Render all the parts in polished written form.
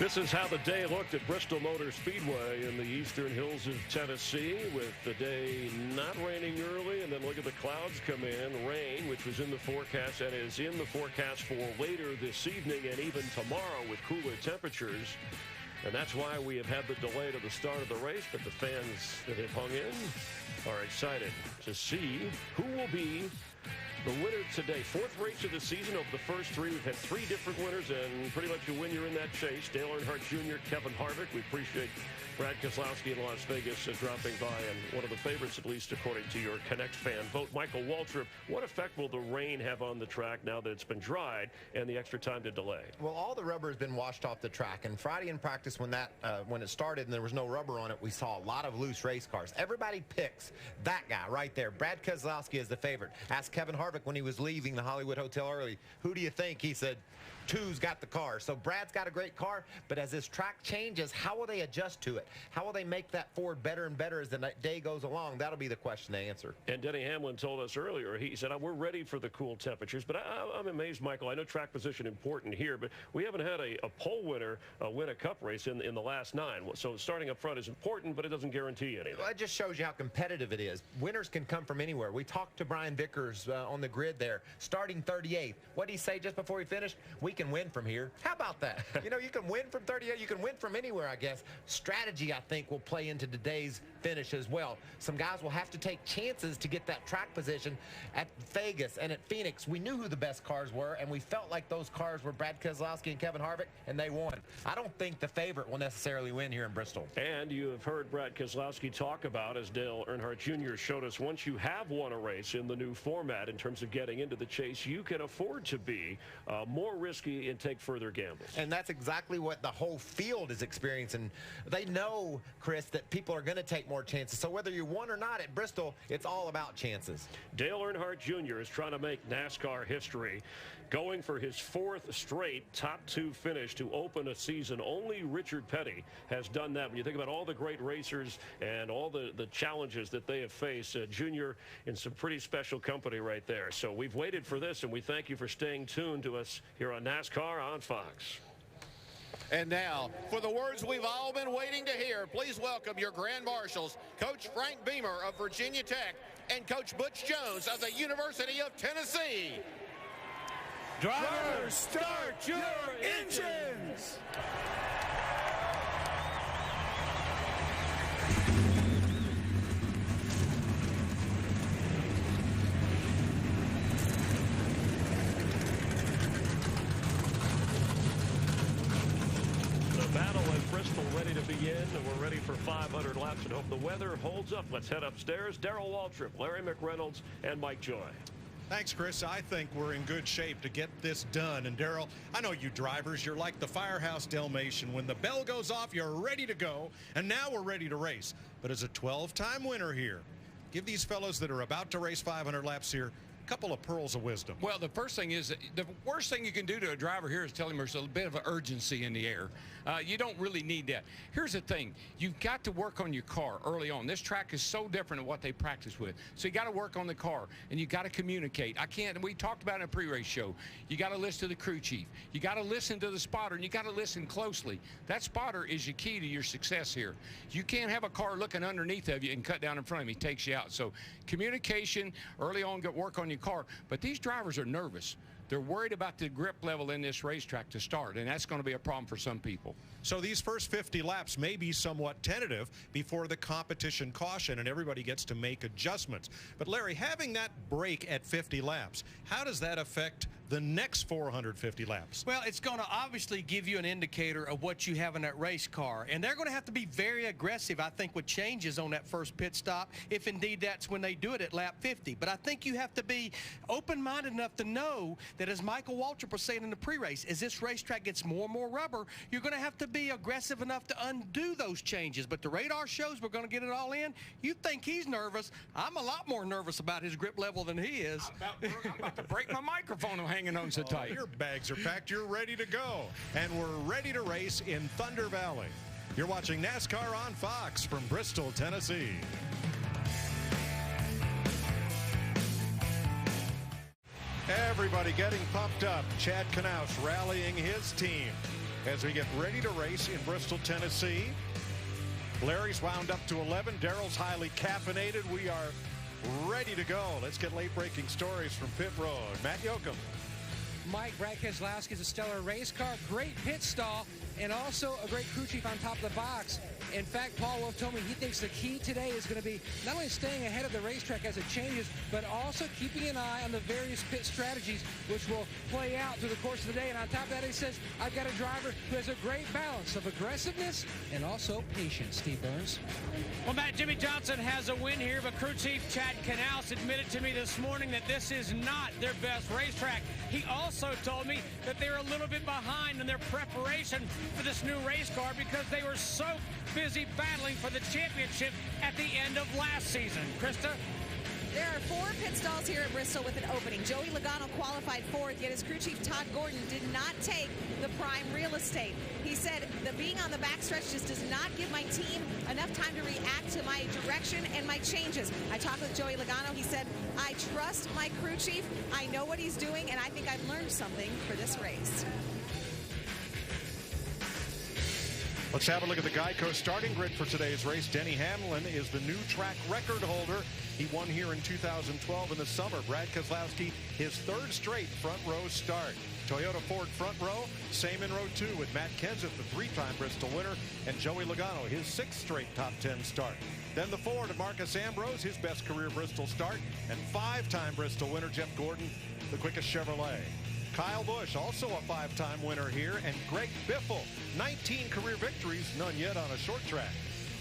This is how the day looked at Bristol Motor Speedway in the eastern hills of Tennessee, with the day not raining early, and then look at the clouds come in. Rain, which was in the forecast and is in the forecast for later this evening and even tomorrow with cooler temperatures. And that's why we have had the delay to the start of the race, but the fans that have hung in are excited to see who will be the winner today. Fourth race of the season. Over the first three, we've had three different winners, and pretty much you win, you're in that chase. Dale Earnhardt Jr., Kevin Harvick. We appreciate Brad Keselowski in Las Vegas dropping by, and one of the favorites, at least according to your Connect fan vote. Michael Waltrip, what effect will the rain have on the track now that it's been dried and the extra time to delay? Well, all the rubber has been washed off the track, and Friday in practice when it started and there was no rubber on it, we saw a lot of loose race cars. Everybody picks that guy right there. Brad Keselowski is the favorite. Asked Kevin Harvick when he was leaving the Hollywood Hotel early, who do you think? He said, two's got the car. So Brad's got a great car, but as this track changes, how will they adjust to it? How will they make that Ford better and better as the day goes along? That'll be the question to answer. And Denny Hamlin told us earlier, he said, we're ready for the cool temperatures. But I'm amazed, Michael. I know track position important here, but we haven't had a pole winner win a cup race in the last 9. So starting up front is important, but it doesn't guarantee anything. Well, it just shows you how competitive it is. Winners can come from anywhere. We talked to Brian Vickers on the grid there, starting 38th. What did he say just before he finished? We can win from here. How about that? You know, you can win from 38. You can win from anywhere, I guess. Strategy, I think, will play into today's finish as well. Some guys will have to take chances to get that track position. At Vegas and at Phoenix, we knew who the best cars were, and we felt like those cars were Brad Keselowski and Kevin Harvick, and they won. I don't think the favorite will necessarily win here in Bristol. And you have heard Brad Keselowski talk about, as Dale Earnhardt Jr. showed us, once you have won a race in the new format in terms of getting into the chase, you can afford to be more risky and take further gambles. And that's exactly what the whole field is experiencing. They know, Chris, that people are going to take more chances. So whether you won or not at Bristol, it's all about chances. Dale Earnhardt Jr. is trying to make NASCAR history, going for his 4th straight top 2 finish to open a season. Only Richard Petty has done that. When you think about all the great racers and all the challenges that they have faced, Jr. in some pretty special company right there. So we've waited for this, and we thank you for staying tuned to us here on NASCAR on Fox. And now, for the words we've all been waiting to hear, please welcome your Grand Marshals, Coach Frank Beamer of Virginia Tech and Coach Butch Jones of the University of Tennessee. Drivers, start your engines! Battle at Bristol ready to begin, and we're ready for 500 laps and hope the weather holds up. Let's head upstairs. Darrell Waltrip, Larry McReynolds, and Mike Joy. Thanks, Chris. I think we're in good shape to get this done. And, Darrell, I know you drivers, you're like the Firehouse Dalmatian. When the bell goes off, you're ready to go, and now we're ready to race. But as a 12-time winner here, give these fellows that are about to race 500 laps here couple of pearls of wisdom. Well, the first thing is, the worst thing you can do to a driver here is tell him there's a bit of an urgency in the air. You don't really need that. Here's the thing. You've got to work on your car early on. This track is so different than what they practice with. So you got to work on the car, and you got to communicate. We talked about it in a pre-race show. You got to listen to the crew chief. You got to listen to the spotter, and you got to listen closely. That spotter is your key to your success here. You can't have a car looking underneath of you and cut down in front of him. He takes you out. So communication early on, work on your car. But these drivers are nervous. They're worried about the grip level in this racetrack to start, and that's going to be a problem for some people. So these first 50 laps may be somewhat tentative before the competition caution, and everybody gets to make adjustments. But, Larry, having that break at 50 laps, how does that affect the next 450 laps? Well, it's going to obviously give you an indicator of what you have in that race car. And they're going to have to be very aggressive, I think, with changes on that first pit stop, if indeed that's when they do it at lap 50. But I think you have to be open-minded enough to know that, as Michael Waltrip was saying in the pre-race, as this racetrack gets more and more rubber, you're going to have to be aggressive enough to undo those changes. But the radar shows we're going to get it all in. You think he's nervous. I'm a lot more nervous about his grip level than he is. I'm about to break my microphone. I'm hanging on so tight. Your bags are packed. You're ready to go. And we're ready to race in Thunder Valley. You're watching NASCAR on Fox from Bristol, Tennessee. Everybody getting pumped up. Chad Knaus rallying his team. as we get ready to race in Bristol, Tennessee. Larry's wound up to 11. Darrell's highly caffeinated. We are ready to go. Let's get late-breaking stories from pit road. Matt Yoakum. Mike, Brad Keselowski is a stellar race car, great pit stall, and also a great crew chief on top of the box. In fact, Paul Wolfe told me he thinks the key today is going to be not only staying ahead of the racetrack as it changes, but also keeping an eye on the various pit strategies, which will play out through the course of the day. And on top of that, he says, I've got a driver who has a great balance of aggressiveness and also patience. Steve Burns. Well, Matt, Jimmie Johnson has a win here, but crew chief Chad Knaus admitted to me this morning that this is not their best racetrack. He also told me that they're a little bit behind in their preparation for this new race car because they were so busy battling for the championship at the end of last season. Krista? There are 4 pit stalls here at Bristol with an opening. Joey Logano qualified 4th, yet his crew chief Todd Gordon did not take the prime real estate. He said that being on the backstretch just does not give my team enough time to react to my direction and my changes. I talked with Joey Logano. He said, I trust my crew chief. I know what he's doing, and I think I've learned something for this race. Let's have a look at the Geico starting grid for today's race. Denny Hamlin is the new track record holder. He won here in 2012 in the summer. Brad Keselowski, his 3rd straight front row start. Toyota Ford front row, same in row 2 with Matt Kenseth, the 3-time Bristol winner, and Joey Logano, his 6th straight top 10 start. Then the Ford of Marcus Ambrose, his best career Bristol start, and 5-time Bristol winner Jeff Gordon, the quickest Chevrolet. Kyle Busch, also a 5-time winner here, and Greg Biffle, 19 career victories, none yet on a short track.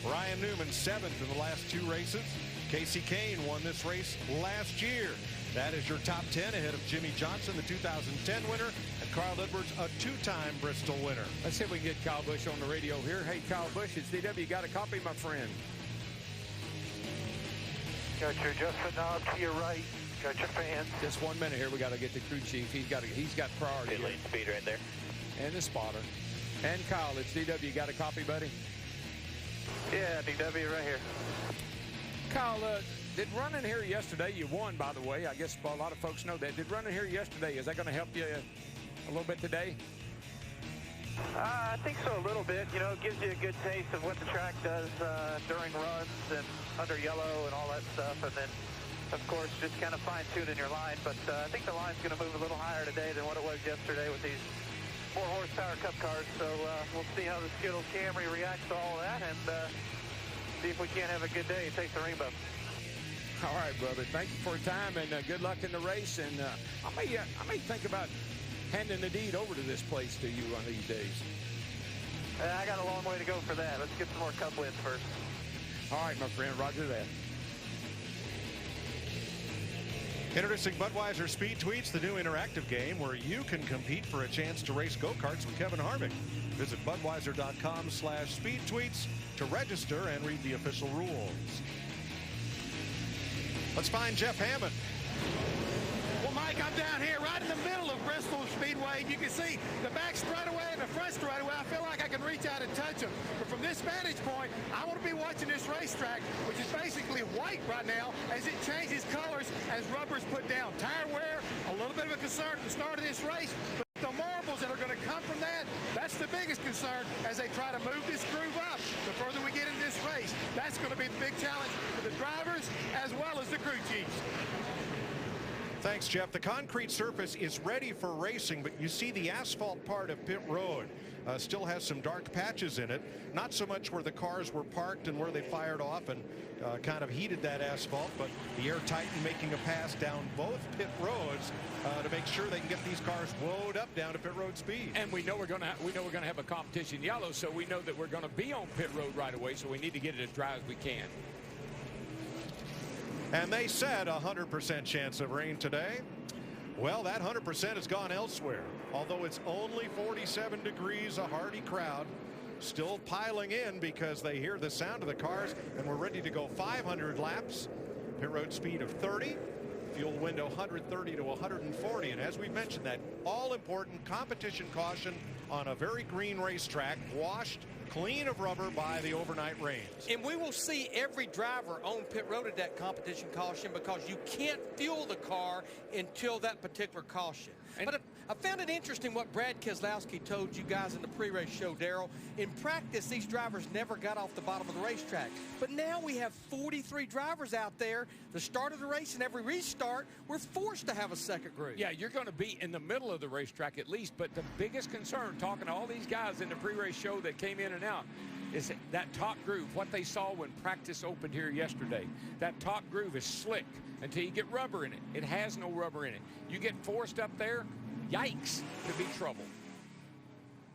Ryan Newman, 7th in the last 2 races. Casey Kane won this race last year. That is your top 10 ahead of Jimmie Johnson, the 2010 winner, and Carl Edwards, a 2-time Bristol winner. Let's see if we can get Kyle Busch on the radio here. Hey, Kyle Busch, it's DW. You got a copy, my friend? Got your adjustment knob to your right. Got your fans. Just 1 minute here. We got to get the crew chief. He's got priority. Pit lane speed right there. And the spotter. And Kyle, it's DW. You got a copy, buddy? Yeah, DW right here. Kyle, did running here yesterday, you won, by the way. I guess a lot of folks know that. Did running here yesterday, is that going to help you a little bit today? I think so, a little bit. You know, it gives you a good taste of what the track does during runs and under yellow and all that stuff. And then, of course, just kind of fine-tuning your line. But I think the line's going to move a little higher today than what it was yesterday with these 4-horsepower Cup cars. So we'll see how the Skittles Camry reacts to all of that and see if we can't have a good day and take the rainbow. All right, brother. Thank you for your time, and good luck in the race. And I may think about handing the deed over to this place to you on these days. I got a long way to go for that. Let's get some more Cup wins first. All right, my friend. Roger that. Introducing Budweiser Speed Tweets, the new interactive game where you can compete for a chance to race go-karts with Kevin Harvick. Visit Budweiser.com/speedtweets to register and read the official rules. Let's find Jeff Hammond. Well, Mike, I'm down here right in the middle of Bristol Speedway. You can see the back straightaway and the front straightaway. I feel like I can reach out and touch them. But from this vantage point, I want to be watching this racetrack, which is basically white right now, as it changes colors as rubber's put down. Tire wear, a little bit of a concern at the start of this race. But the marbles that are going to come from that, that's the biggest concern as they try to move this groove up the further we get in this race. That's going to be the big challenge for the drivers as well as the crew chiefs. Thanks, Jeff. The concrete surface is ready for racing, but you see the asphalt part of pit road still has some dark patches in it. Not so much where the cars were parked and where they fired off and kind of heated that asphalt, but the Air Titan making a pass down both pit roads to make sure they can get these cars woed up down to pit road speed. And we know we're going to have a competition yellow, so we know that we're going to be on pit road right away, so we need to get it as dry as we can. And they said 100% chance of rain today. Well, that 100% has gone elsewhere. Although it's only 47 degrees, a hardy crowd still piling in because they hear the sound of the cars, and we're ready to go 500 laps. Pit road speed of 30. Fuel window 130 to 140. And as we mentioned, that all-important competition caution on a very green racetrack, washed clean of rubber by the overnight rains. And we will see every driver on pit road at that competition caution because you can't fuel the car until that particular caution. But I found it interesting what Brad Keselowski told you guys in the pre-race show, Darrell. In practice, these drivers never got off the bottom of the racetrack. But now we have 43 drivers out there. The start of the race and every restart, we're forced to have a second groove. Yeah, you're going to be in the middle of the racetrack at least. But the biggest concern, talking to all these guys in the pre-race show that came in and out, is that top groove, what they saw when practice opened here yesterday. That top groove is slick until you get rubber in it. It has no rubber in it. You get forced up there, yikes, could be trouble.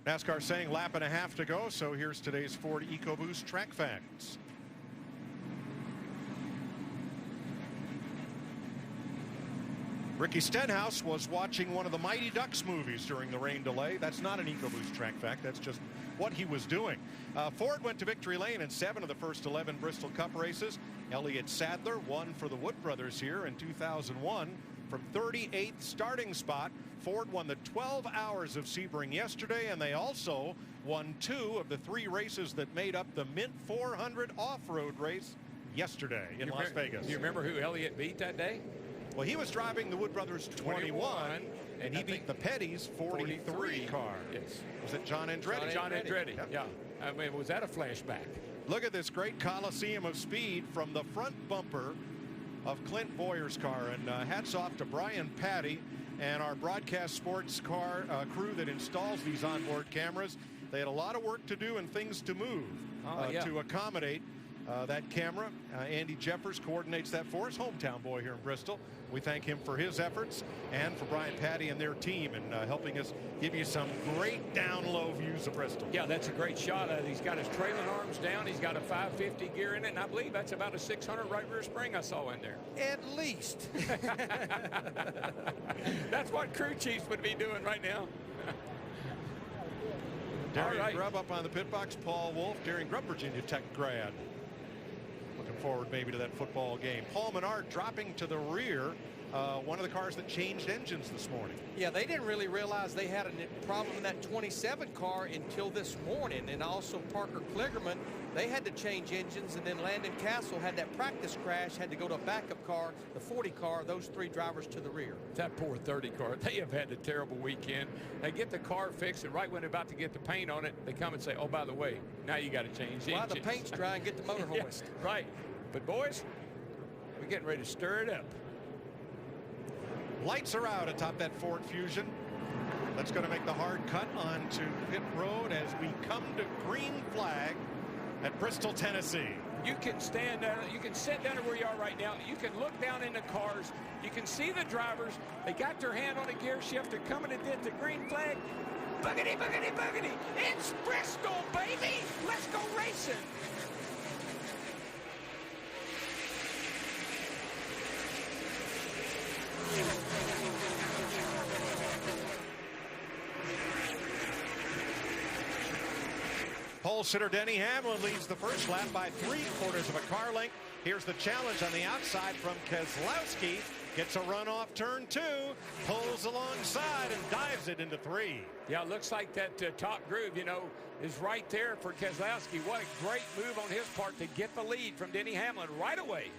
NASCAR saying lap and a half to go, so here's today's Ford EcoBoost track facts. Ricky Stenhouse was watching one of the Mighty Ducks movies during the rain delay. That's not an EcoBoost track fact. That's just what he was doing. Ford went to victory lane in 7 of the first 11 Bristol Cup races. Elliott Sadler won for the Wood brothers here in 2001 from 38th starting spot. Ford won the 12 Hours of Sebring yesterday, and they also won 2 of the 3 races that made up the Mint 400 off-road race yesterday in Las Vegas. Do you remember who Elliott beat that day? Well, he was driving the Wood Brothers 21, and he beat the Petty's 43 car. Yes. Was it John Andretti? John Andretti, yep. yeah. I mean, was that a flashback? Look at this great Coliseum of speed from the front bumper of Clint Boyer's car. And hats off to Brian Patty and our broadcast sports car crew that installs these onboard cameras. They had a lot of work to do and things to move to accommodate that camera. Andy Jeffers coordinates that for us, hometown boy here in Bristol. We thank him for his efforts and for Brian Patty and their team and helping us give you some great down-low views of Bristol. Yeah, that's a great shot. He's got his trailing arms down. He's got a 550 gear in it, and I believe that's about a 600 right rear spring I saw in there. At least. That's what crew chiefs would be doing right now. Darian Grubb up on the pit box. Paul Wolf, Darian Grubb, Virginia Tech grad. Looking forward maybe to that football game. Paul Menard dropping to the rear. One of the cars that changed engines this morning. Yeah, they didn't really realize they had a problem in that 27 car until this morning. And also Parker Kligerman, they had to change engines. And then Landon Castle had that practice crash, had to go to a backup car, the 40 car, those 3 drivers to the rear. That poor 30 car, they have had a terrible weekend. They get the car fixed, and right when they're about to get the paint on it, they come and say, oh, by the way, now you got to change the engines. The paint's dry and get the motor hoist. Yeah, right. But boys, we're getting ready to stir it up. Lights are out atop that Ford Fusion. That's going to make the hard cut onto pit road as we come to green flag at Bristol, Tennessee. You can stand down, you can sit down where you are right now. You can look down in the cars. You can see the drivers. They got their hand on the gear shift. They're coming to hit the green flag. Boogity, boogity, boogity. It's Bristol, baby. Let's go racing. Pole sitter Denny Hamlin leads the first lap by 3/4 of a car length. Here's the challenge on the outside from Keselowski. Gets a run off turn 2, pulls alongside and dives it into 3. Yeah, it looks like that top groove, is right there for Keselowski. What a great move on his part to get the lead from Denny Hamlin right away.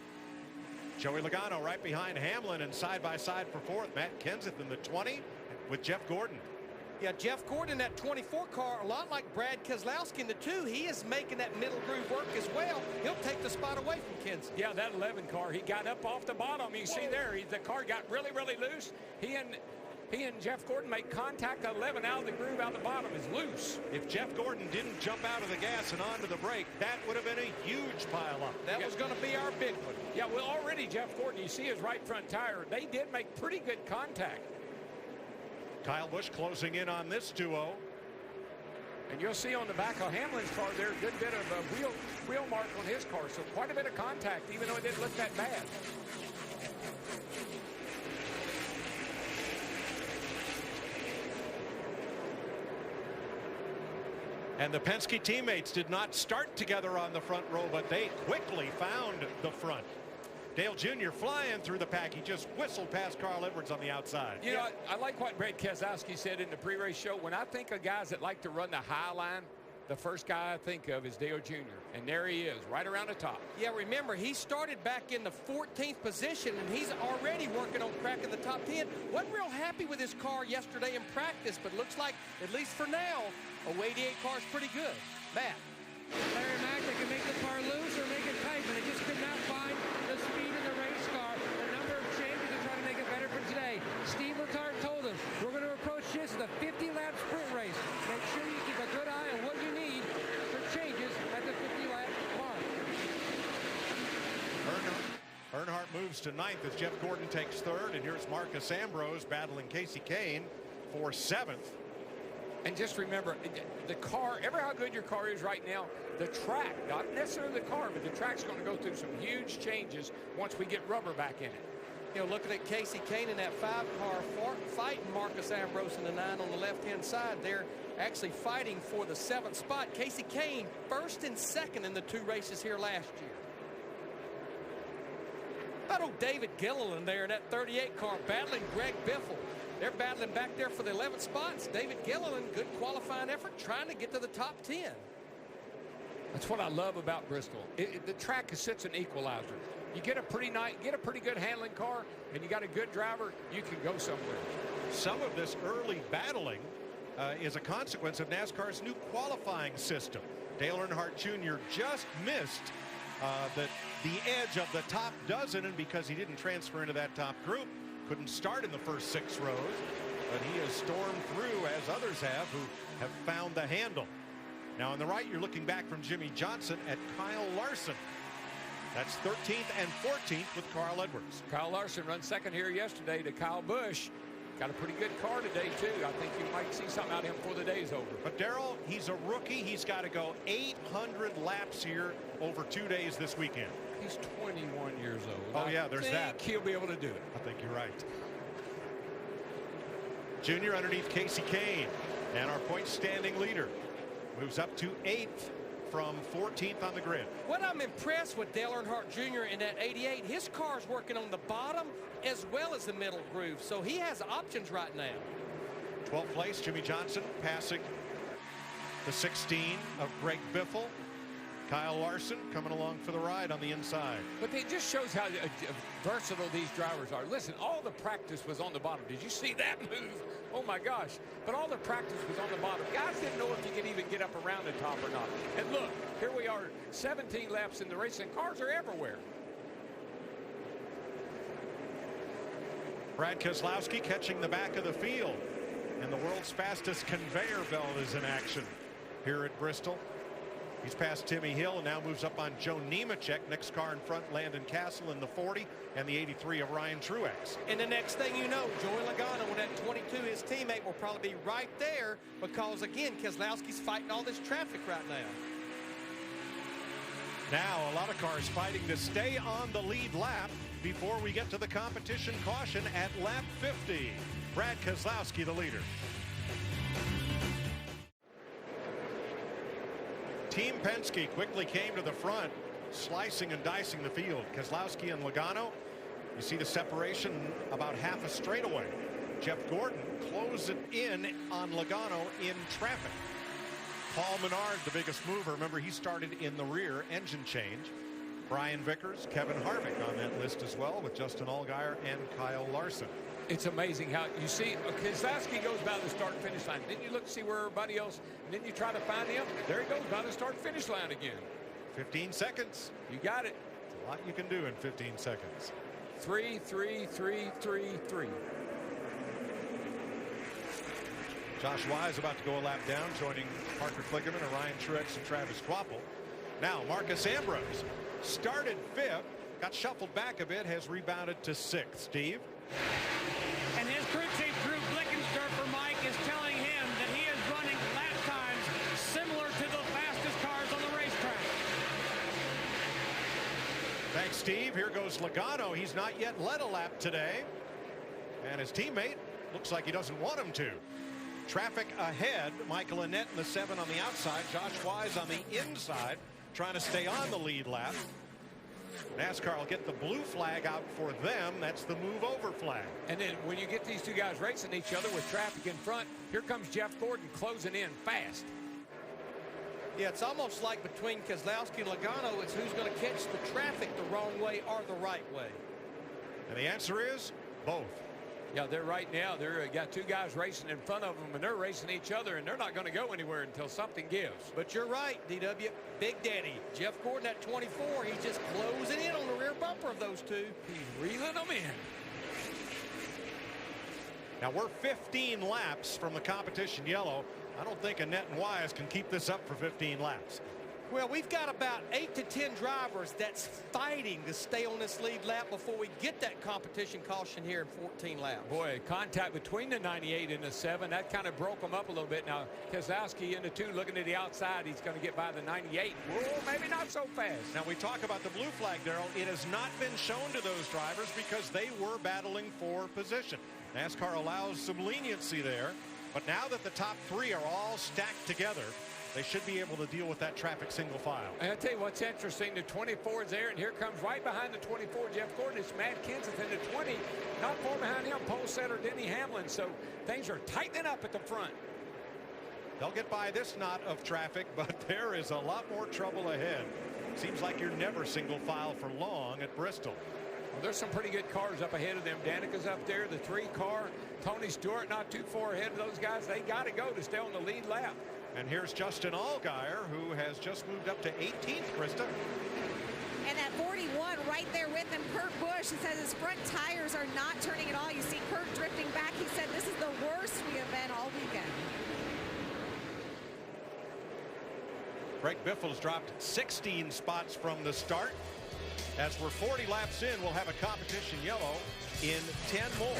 Joey Logano right behind Hamlin and side by side for 4th. Matt Kenseth in the 20 with Jeff Gordon. Yeah, Jeff Gordon, that 24 car, a lot like Brad Keselowski in the 2. He is making that middle groove work as well. He'll take the spot away from Kenseth. Yeah, that 11 car, he got up off the bottom. You see there, the car got really, really loose. He and Jeff Gordon make contact. 11 out of the groove out the bottom is loose. If Jeff Gordon didn't jump out of the gas and onto the brake, that would have been a huge pileup. That was going to be our big one. Yeah, well, already Jeff Gordon, you see his right front tire. They did make pretty good contact. Kyle Busch closing in on this duo. And you'll see on the back of Hamlin's car there a good bit of a wheel mark on his car. So quite a bit of contact, even though it didn't look that bad. And the Penske teammates did not start together on the front row, but they quickly found the front. Dale Jr. flying through the pack. He just whistled past Carl Edwards on the outside. You know, I like what Brad Keselowski said in the pre-race show. When I think of guys that like to run the high line, the first guy I think of is Dale Jr. And there he is, right around the top. Yeah, remember, he started back in the 14th position, and he's already working on cracking the top 10. Wasn't real happy with his car yesterday in practice, but looks like, at least for now, a 88 car is pretty good. Matt. Larry Mack, they can make the car loose or make it tight, but they just could not find the speed in the race car. A number of changes to try to make it better for today. Steve Letarte told them, we're going to approach this as a 50-lap sprint race. Make sure you keep a good eye on what you need for changes at the 50-lap mark. Earnhardt moves to 9th as Jeff Gordon takes 3rd, and here's Marcus Ambrose battling Kasey Kahne for 7th. And just remember, the car, ever how good your car is right now, the track, not necessarily the car, but the track's going to go through some huge changes once we get rubber back in it. You know, looking at Kasey Kahne in that 5 car fighting Marcus Ambrose in the 9 on the left-hand side. They're actually fighting for the 7th spot. Kasey Kahne 1st and 2nd in the 2 races here last year. About old David Gilliland there in that 38 car battling Greg Biffle. They're battling back there for the 11th spots. David Gilliland, good qualifying effort, trying to get to the top 10. That's what I love about Bristol. The track is such an equalizer. You get a pretty good handling car, and you got a good driver, you can go somewhere. Some of this early battling is a consequence of NASCAR's new qualifying system. Dale Earnhardt Jr. just missed the edge of the top dozen, and because he didn't transfer into that top group, couldn't start in the first 6 rows, but he has stormed through as others have who have found the handle. Now on the right, you're looking back from Jimmie Johnson at Kyle Larson. That's 13th and 14th with Carl Edwards. Kyle Larson run 2nd here yesterday to Kyle Busch. Got a pretty good car today, too. I think you might see something out of him before the day's over. But, Darrell, he's a rookie. He's got to go 800 laps here over 2 days this weekend. He's 21 years old. Oh, yeah, there's that. I think he'll be able to do it. I think you're right. Junior underneath Kasey Kahne. And our point standing leader moves up to 8th from 14th on the grid. What I'm impressed with Dale Earnhardt Jr. in that 88, his car's working on the bottom as well as the middle groove, so he has options right now. 12th place, Jimmie Johnson passing the 16 of Greg Biffle. Kyle Larson coming along for the ride on the inside. But it just shows how versatile these drivers are. Listen, all the practice was on the bottom. Did you see that move? Oh my gosh. But all the practice was on the bottom. Guys didn't know if you could even get up around the top or not. And look, here we are, 17 laps in the race, and cars are everywhere. Brad Keselowski catching the back of the field. And the world's fastest conveyor belt is in action here at Bristol. He's past Timmy Hill and now moves up on Joe Nemechek. Next car in front, Landon Castle in the 40 and the 83 of Ryan Truex. And the next thing you know, Joey Logano with that 22, his teammate, will probably be right there because, again, Keselowski's fighting all this traffic right now. Now a lot of cars fighting to stay on the lead lap before we get to the competition caution at lap 50. Brad Keselowski, the leader. Team Penske quickly came to the front, slicing and dicing the field. Keselowski and Logano, you see the separation about half a straightaway. Jeff Gordon closed it in on Logano in traffic. Paul Menard, the biggest mover. Remember, he started in the rear, engine change. Brian Vickers, Kevin Harvick on that list as well, with Justin Allgaier and Kyle Larson. It's amazing how you see Keselowski goes by the start finish line. Then you look to see where everybody else, and then you try to find him. There he goes by the start finish line again. 15 seconds. You got it. It's a lot you can do in 15 seconds. 3, 3, 3, 3, 3. Josh Wise about to go a lap down, joining Parker Kligerman and Ryan Truex and Travis Kvapil. Now Marcus Ambrose started 5th, got shuffled back a bit, has rebounded to 6th. Steve? And his crew chief, Drew Blickensderfer, Mike, is telling him that he is running lap times similar to the fastest cars on the racetrack. Thanks, Steve. Here goes Logano. He's not yet led a lap today. And his teammate looks like he doesn't want him to. Traffic ahead. Michael Annett in the 7 on the outside. Josh Wise on the inside, trying to stay on the lead lap. NASCAR will get the blue flag out for them. That's the move over flag. And then when you get these two guys racing each other with traffic in front, here comes Jeff Gordon closing in fast. Yeah, it's almost like between Keselowski and Logano, it's who's going to catch the traffic the wrong way or the right way. And the answer is both. Yeah, they're right now. They're got two guys racing in front of them, and they're racing each other, and they're not going to go anywhere until something gives. But you're right, DW. Big Daddy. Jeff Gordon at 24. He's just closing in on the rear bumper of those two. He's reeling them in. Now we're 15 laps from the competition yellow. I don't think Annett and Wise can keep this up for 15 laps. Well, we've got about 8 to 10 drivers that's fighting to stay on this lead lap before we get that competition caution here in 14 laps. Boy, contact between the 98 and the 7, that kind of broke them up a little bit. Now, Keselowski in the 2 looking at the outside, he's going to get by the 98. Whoa, maybe not so fast. Now, we talk about the blue flag, Darrell. It has not been shown to those drivers because they were battling for position. NASCAR allows some leniency there, but now that the top 3 are all stacked together, they should be able to deal with that traffic single file. And I'll tell you what's interesting, the 24 is there, and here comes right behind the 24, Jeff Gordon. It's Matt Kenseth in the 20, not far behind him, pole setter Denny Hamlin. So things are tightening up at the front. They'll get by this knot of traffic, but there is a lot more trouble ahead. Seems like you're never single file for long at Bristol. Well, there's some pretty good cars up ahead of them. Danica's up there, the 3 car. Tony Stewart not too far ahead of those guys. They got to go to stay on the lead lap. And here's Justin Allgaier, who has just moved up to 18th, Krista. And at 41, right there with him, Kurt Busch. He says his front tires are not turning at all. You see Kurt drifting back. He said this is the worst we have been all weekend. Greg Biffle's dropped 16 spots from the start. As we're 40 laps in, we'll have a competition yellow in 10 more.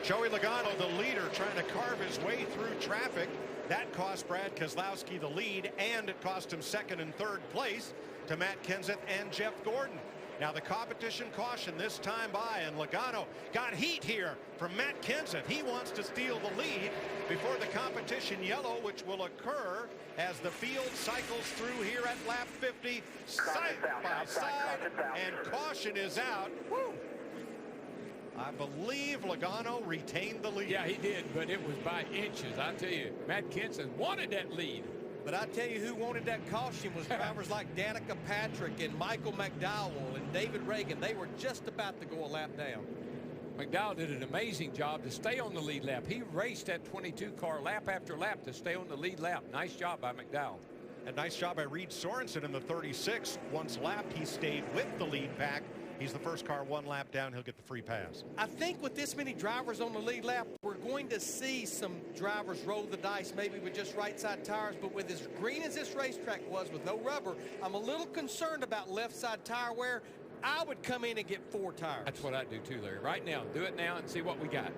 Joey Logano, the leader, trying to carve his way through traffic. That cost Brad Keselowski the lead, and it cost him 2nd and 3rd place to Matt Kenseth and Jeff Gordon. Now the competition caution this time by, and Logano got heat here from Matt Kenseth. He wants to steal the lead before the competition yellow, which will occur as the field cycles through here at lap 50, side by side, and caution is out. Woo! I believe Logano retained the lead. Yeah, he did, but it was by inches. I tell you, Matt Kenseth wanted that lead. But I tell you who wanted that caution was drivers like Danica Patrick and Michael McDowell and David Reagan. They were just about to go a lap down. McDowell did an amazing job to stay on the lead lap. He raced that 22 car lap after lap to stay on the lead lap. Nice job by McDowell. A nice job by Reed Sorensen in the 36. Once lapped, he stayed with the lead pack. He's the first car 1 lap down. He'll get the free pass. I think with this many drivers on the lead lap, we're going to see some drivers roll the dice, maybe with just right side tires. But with as green as this racetrack was with no rubber, I'm a little concerned about left side tire wear. I would come in and get 4 tires. That's what I do too, Larry. Right now, do it now and see what we got.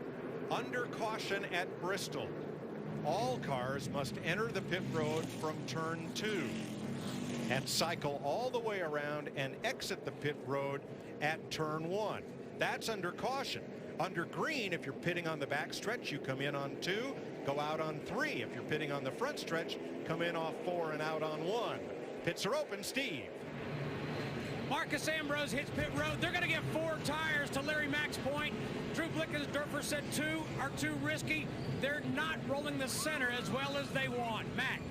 Under caution at Bristol. All cars must enter the pit road from turn 2 and cycle all the way around and exit the pit road at turn 1. That's under caution. Under green, if you're pitting on the back stretch, you come in on 2, go out on 3. If you're pitting on the front stretch, come in off 4 and out on 1. Pits are open. Steve. Marcus Ambrose hits pit road. They're going to give 4 tires to Larry Mack's point. Drew Blickensderfer said 2 are too risky. They're not rolling the center as well as they want. Mack.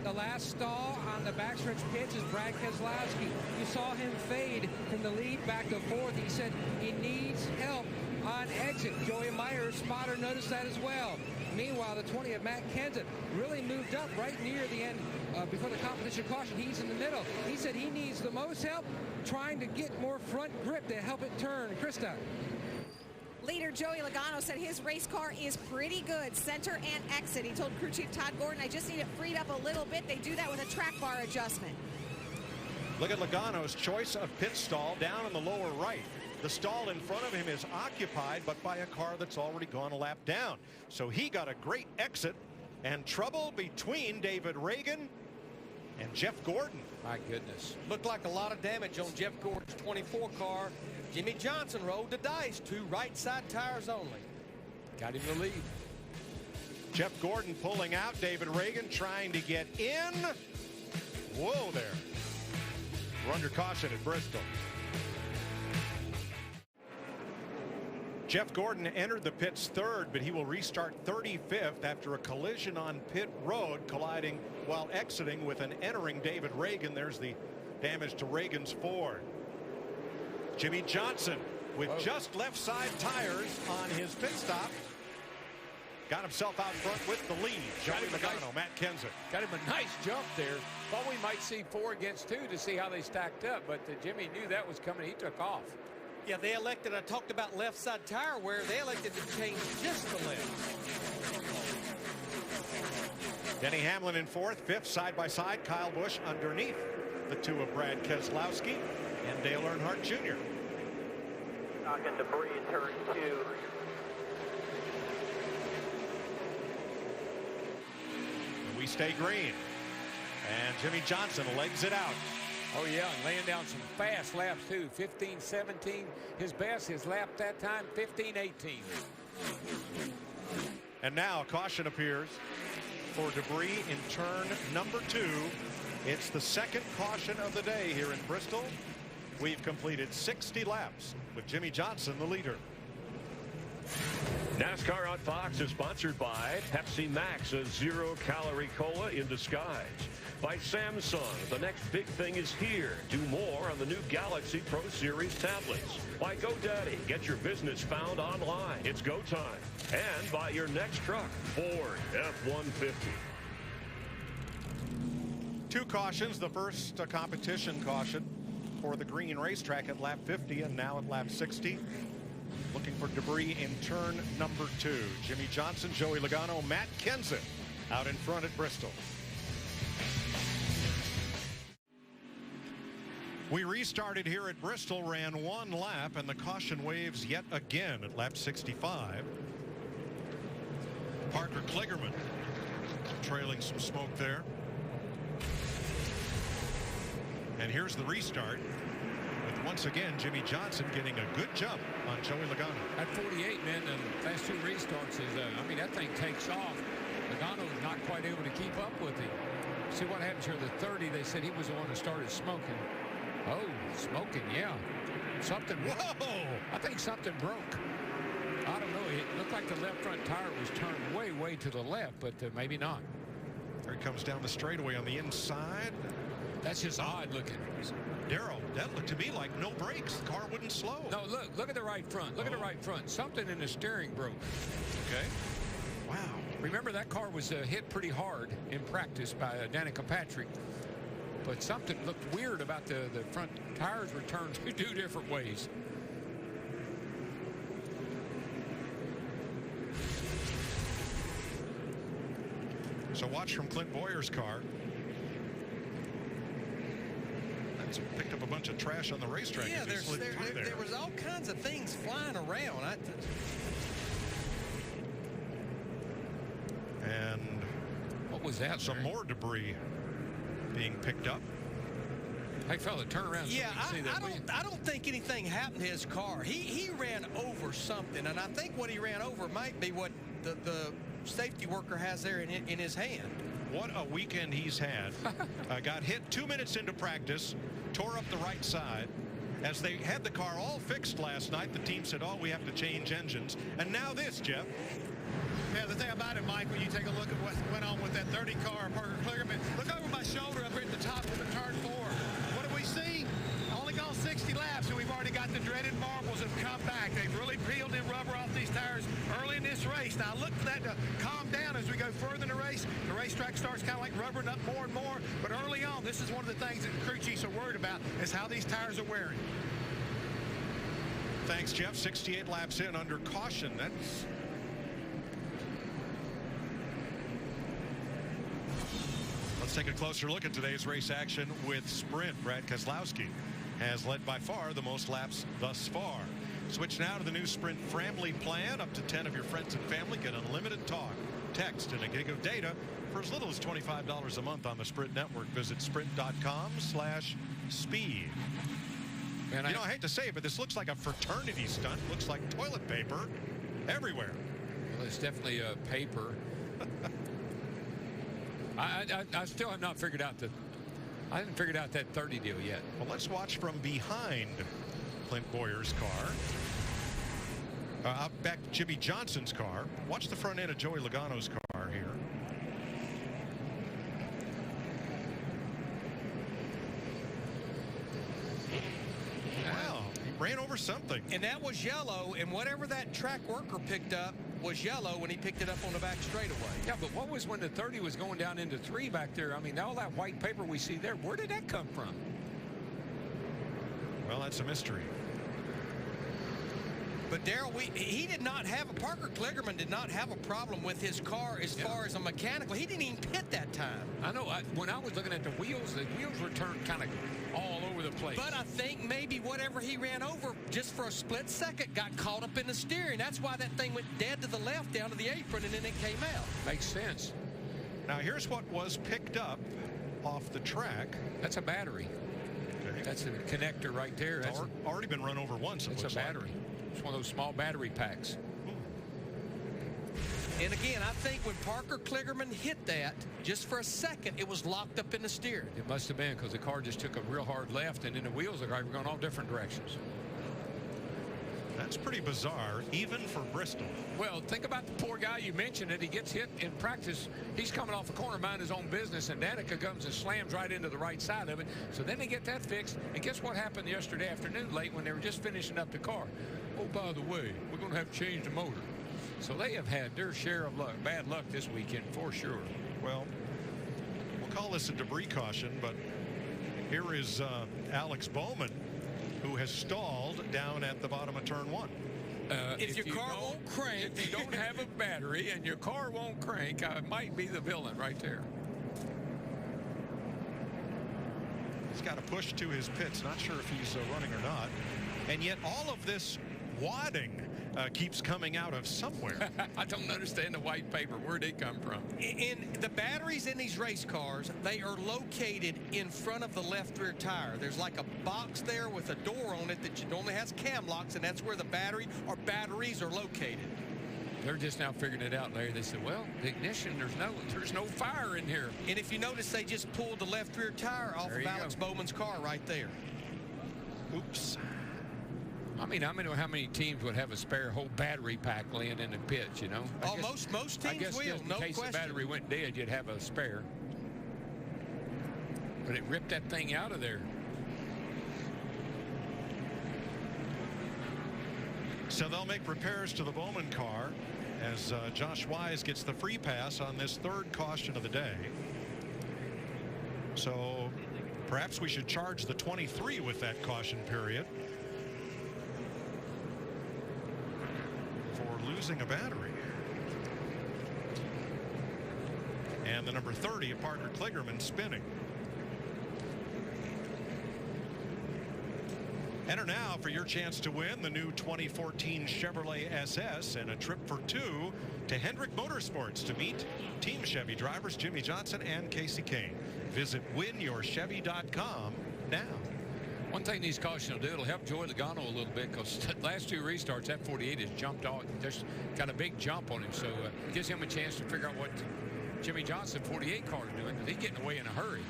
The last stall on the backstretch pitch is Brad Keselowski. You saw him fade from the lead back to 4th. He said he needs help on exit. Joey Meyer, spotter, noticed that as well. Meanwhile, the 20 of Matt Kenseth really moved up right near the end before the competition caution. He's in the middle. He said he needs the most help trying to get more front grip to help it turn. Krista. Leader Joey Logano said his race car is pretty good, center and exit. He told crew chief Todd Gordon, I just need it freed up a little bit. They do that with a track bar adjustment. Look at Logano's choice of pit stall down in the lower right. The stall in front of him is occupied, but by a car that's already gone a lap down. So he got a great exit, and trouble between David Reagan and Jeff Gordon. My goodness. Looked like a lot of damage on Jeff Gordon's 24 car. Jimmy Johnson rolled the dice, 2 right side tires only. Got him the lead. Jeff Gordon pulling out. David Reagan trying to get in. Whoa there. We're under caution at Bristol. Jeff Gordon entered the pits third, but he will restart 35th after a collision on pit road, colliding while exiting with an entering David Ragan. There's the damage to Ragan's Ford. Jimmie Johnson with just left side tires on his pit stop. Got himself out front with the lead. Joey Logano, Matt Kenseth. Got him a nice jump there. Thought we might see 4 against 2 to see how they stacked up, but Jimmy knew that was coming. He took off. Yeah, they elected, I talked about left side tire wear, they elected to change just the left. Denny Hamlin in fourth, fifth side by side. Kyle Busch underneath the two of Brad Keselowski and Dale Earnhardt Jr. Knocking debris in turn 2. We stay green. And Jimmie Johnson legs it out. Oh, yeah, and laying down some fast laps, too. 15-17, his best. His lap that time, 15-18. And now caution appears for debris in turn number 2. It's the second caution of the day here in Bristol. We've completed 60 laps with Jimmie Johnson the leader. NASCAR on Fox is sponsored by Pepsi Max, a zero-calorie cola in disguise. By Samsung, the next big thing is here. Do more on the new Galaxy Pro Series tablets. By GoDaddy, get your business found online. It's go time. And by your next truck, Ford F-150. 2 cautions. The first a competition caution for the green racetrack at lap 50 and now at lap 60. Looking for debris in turn number 2. Jimmie Johnson, Joey Logano, Matt Kenseth out in front at Bristol. We restarted here at Bristol, ran 1 lap, and the caution waves yet again at lap 65. Parker Kligerman trailing some smoke there. And here's the restart with once again Jimmie Johnson getting a good jump on Joey Logano. At 48, man, the last 2 restarts is, I mean, that thing takes off. Logano's not quite able to keep up with him. See what happens here. The 30, they said he was the one who started smoking. Oh, smoking, yeah. Something. Whoa! I think something broke. I don't know. It looked like the left front tire was turned way, way to the left, but maybe not. There he comes down the straightaway on the inside. That's just odd looking. Darrell, that looked to me like no brakes. The car wouldn't slow. No, look at the right front. Look at the right front. Something in the steering broke. Okay. Wow. Remember, that car was hit pretty hard in practice by Danica Patrick. But something looked weird about the front tires were turned 2 different ways. So watch from Clint Boyer's car. That's picked up a bunch of trash on the racetrack. Yeah, there was all kinds of things flying around. And what was that? Some more debris being picked up. Hey, fella, turn around. Yeah, so I don't think anything happened to his car. He ran over something, and I think what he ran over might be what the safety worker has there in his hand. What a weekend he's had. Got hit 2 minutes into practice, tore up the right side. As they had the car all fixed last night, the team said, oh, we have to change engines. And now this, Jeff. Yeah, the thing about it, Mike, when you take a look at what went on with that 30 car, Parker Kligerman, look over my shoulder up here at the top of the turn 4. What do we see? Only gone 60 laps, and we've already got the dreaded marbles have come back. They've really peeled the rubber off these tires early in this race. Now, look for that to calm down as we go further in the race. The racetrack starts kind of like rubbering up more and more, but early on, this is one of the things that the crew chiefs are worried about, is how these tires are wearing. Thanks, Jeff. 68 laps in under caution. That's... Let's take a closer look at today's race action with Sprint. Brad Keselowski has led by far the most laps thus far. Switch now to the new Sprint family plan. Up to 10 of your friends and family get unlimited talk, text, and a gig of data for as little as $25 a month on the Sprint network. Visit sprint.com/speed. And I hate to say it, but this looks like a fraternity stunt. Looks like toilet paper everywhere. Well, it's definitely paper. I still have not figured out I haven't figured out that 30 deal yet. Well, let's watch from behind Clint Boyer's car. back to Jimmy Johnson's car. Watch the front end of Joey Logano's car here. Wow, he ran over something. And that was yellow, and whatever that track worker picked up was yellow when he picked it up on the back straightaway. Yeah, but what was when the 30 was going down into 3 back there? I mean, all that white paper we see there, where did that come from? Well, that's a mystery. But Darrell, he did not have Parker Kligerman did not have a problem with his car as far as a mechanical. He didn't even pit that time. I know. When I was looking at the wheels were turned kind of all over the place. But I think maybe whatever he ran over just for a split second got caught up in the steering. That's why that thing went dead to the left down to the apron, and then it came out. Makes sense. Now here's what was picked up off the track. That's a battery. Okay. That's a connector right there. It's already been run over once. It's a battery. It's one of those small battery packs. And again, I think when Parker Kligerman hit that, just for a second, it was locked up in the steering. It must have been, because the car just took a real hard left, and then the wheels were going all different directions. That's pretty bizarre, even for Bristol. Well, think about the poor guy you mentioned that he gets hit in practice. He's coming off a corner, minding his own business, and Danica comes and slams right into the right side of it. So then they get that fixed. And guess what happened yesterday afternoon late when they were just finishing up the car? Oh, by the way, we're going to have to change the motor. So they have had their share of luck, bad luck this weekend for sure. Well, we'll call this a debris caution, but here is Alex Bowman, who has stalled down at the bottom of turn 1. If your car won't crank. If you don't have a battery and your car won't crank, I might be the villain right there. He's got to push to his pits. Not sure if he's running or not. And yet all of this wadding keeps coming out of somewhere. I don't understand the white paper. Where'd it come from? In the batteries in these race cars, they are located in front of the left rear tire. There's like a box there with a door on it that normally has cam locks, and that's where the battery or batteries are located. They're just now figuring it out, Larry. They said, well, the ignition, there's no fire in here. And if you notice, they just pulled the left rear tire off of Alex Bowman's car right there. Oops. I mean, I don't know how many teams would have a spare whole battery pack laying in the pit, you know? Most teams will, no question. In case the battery went dead, you'd have a spare. But it ripped that thing out of there. So they'll make repairs to the Bowman car as Josh Wise gets the free pass on this third caution of the day. So perhaps we should charge the 23 with that caution period for losing a battery. And the number 30 of Parker Kligerman spinning. Enter now for your chance to win the new 2014 Chevrolet SS and a trip for 2 to Hendrick Motorsports to meet Team Chevy drivers Jimmie Johnson and Kasey Kahne. Visit winyourchevy.com now. One thing these cautions will do, it'll help Joey Logano a little bit, because the last 2 restarts, that 48 has jumped off. Just got a big jump on him, so it gives him a chance to figure out what Jimmie Johnson 48 car is doing, because he's getting away in a hurry.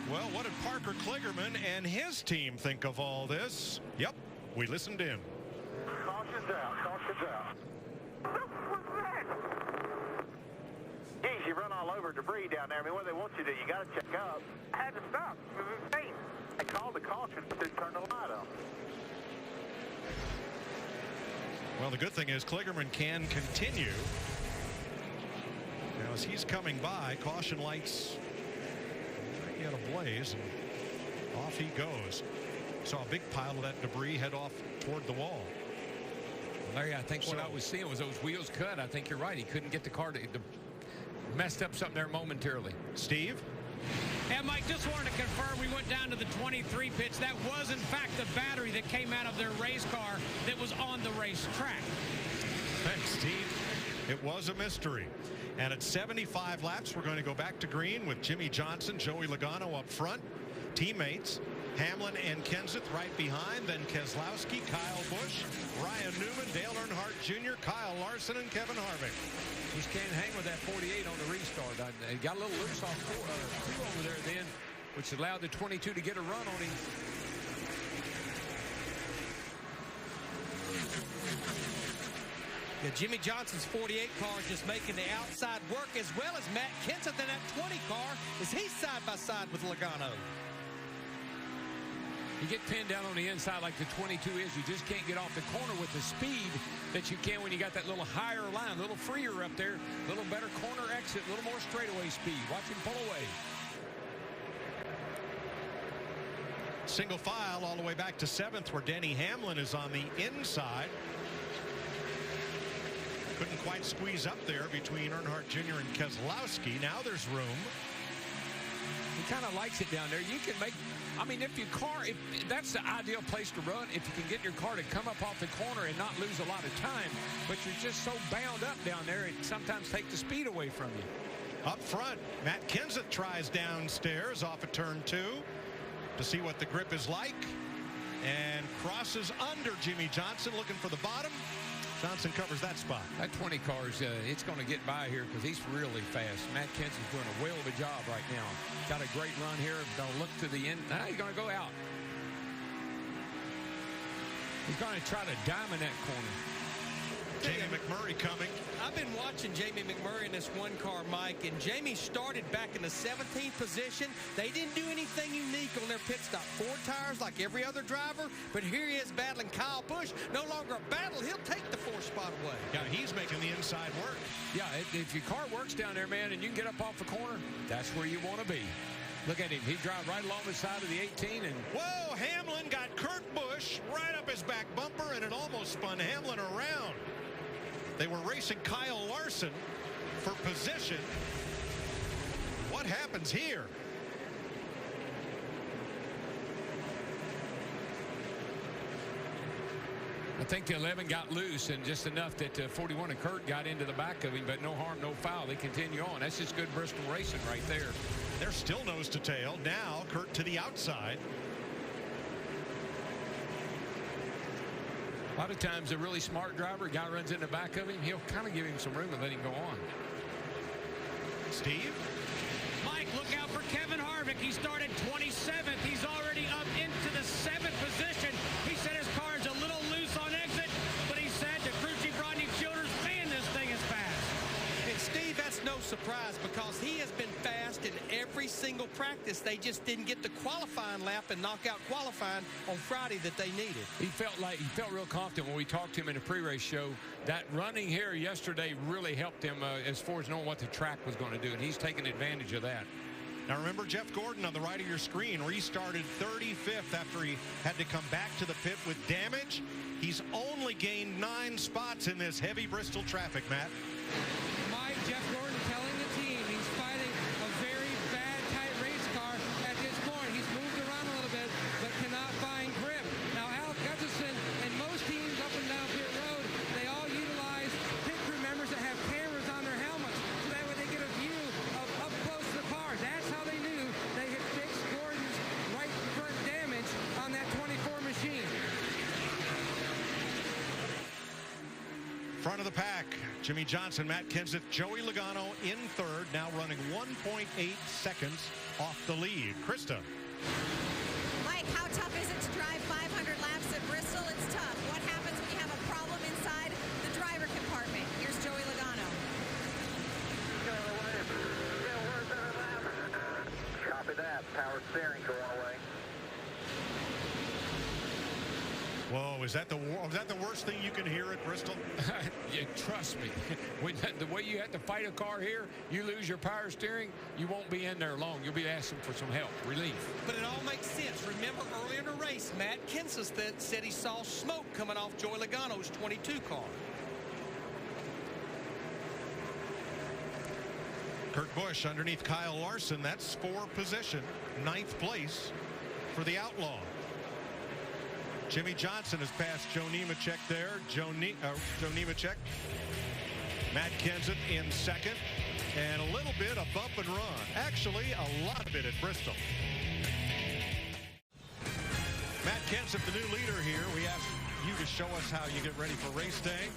Well, what did Parker Kligerman and his team think of all this? Yep, we listened in. Caution's out. Caution's out. Geez, you run all over debris down there. I mean, what they want you to do, you got to check up. I had to stop. I called the caution, but didn't turn the light on. Well, the good thing is Kligerman can continue. Now, as he's coming by, caution lights get ablaze, and off he goes. Saw a big pile of that debris head off toward the wall. Larry, I think what I was seeing was those wheels cut. I think you're right. He couldn't get the car to messed up something there momentarily. Steve? And Mike, just wanted to confirm, we went down to the 23 pits. That was, in fact, the battery that came out of their race car that was on the racetrack. Thanks, Steve. It was a mystery. And at 75 laps, we're going to go back to green with Jimmie Johnson, Joey Logano up front. Teammates, Hamlin and Kenseth right behind. Then Keselowski, Kyle Busch, Ryan Newman, Dale Earnhardt Jr., Kyle Larson, and Kevin Harvick. Just can't hang with that 48 on the restart. He got a little loose off 2 over there then, which allowed the 22 to get a run on him. Yeah, Jimmy Johnson's 48 car is just making the outside work, as well as Matt Kenseth in that 20 car as he's side by side with Logano. You get pinned down on the inside like the 22 is. You just can't get off the corner with the speed that you can when you got that little higher line, a little freer up there, a little better corner exit, a little more straightaway speed. Watch him pull away. Single file all the way back to 7th, where Denny Hamlin is on the inside. Couldn't quite squeeze up there between Earnhardt Jr. and Keselowski. Now there's room. He kind of likes it down there. You can make, I mean, if that's the ideal place to run, if you can get your car to come up off the corner and not lose a lot of time. But you're just so bound up down there, it sometimes takes the speed away from you. Up front, Matt Kenseth tries downstairs off of turn 2 to see what the grip is like, and crosses under Jimmy Johnson, looking for the bottom. Johnson covers that spot. That 20 car is it's going to get by here because he's really fast. Matt Kenseth's doing a whale of a job right now. Got a great run here. Going to look to the end. Now he's going to go out. He's going to try to diamond that corner. Jamie McMurray coming. I've been watching Jamie McMurray in this one car, Mike, and Jamie started back in the 17th position. They didn't do anything unique on their pit stop. 4 tires like every other driver, but here he is battling Kyle Busch. No longer a battle. He'll take the 4th spot away. Yeah, he's making the inside work. Yeah, if your car works down there, man, and you can get up off the corner, that's where you want to be. Look at him. He drives right along the side of the 18. And whoa, Hamlin got Kurt Busch right up his back bumper, and it almost spun Hamlin around. They were racing Kyle Larson for position. What happens here? I think the 11 got loose, and just enough that 41 and Kurt got into the back of him, but no harm, no foul. They continue on. That's just good Bristol racing right there. They're still nose to tail. Now Kurt to the outside. A lot of times a really smart driver, a guy runs in the back of him, he'll kind of give him some room and let him go on. Steve? Mike, look out for Kevin Harvick. He started 27th. He's already up into the 7th position. He said his car is a little loose on exit, but he said to crew chief Rodney Childers, man, this thing is fast. And Steve, that's no surprise because he has been fast in every single practice. They just didn't get the qualifying lap and knockout qualifying on Friday that they needed. He felt real confident when we talked to him in the pre-race show. That running here yesterday really helped him as far as knowing what the track was going to do, and he's taking advantage of that. Now remember, Jeff Gordon on the right of your screen restarted 35th after he had to come back to the pit with damage. He's only gained 9 spots in this heavy Bristol traffic, Matt. Mike, Jeff Gordon telling the team he's fighting a very bad, tight race car at this point. He's moved around a little bit, but cannot find grip. Now, Al Gustafson and most teams up and down pit road, they all utilize pit crew members that have cameras on their helmets, so that way they get a view of up close to the car. That's how they knew they had fixed Gordon's right front damage on that 24 machine. Front of the pack, Jimmy Johnson, Matt Kenseth, Joey Logano in 3rd, now running 1.8 seconds off the lead. Krista. Mike, how tough is it to drive 500 laps at Bristol? It's tough. What happens when you have a problem inside the driver compartment? Here's Joey Logano. Copy that. Power steering going away. Whoa, is that the worst thing you can hear at Bristol? Yeah, trust me. The way you have to fight a car here, you lose your power steering, you won't be in there long. You'll be asking for some help, relief. But it all makes sense. Remember earlier in the race, Matt Kenseth said he saw smoke coming off Joey Logano's 22 car. Kurt Busch underneath Kyle Larson. That's 4 position, 9th place for the Outlaw. Jimmy Johnson has passed Joe Nemechek there. Joe Nemechek. Matt Kenseth in 2nd. And a little bit of bump and run. Actually, a lot of it at Bristol. Matt Kenseth, the new leader here. We asked you to show us how you get ready for race day.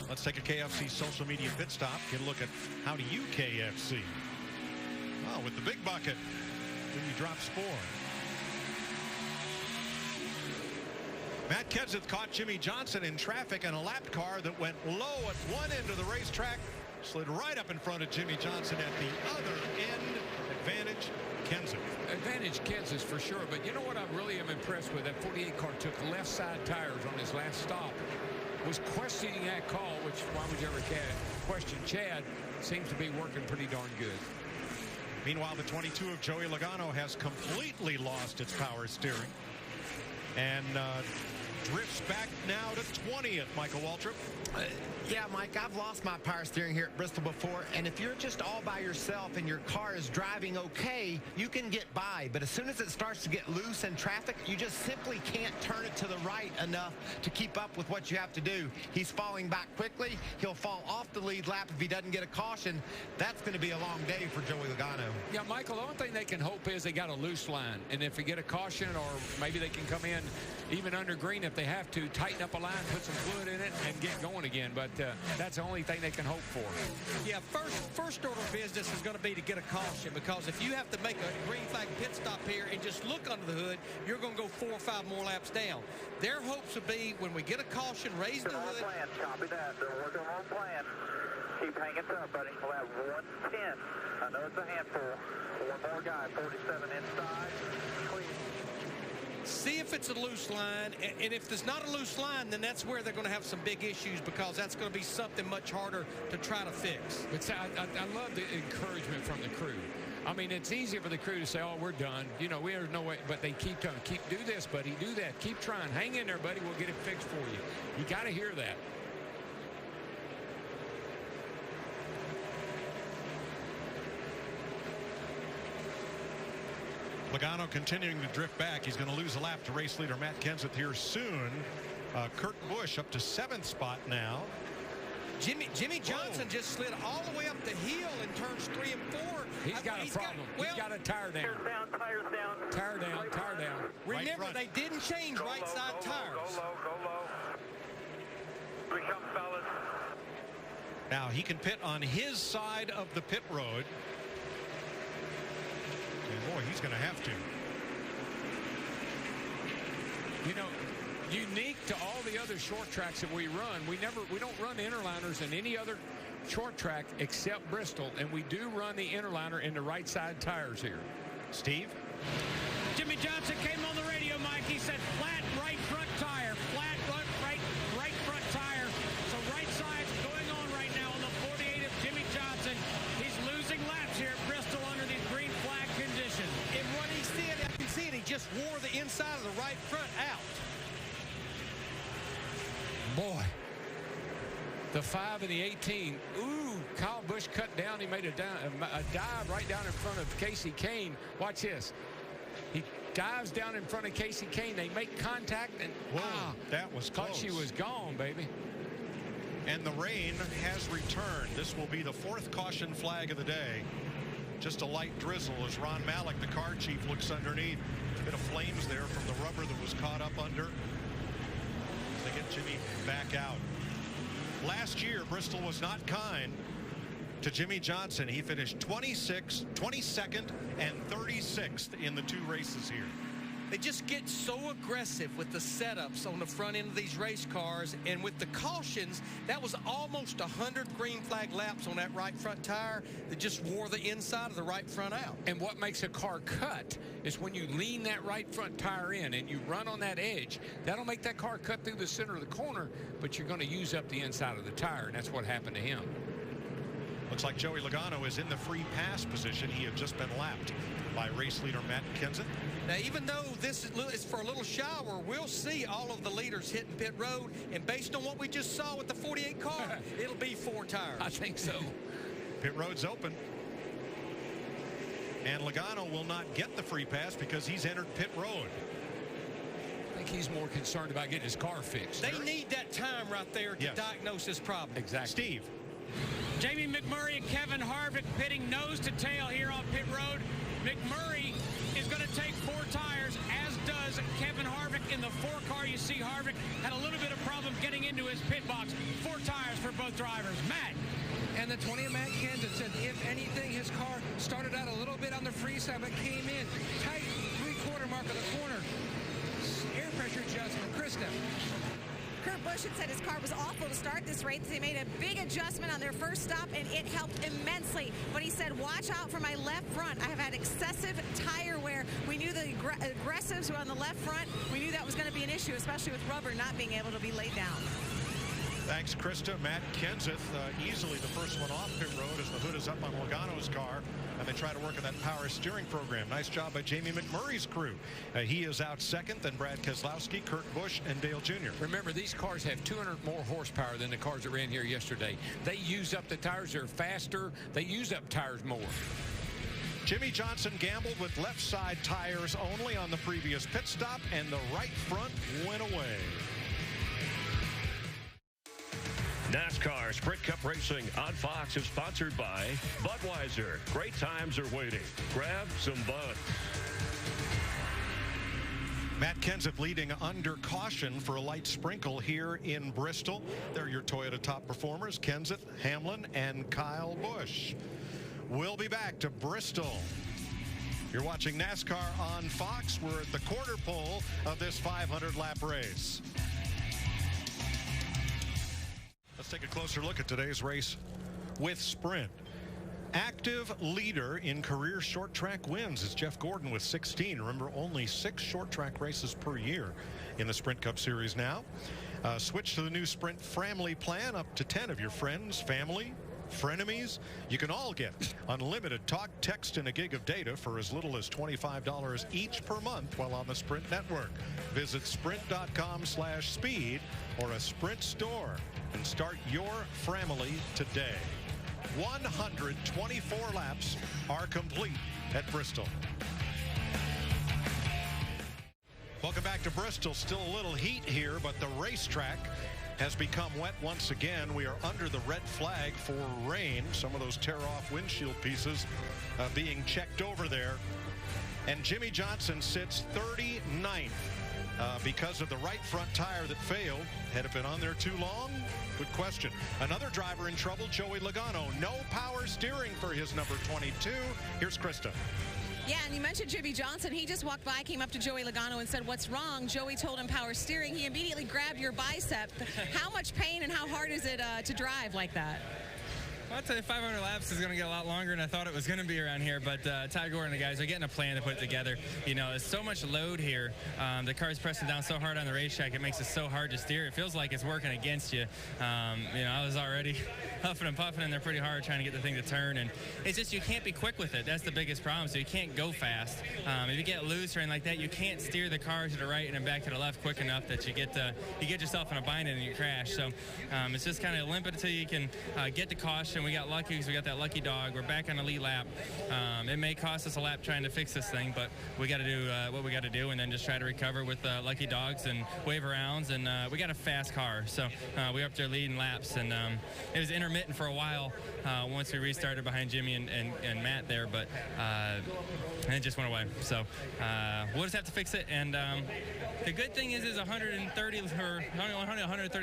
Let's take a KFC social media pit stop. Get a look at how do you KFC. Oh, with the big bucket. Then you drop Spore. Matt Kenseth caught Jimmy Johnson in traffic in a lapped car that went low at one end of the racetrack, slid right up in front of Jimmy Johnson at the other end. Advantage Kenseth. Advantage Kenseth for sure, but you know what I really am impressed with? That 48 car took left side tires on his last stop. Was questioning that call, which why would you ever question Chad? Seems to be working pretty darn good. Meanwhile, the 22 of Joey Logano has completely lost its power steering and drifts back now to 20th. Michael Waltrip. Yeah, Mike, I've lost my power steering here at Bristol before, and if you're just all by yourself and your car is driving okay, you can get by. But as soon as it starts to get loose in traffic, you just simply can't turn it to the right enough to keep up with what you have to do. He's falling back quickly. He'll fall off the lead lap if he doesn't get a caution. That's going to be a long day for Joey Logano. Yeah, Michael, the only thing they can hope is they got a loose line, and if they get a caution, or maybe they can come in even under green if they have to, tighten up a line, put some fluid in it, and get going again. But that's the only thing they can hope for. Yeah, first order of business is going to be to get a caution, because if you have to make a green flag pit stop here and just look under the hood, you're going to go 4 or 5 more laps down. Their hopes would be when we get a caution, raise the hood. Plan. Copy that. They're working on plan. Keep hanging tough, buddy. We'll have 110. I know it's a handful. One more guy, 47 inside. Clean. See if it's a loose line, and if there's not a loose line, then that's where they're going to have some big issues, because that's going to be something much harder to try to fix. But I love the encouragement from the crew. I mean, it's easy for the crew to say, oh, we're done. You know, there's no way. But they keep telling, do this, buddy, do that. Keep trying. Hang in there, buddy. We'll get it fixed for you. You got to hear that. Logano continuing to drift back. He's going to lose a lap to race leader Matt Kenseth here soon. Kurt Busch up to 7th spot now. Jimmy Johnson just slid all the way up the hill in turns 3 and 4. He's got a problem. He's got a tire down. Tires down. Tire down, tire down. Remember, they didn't change go right low, side go tires. Low, go low. We come, fellas. Now he can pit on his side of the pit road. And boy, he's going to have to. You know, unique to all the other short tracks that we run, we don't run interliners in any other short track except Bristol, and we do run the interliner in the right side tires here. Steve? Jimmy Johnson came on the radio, Mike. He said flat right front tire, flat right front tire. So right side's going on right now on the 48 of Jimmy Johnson. He's losing laps here at Bristol under these green flag conditions. And what he said, I can see it, he just wore the inside of the right front out. Boy, the 5 and the 18. Ooh, Kyle Busch cut down. He made a dive right down in front of Casey Kane. Watch this. He dives down in front of Casey Kane. They make contact, and that was close. Thought she was gone, baby. And the rain has returned. This will be the 4th caution flag of the day. Just a light drizzle as Ron Malik, the car chief, looks underneath. A bit of flames there from the rubber that was caught up under. They get Jimmy back out. Last year, Bristol was not kind to Jimmy Johnson. He finished 26th, 22nd, and 36th in the 2 races here. They just get so aggressive with the setups on the front end of these race cars, and with the cautions, that was almost 100 green flag laps on that right front tire that just wore the inside of the right front out. And what makes a car cut is when you lean that right front tire in and you run on that edge. That'll make that car cut through the center of the corner, but you're going to use up the inside of the tire, and that's what happened to him. Looks like Joey Logano is in the free pass position. He had just been lapped by race leader Matt Kenseth. Now, even though this is for a little shower, we'll see all of the leaders hitting pit road, and based on what we just saw with the 48 car, it'll be 4 tires. I think so. Pit road's open. And Logano will not get the free pass because he's entered pit road. I think he's more concerned about getting his car fixed. They need that time right there to diagnose this problem. Exactly. Steve. Jamie McMurray and Kevin Harvick pitting nose to tail here on pit road. McMurray is going to take 4 tires, as does Kevin Harvick in the 4 car. You see Harvick had a little bit of problem getting into his pit box. 4 tires for both drivers. Matt. And the 20 of Matt Kenseth said, if anything, his car started out a little bit on the free side, but came in tight 3/4 mark of the corner. Air pressure pressure adjustment. Krista. Kurt Busch had said his car was awful to start this race. They made a big adjustment on their first stop, and it helped immensely. But he said, watch out for my left front. I have had excessive tire wear. We knew the aggressives were on the left front. We knew that was going to be an issue, especially with rubber not being able to be laid down. Thanks, Krista. Matt Kenseth, easily the first one off pit road as the hood is up on Logano's car, and they try to work on that power steering program. Nice job by Jamie McMurray's crew. He is out second, then Brad Keselowski, Kurt Busch, and Dale Jr. Remember, these cars have 200 more horsepower than the cars that ran here yesterday. They use up the tires. They're faster. They use up tires more. Jimmy Johnson gambled with left side tires only on the previous pit stop, and the right front went away. NASCAR Sprint Cup Racing on Fox is sponsored by Budweiser. Great times are waiting. Grab some Bud. Matt Kenseth leading under caution for a light sprinkle here in Bristol. They're your Toyota top performers, Kenseth, Hamlin, and Kyle Busch. We'll be back to Bristol. You're watching NASCAR on Fox. We're at the quarter pole of this 500-lap race. Let's take a closer look at today's race with Sprint. Active leader in career short track wins is Jeff Gordon with 16. Remember, only 6 short track races per year in the Sprint Cup Series now. Switch to the new Sprint Family plan. Up to 10 of your friends, family, frenemies. You can all get unlimited talk, text, and a gig of data for as little as $25 each per month while on the Sprint network. Visit sprint.com/speed or a Sprint store and start your family today. 124 laps are complete at Bristol. Welcome back to Bristol. Still a little heat here, but the racetrack has become wet once again. We are under the red flag for rain. Some of those tear-off windshield pieces being checked over there. And Jimmy Johnson sits 39th because of the right front tire that failed. Had it been on there too long? Good question. Another driver in trouble, Joey Logano. No power steering for his number 22. Here's Krista. Yeah, and you mentioned Jimmy Johnson. He just walked by, came up to Joey Logano and said, what's wrong? Joey told him power steering. He immediately grabbed your bicep. How much pain and how hard is it to drive like that? Well, I'd say 500 laps is going to get a lot longer than I thought it was going to be around here, but Ty Gordon and the guys are getting a plan to put it together. You know, there's so much load here. The car's pressing down so hard on the racetrack, it makes it so hard to steer. It feels like it's working against you. You know, I was already huffing and puffing in there pretty hard trying to get the thing to turn, and it's just you can't be quick with it. That's the biggest problem, so you can't go fast. If you get loose or anything like that, you can't steer the car to the right and then back to the left quick enough that you get yourself in a bind and you crash. So it's just kind of limping until you can get to caution. We got lucky because we got that lucky dog. We're back on the lead lap. It may cost us a lap trying to fix this thing, but we got to do what we got to do and then just try to recover with lucky dogs and wave arounds. And we got a fast car, so we were up there leading laps, and it was intermittent for a while once we restarted behind Jimmy and Matt there, but and it just went away. So we'll just have to fix it. And the good thing is 130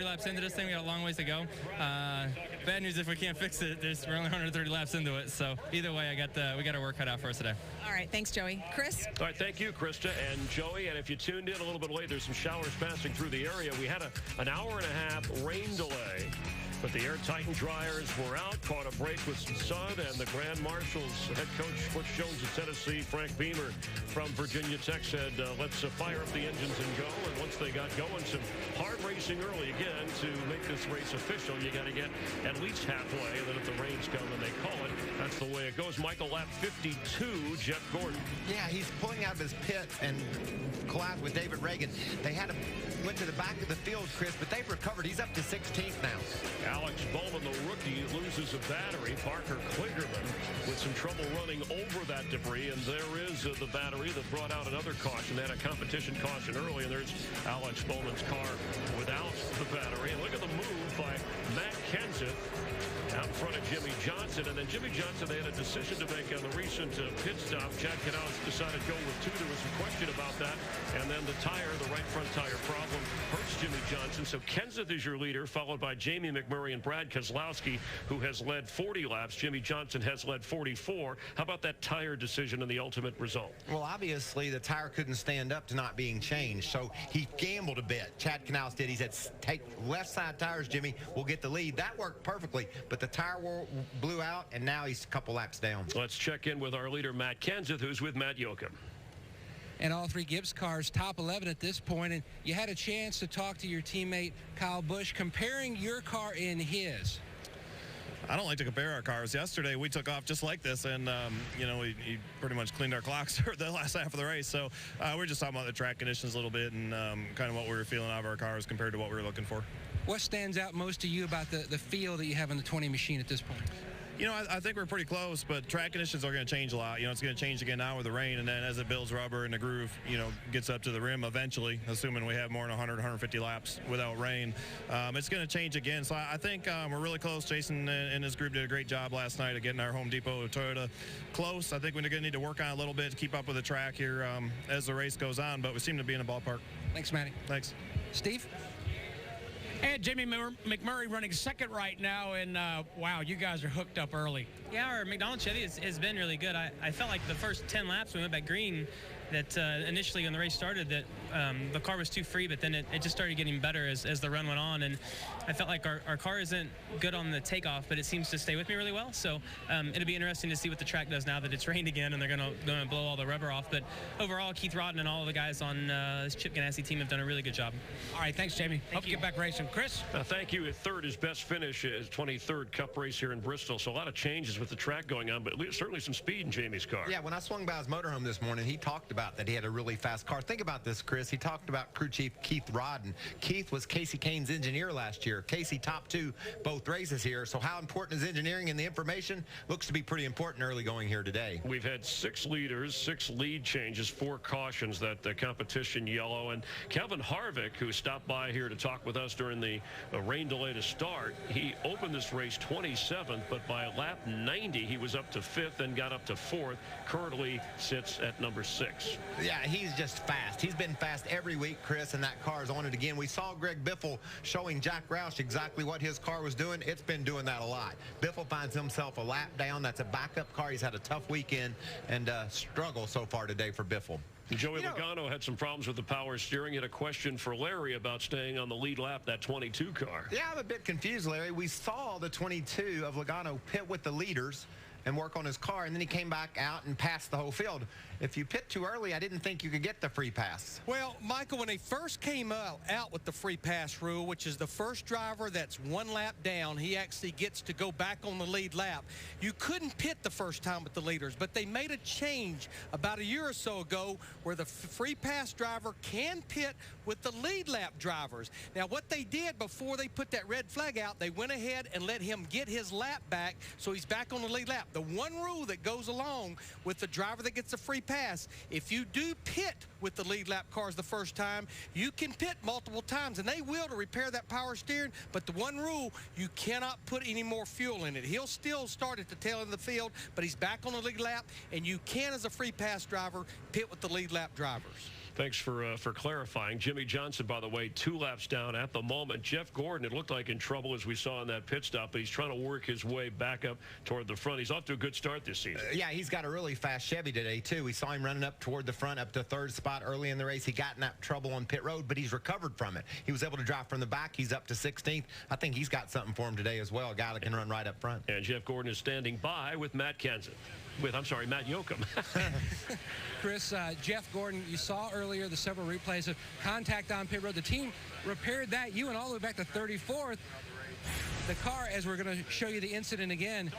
laps into this thing. We got a long ways to go. Bad news if we can't fix it. We're only 130 laps into it. So either way, we got our work cut out for us today. All right, thanks, Joey. Chris? All right, thank you, Krista and Joey. And if you tuned in a little bit late, there's some showers passing through the area. We had an hour and a half rain delay, but the Air Titan dryers were out, caught a break with some sun, and the Grand Marshals head coach Butch Jones of Tennessee, Frank Beamer from Virginia Tech said, let's fire up the engines and go. And once they got going, some hard racing early again to make this race official. You got to get at least halfway, and then if the rains come and they call it, that's the way it goes. Michael, lap 52, Jeff Gordon. Yeah, he's pulling out of his pit and collided with David Reagan. They went to the back of the field, Chris, but they've recovered. He's up to 16th now. Alex Bowman, the rookie, loses a battery. Parker Kligerman with some trouble running over that debris, and there is the battery that brought out another caution. They had a competition caution early, and there's Alex Bowman's car without the battery. And look at the move by Matt Kenseth out in front of Jimmy Johnson. Johnson. And then Jimmy Johnson, they had a decision to make on the recent pit stop. Chad Canals decided to go with 2. There was some question about that. And then the right front tire problem hurts Jimmy Johnson. So Kenseth is your leader, followed by Jamie McMurray and Brad Keselowski, who has led 40 laps. Jimmy Johnson has led 44. How about that tire decision and the ultimate result? Well, obviously, the tire couldn't stand up to not being changed, so he gambled a bit. Chad Canals did. He said, take left side tires, Jimmy. We'll get the lead. That worked perfectly, but the tire blew out, and now he's a couple laps down. Let's check in with our leader, Matt Kenseth, who's with Matt Yoakum. And all 3 Gibbs cars top 11 at this point, and you had a chance to talk to your teammate Kyle Busch, comparing your car and his. I don't like to compare our cars. Yesterday, we took off just like this, and, he pretty much cleaned our clocks for the last half of the race. So we're just talking about the track conditions a little bit and kind of what we were feeling out of our cars compared to what we were looking for. What stands out most to you about the feel that you have in the 20 machine at this point? I think we're pretty close, but track conditions are going to change a lot. It's going to change again now with the rain, and then as it builds rubber and the groove, gets up to the rim eventually, assuming we have more than 100, 150 laps without rain, it's going to change again. So I think we're really close. Jason and his group did a great job last night of getting our Home Depot Toyota close. I think we're going to need to work on it a little bit to keep up with the track here as the race goes on, but we seem to be in the ballpark. Thanks, Matty. Thanks. Steve? And Jamie McMurray running second right now, and wow, you guys are hooked up early. Yeah, our McDonald Chevy has been really good. I felt like the first 10 laps we went back green, that initially when the race started that the car was too free, but then it just started getting better as the run went on, and I felt like our car isn't good on the takeoff, but it seems to stay with me really well. So it'll be interesting to see what the track does now that it's rained again and they're going to blow all the rubber off. But overall, Keith Rodden and all of the guys on this Chip Ganassi team have done a really good job. All right, thanks, Jamie. Hope you get back racing. Chris? Thank you. Third, his best finish, his 23rd Cup race here in Bristol. So a lot of changes with the track going on, but certainly some speed in Jamie's car. Yeah, when I swung by his motorhome this morning, he talked about that he had a really fast car. Think about this, Chris. He talked about crew chief Keith Rodden. Keith was Casey Kane's engineer last year. Casey top 2 both races here. So how important is engineering and the information? Looks to be pretty important early going here today. We've had 6 leaders, 6 lead changes, 4 cautions, that the competition yellow. And Kevin Harvick, who stopped by here to talk with us during the rain delay to start, he opened this race 27th, but by lap 90, he was up to 5th and got up to 4th. Currently sits at number 6. Yeah, he's just fast. He's been fast every week, Chris, and that car is on it again. We saw Greg Biffle showing Jack Roush exactly what his car was doing. It's been doing that a lot. Biffle finds himself a lap down. That's a backup car. He's had a tough weekend and struggle so far today for Biffle. Joey Logano had some problems with the power steering. He had a question for Larry about staying on the lead lap, that 22 car. Yeah, I'm a bit confused, Larry. We saw the 22 of Logano pit with the leaders and work on his car, and then he came back out and passed the whole field. If you pit too early, I didn't think you could get the free pass. Well, Michael, when they first came out with the free pass rule, which is the first driver that's 1 lap down, he actually gets to go back on the lead lap. You couldn't pit the first time with the leaders, but they made a change about a year or so ago where the free pass driver can pit with the lead lap drivers. Now, what they did before they put that red flag out, they went ahead and let him get his lap back, so he's back on the lead lap. The one rule that goes along with the driver that gets a free pass, if you do pit with the lead lap cars the first time, you can pit multiple times, and they will to repair that power steering, but the one rule, you cannot put any more fuel in it. He'll still start at the tail end of the field, but he's back on the lead lap, and you can, as a free pass driver, pit with the lead lap drivers. Thanks for clarifying. Jimmy Johnson, by the way, 2 laps down at the moment. Jeff Gordon, it looked like in trouble as we saw in that pit stop, but he's trying to work his way back up toward the front. He's off to a good start this season. Yeah, he's got a really fast Chevy today, too. We saw him running up toward the front, up to 3rd spot early in the race. He got in that trouble on pit road, but he's recovered from it. He was able to drive from the back. He's up to 16th. I think he's got something for him today as well, a guy that can run right up front. And Jeff Gordon is standing by with Matt Kenseth. Matt Yoakum. Chris, Jeff Gordon, you saw earlier the several replays of contact on pit road. The team repaired that. You went all the way back to 34th. The car, as we're going to show you the incident again,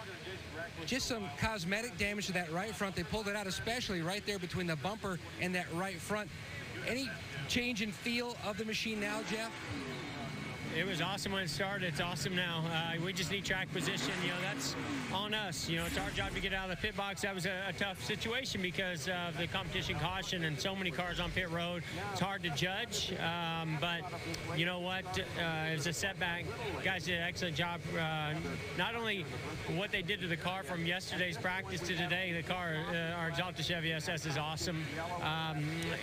just some cosmetic damage to that right front. They pulled it out, especially right there between the bumper and that right front. Any change in feel of the machine now, Jeff? It was awesome when it started. It's awesome now. We just need track position. That's on us. It's our job to get out of the pit box. That was a tough situation because of the competition caution and so many cars on pit road. It's hard to judge, but you know what? It was a setback. Guys did an excellent job. Not only what they did to the car from yesterday's practice to today, the car, our Axalta Chevy SS is awesome,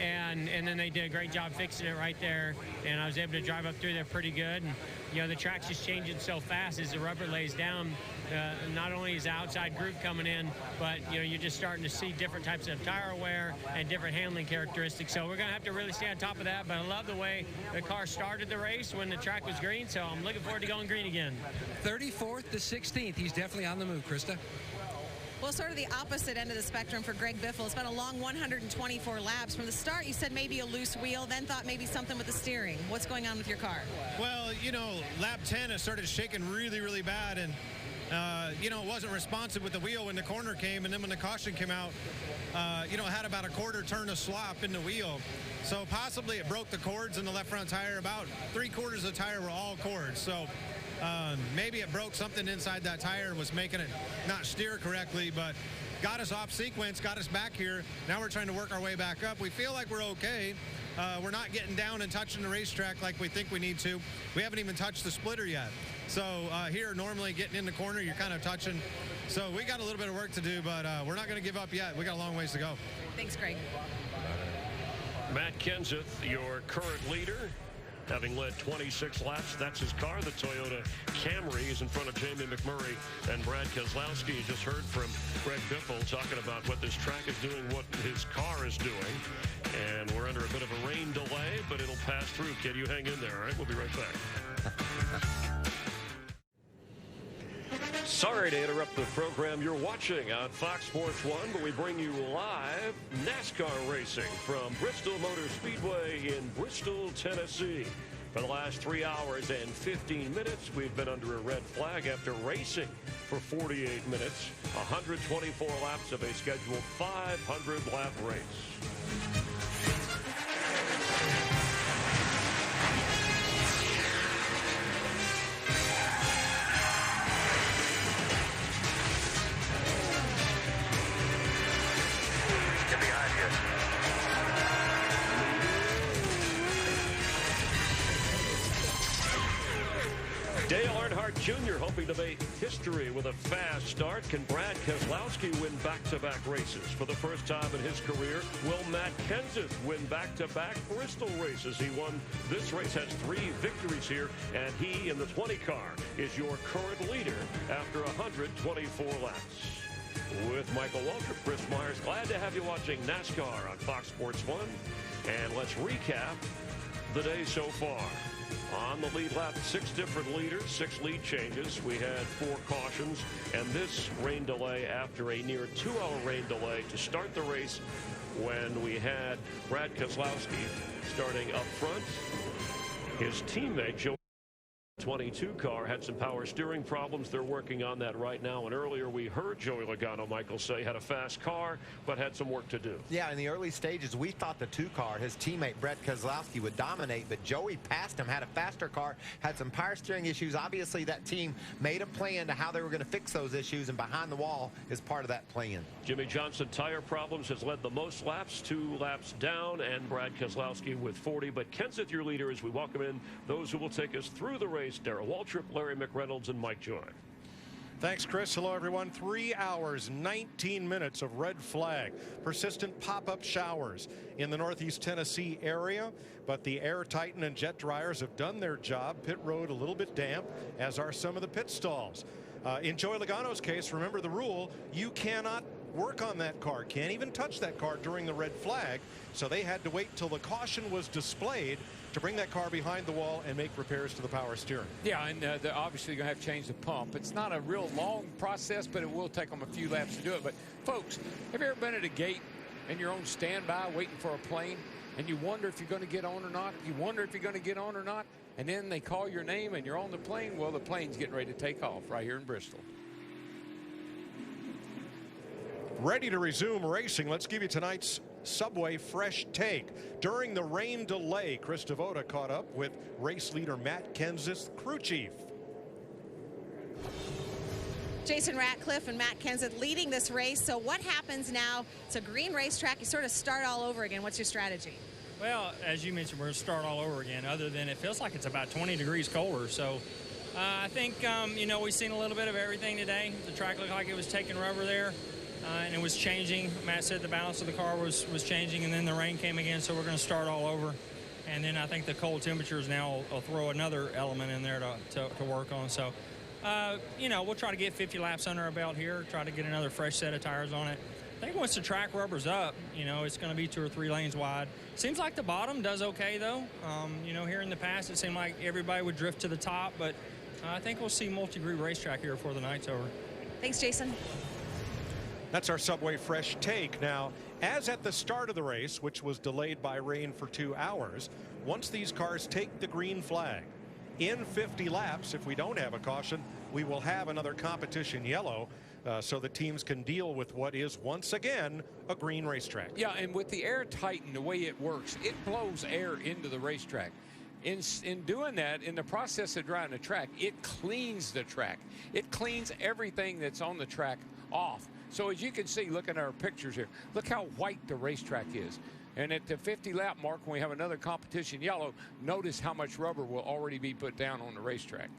and then they did a great job fixing it right there, and I was able to drive up through there pretty good. And, the track's just changing so fast as the rubber lays down. Not only is the outside groove coming in, but you're just starting to see different types of tire wear and different handling characteristics. So we're going to have to really stay on top of that. But I love the way the car started the race when the track was green. So I'm looking forward to going green again. 34th to 16th. He's definitely on the move, Krista. Well, sort of the opposite end of the spectrum for Greg Biffle. It's been a long 124 laps. From the start, you said maybe a loose wheel, then thought maybe something with the steering. What's going on with your car? Well, lap 10, it started shaking really, really bad, and it wasn't responsive with the wheel when the corner came, and then when the caution came out, had about a quarter turn of slop in the wheel. So possibly it broke the cords in the left front tire. About 3/4 of the tire were all cords. So maybe it broke something inside that tire and was making it not steer correctly, but got us off sequence, got us back here. Now we're trying to work our way back up. We feel like we're okay. We're not getting down and touching the racetrack like we think we need to. We haven't even touched the splitter yet. So here, normally getting in the corner, you're kind of touching. So we got a little bit of work to do, but we're not going to give up yet. We got a long ways to go. Thanks, Greg. Matt Kenseth, your current leader, having led 26 laps. That's his car, the Toyota Camry. Is in front of Jamie McMurray and Brad Keselowski. You just heard from Greg Biffle talking about what this track is doing, what his car is doing. And we're under a bit of a rain delay, but it'll pass through. Kid, you hang in there, all right? We'll be right back. Sorry to interrupt the program you're watching on Fox Sports 1, but we bring you live NASCAR racing from Bristol Motor Speedway in Bristol, Tennessee. For the last 3 hours and 15 minutes, we've been under a red flag after racing for 48 minutes, 124 laps of a scheduled 500-lap race. Dale Earnhardt Jr. hoping to make history with a fast start. Can Brad Keselowski win back-to-back races? For the first time in his career, will Matt Kenseth win back-to-back Bristol races? He won this race, has 3 victories here, and he in the 20 car is your current leader after 124 laps. With Michael Waltrip, Chris Myers, glad to have you watching NASCAR on Fox Sports 1. And let's recap the day so far. On the lead lap, 6 different leaders, 6 lead changes. We had 4 cautions, and this rain delay after a near 2-hour rain delay to start the race when we had Brad Keselowski starting up front. His teammate, Joe 22 car, had some power steering problems. They're working on that right now. And earlier we heard Joey Logano, Michael, say had a fast car, but had some work to do. Yeah, in the early stages, we thought the 2 car, his teammate Brad Keselowski, would dominate, but Joey passed him, had a faster car, had some power steering issues. Obviously, that team made a plan to how they were going to fix those issues, and behind the wall is part of that plan. Jimmie Johnson, tire problems, has led the most laps, 2 laps down, and Brad Keselowski with 40. But Kenseth, your leader, as we welcome in those who will take us through the race. Darrell Waltrip, Larry McReynolds, and Mike Joy. Thanks, Chris. Hello, everyone. 3 hours, 19 minutes of red flag. Persistent pop-up showers in the Northeast Tennessee area, but the Air Titan and jet dryers have done their job. Pit road a little bit damp, as are some of the pit stalls. In Joey Logano's case, remember the rule, you cannot work on that car, can't even touch that car during the red flag, so they had to wait till the caution was displayed to bring that car behind the wall and make repairs to the power steering. Yeah, and they're obviously going to have to change the pump. It's not a real long process, but it will take them a few laps to do it. But, folks, have you ever been at a gate and you're on standby waiting for a plane, and you wonder if you're going to get on or not? You wonder if you're going to get on or not, and then they call your name and you're on the plane? Well, the plane's getting ready to take off right here in Bristol. Ready to resume racing. Let's give you tonight's Subway Fresh Take. During the rain delay, Chris Devoda caught up with race leader Matt Kenseth, crew chief. Jason Ratcliffe and Matt Kenseth leading this race. So what happens now? It's a green racetrack. You sort of start all over again. What's your strategy? Well, as you mentioned, we're going to start all over again, other than it feels like it's about 20 degrees colder. So I think, you know, we've seen a little bit of everything today. The track looked like it was taking rubber there, and it was changing. Matt said the balance of the car was changing, and then the rain came again, so we're going to start all over. And then I think the cold temperatures now will throw another element in there to work on. So, you know, we'll try to get 50 laps under our belt here, try to get another fresh set of tires on it. I think once the track rubber's up, you know, it's going to be 2 or 3 lanes wide. Seems like the bottom does okay, though. You know, here in the past, it seemed like everybody would drift to the top, but I think we'll see multi-degree racetrack here before the night's over. Thanks, Jason. That's our Subway Fresh Take. Now, as at the start of the race, which was delayed by rain for 2 hours, once these cars take the green flag, in 50 laps, if we don't have a caution, we will have another competition yellow. So the teams can deal with what is once again a green racetrack. Yeah, and with the Air Titan, the way it works, it blows air into the racetrack. In doing that, in the process of driving the track, it cleans the track. It cleans everything that's on the track off. So as you can see, look at our pictures here. Look how white the racetrack is. And at the 50-lap mark, when we have another competition yellow, notice how much rubber will already be put down on the racetrack.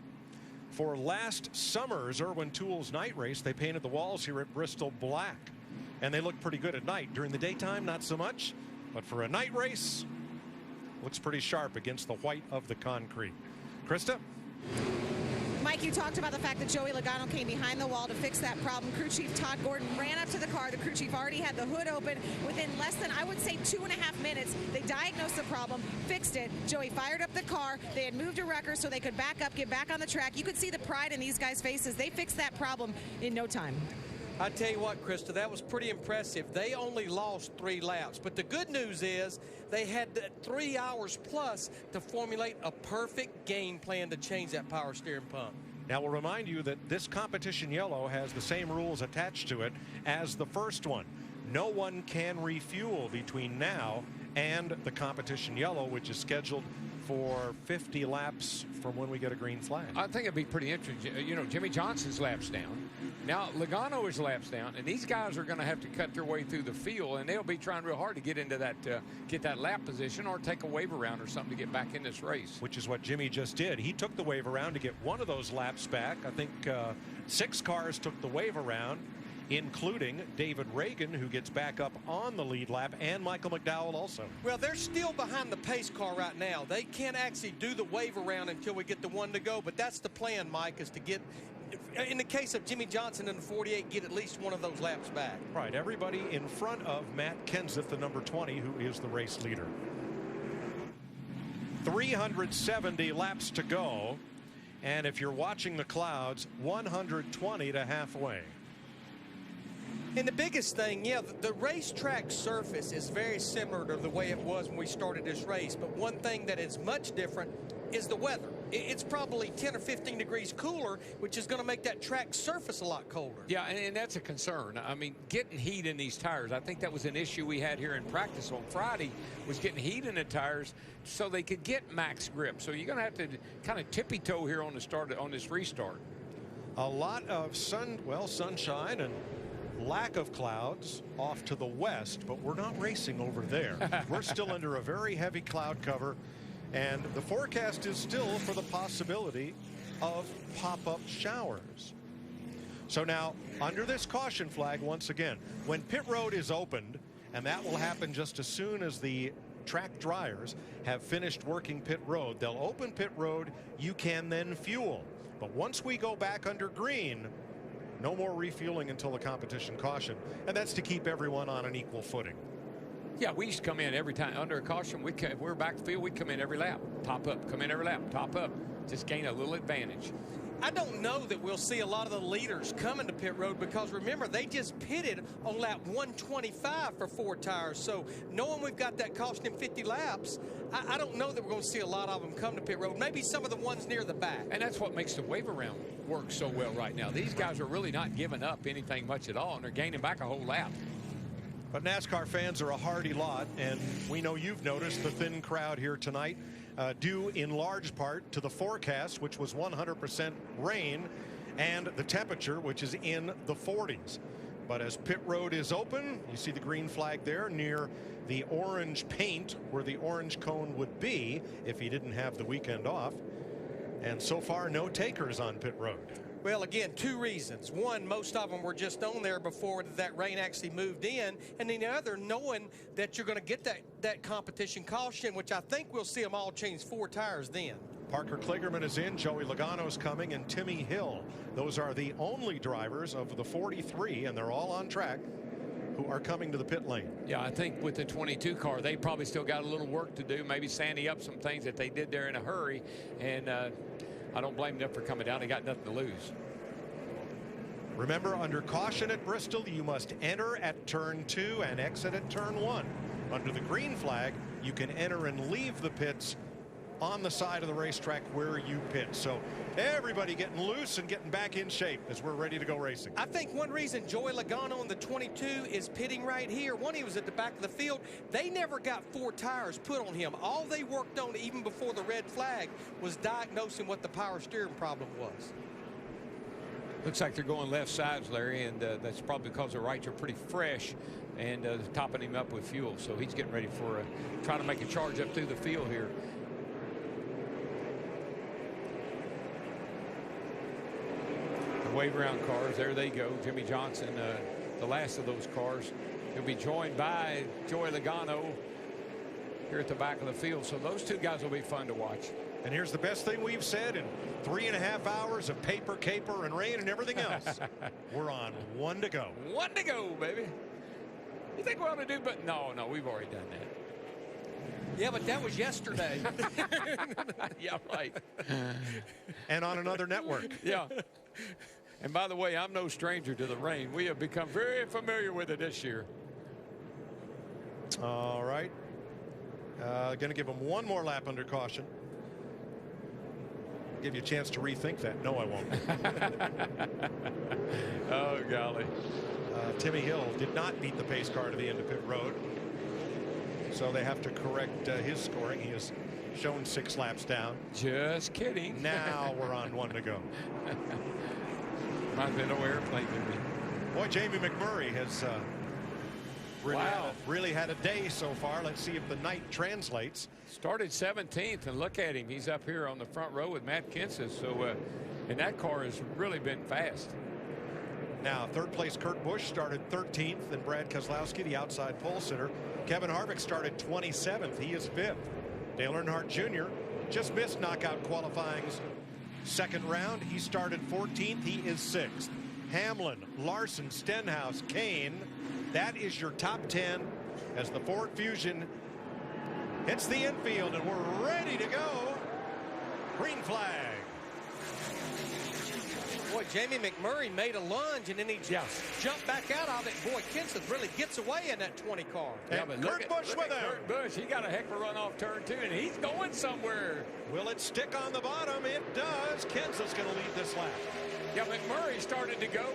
For last summer's Irwin Tools night race, they painted the walls here at Bristol black, and they look pretty good at night. During the daytime, not so much, but for a night race, looks pretty sharp against the white of the concrete. Krista? Mike, you talked about the fact that Joey Logano came behind the wall to fix that problem. Crew chief Todd Gordon ran up to the car. The crew chief already had the hood open. Within less than, I would say, 2.5 minutes, they diagnosed the problem, fixed it. Joey fired up the car. They had moved a wrecker so they could back up, get back on the track. You could see the pride in these guys' faces. They fixed that problem in no time. I tell you what, Krista, that was pretty impressive. They only lost 3 laps. But the good news is they had 3 hours plus to formulate a perfect game plan to change that power steering pump. Now, we'll remind you that this competition yellow has the same rules attached to it as the first one. No one can refuel between now and the competition yellow, which is scheduled for 50 laps from when we get a green flag. I think it'd be pretty interesting. You know, Jimmy Johnson's laps down. Now, Logano is laps down, and these guys are going to have to cut their way through the field, and they'll be trying real hard to get into that, get that lap position or take a wave around or something to get back in this race. Which is what Jimmy just did. He took the wave around to get one of those laps back. I think 6 cars took the wave around, including David Reagan, who gets back up on the lead lap, and Michael McDowell also. Well, they're still behind the pace car right now. They can't actually do the wave around until we get the one to go, but that's the plan, Mike, is to get, in the case of Jimmy Johnson in the 48, get at least one of those laps back. Right, everybody in front of Matt Kenseth, the number 20, who is the race leader. 370 laps to go, and if you're watching the clouds, 120 to halfway. And the biggest thing, yeah, the racetrack surface is very similar to the way it was when we started this race. But one thing that is much different is the weather. It's probably 10 or 15 degrees cooler, which is going to make that track surface a lot colder. Yeah, and that's a concern. I mean, getting heat in these tires, I think that was an issue we had here in practice on Friday, was getting heat in the tires so they could get max grip. So you're going to have to kind of tippy-toe here on the start, on this restart. A lot of sunshine and lack of clouds off to the west, but we're not racing over there. We're still under a very heavy cloud cover, and the forecast is still for the possibility of pop-up showers. So now, under this caution flag, once again, when pit road is opened, and that will happen just as soon as the track dryers have finished working pit road, they'll open pit road, you can then fuel. But once we go back under green, no more refueling until the competition caution, and that's to keep everyone on an equal footing. Yeah, we used to come in every time under a caution. If we're back to field, we'd come in every lap, top up, come in every lap, top up, just gain a little advantage. I don't know that we'll see a lot of the leaders coming to pit road because remember, they just pitted on lap 125 for 4 tires. So knowing we've got that caution in 50 laps, I don't know that we're going to see a lot of them come to pit road. Maybe some of the ones near the back. And that's what makes the wave around work so well right now. These guys are really not giving up anything much at all, and they're gaining back a whole lap. But NASCAR fans are a hardy lot, and we know you've noticed the thin crowd here tonight, due in large part to the forecast, which was 100% rain, and the temperature, which is in the 40s. But as pit road is open, you see the green flag there near the orange paint where the orange cone would be if he didn't have the weekend off. And so far, no takers on pit road. Well, again, two reasons. One, most of them were just on there before that rain actually moved in. And then the other, knowing that you're going to get that competition caution, which I think we'll see them all change 4 tires then. Parker Kligerman is in, Joey Logano's coming, and Timmy Hill. Those are the only drivers of the 43, and they're all on track, who are coming to the pit lane. Yeah, I think with the 22 car, they probably still got a little work to do, maybe sanding up some things that they did there in a hurry. And I don't blame them for coming down. They got nothing to lose. Remember, under caution at Bristol, you must enter at turn 2 and exit at turn 1. Under the green flag, you can enter and leave the pits on the side of the racetrack where you pit. So everybody getting loose and getting back in shape as we're ready to go racing. I think one reason Joey Logano in the 22 is pitting right here. One, he was at the back of the field. They never got 4 tires put on him. All they worked on even before the red flag was diagnosing what the power steering problem was. Looks like they're going left sides, Larry, and that's probably because the rights are pretty fresh and topping him up with fuel. So he's getting ready for trying to make a charge up through the field here. Wave around cars, there they go. Jimmy Johnson, the last of those cars. He'll be joined by Joey Logano here at the back of the field. So those two guys will be fun to watch. And here's the best thing we've said in 3.5 hours of paper, caper, and rain and everything else. We're on 1 to go. 1 to go, baby. You think we ought to do, but no, we've already done that. Yeah, but that was yesterday. Yeah, right. And on another network. Yeah. And by the way, I'm no stranger to the rain. We have become very familiar with it this year. All right. Going to give them 1 more lap under caution. Give you a chance to rethink that. No, I won't. Oh, golly. Timmy Hill did not beat the pace car to the end of pit road. So they have to correct his scoring. He has shown 6 laps down. Just kidding. Now we're on 1 to go. Might have been no airplane to me. Boy, Jamie McMurray has really had a day so far. Let's see if the night translates. Started 17th, and look at him. He's up here on the front row with Matt Kenseth. So, and that car has really been fast. Now, 3rd place Kurt Busch started 13th, and Brad Keselowski, the outside pole sitter. Kevin Harvick started 27th. He is 5th. Dale Earnhardt Jr. just missed knockout qualifying's 2nd round. He started 14th. He is 6th. Hamlin, Larson, Stenhouse, Kane. That is your top 10 as the Ford Fusion hits the infield, and we're ready to go. Green flag. Boy, Jamie McMurray made a lunge, and then he jumped back out of it. Boy, Kenseth really gets away in that 20 car. Yeah, but Kurt Busch with him. Kurt Busch, he got a heck of a run off turn 2, and he's going somewhere. Will it stick on the bottom? It does. Kenseth's going to lead this lap. Yeah, McMurray started to go.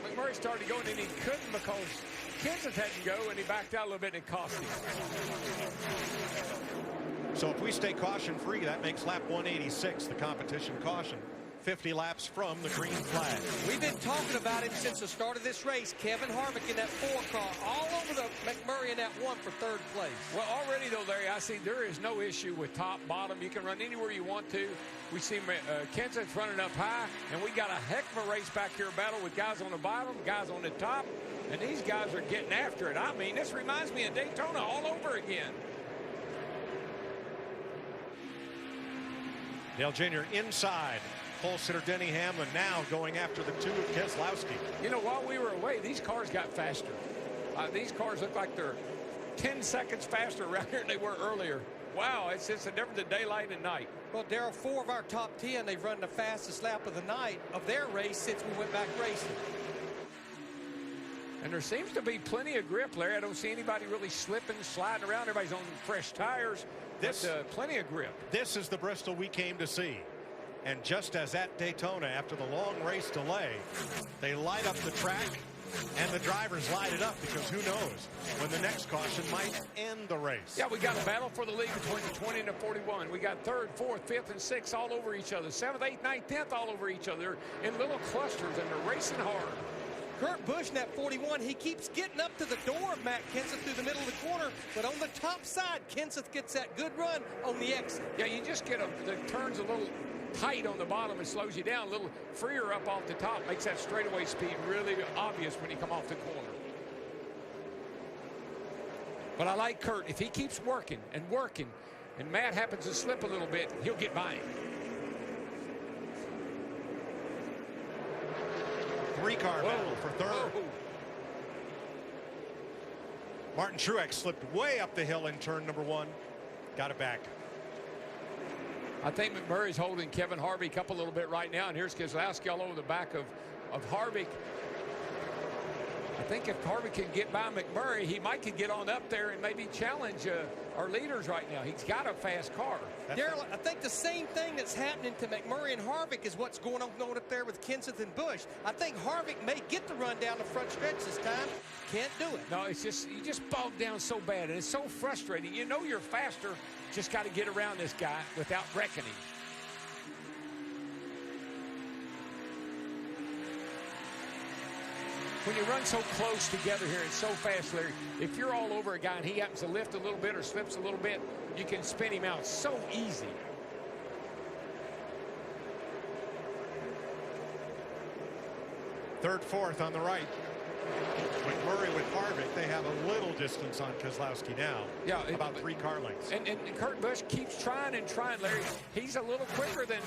McMurray started to go, and then he couldn't because Kenseth had to go, and he backed out a little bit, and it cost him. So if we stay caution-free, that makes lap 186 the competition caution. 50 laps from the green flag. We've been talking about him since the start of this race. Kevin Harvick in that 4 car, all over the McMurray in that 1 for 3rd place. Well, already though, Larry, I see there is no issue with top, bottom. You can run anywhere you want to. We see Kenseth running up high, and we got a heck of a race back here, battle with guys on the bottom, guys on the top, and these guys are getting after it. I mean, this reminds me of Daytona all over again. Dale Jr. inside. Pole sitter Denny Hamlin now going after the 2 of Keselowski. You know, while we were away, these cars got faster. These cars look like they're 10 seconds faster around here than they were earlier. Wow, it's just a difference of daylight and night. Well, Darrell, 4 of our top 10, they've run the fastest lap of the night of their race since we went back racing. And there seems to be plenty of grip, Larry. I don't see anybody really slipping, sliding around. Everybody's on fresh tires. Plenty of grip. This is the Bristol we came to see. And just as at Daytona, after the long race delay, they light up the track And the drivers light it up because who knows when the next caution might end the race. Yeah, we got a battle for the lead between the 20 and the 41. We got 3rd, 4th, 5th, and 6th all over each other. 7th, 8th, 9th, 10th all over each other in little clusters, and they're racing hard. Kurt Busch in that 41, he keeps getting up to the door of Matt Kenseth through the middle of the corner, but on the top side, Kenseth gets that good run on the exit. Yeah, you just get the turns a little tight on the bottom and slows you down. A little freer up off the top makes that straightaway speed really obvious when you come off the corner. But I like Kurt. If he keeps working and working, and Matt happens to slip a little bit, he'll get by him. 3-car battle for 3rd. Whoa. Martin Truex slipped way up the hill in turn number 1. Got it back. I think McMurray's holding Kevin Harvick up a little bit right now, and here's Keselowski all over the back of Harvick. I think if Harvick can get by McMurray, he might could get on up there and maybe challenge our leaders right now. He's got a fast car. Daryl, I think the same thing that's happening to McMurray and Harvick is what's going on up there with Kenseth and Busch. I think Harvick may get the run down the front stretch this time. Can't do it. No, it's just, you just bogged down so bad, and it's so frustrating. You know you're faster, just got to get around this guy without wrecking him. When you run so close together here and so fast, Larry, if you're all over a guy and he happens to lift a little bit or slips a little bit, you can spin him out so easy. Third, 4th on the right. McMurray with Harvick, they have a little distance on Keselowski now. Yeah, about 3 car lengths. And Kurt Busch keeps trying and trying, Larry. He's a little quicker than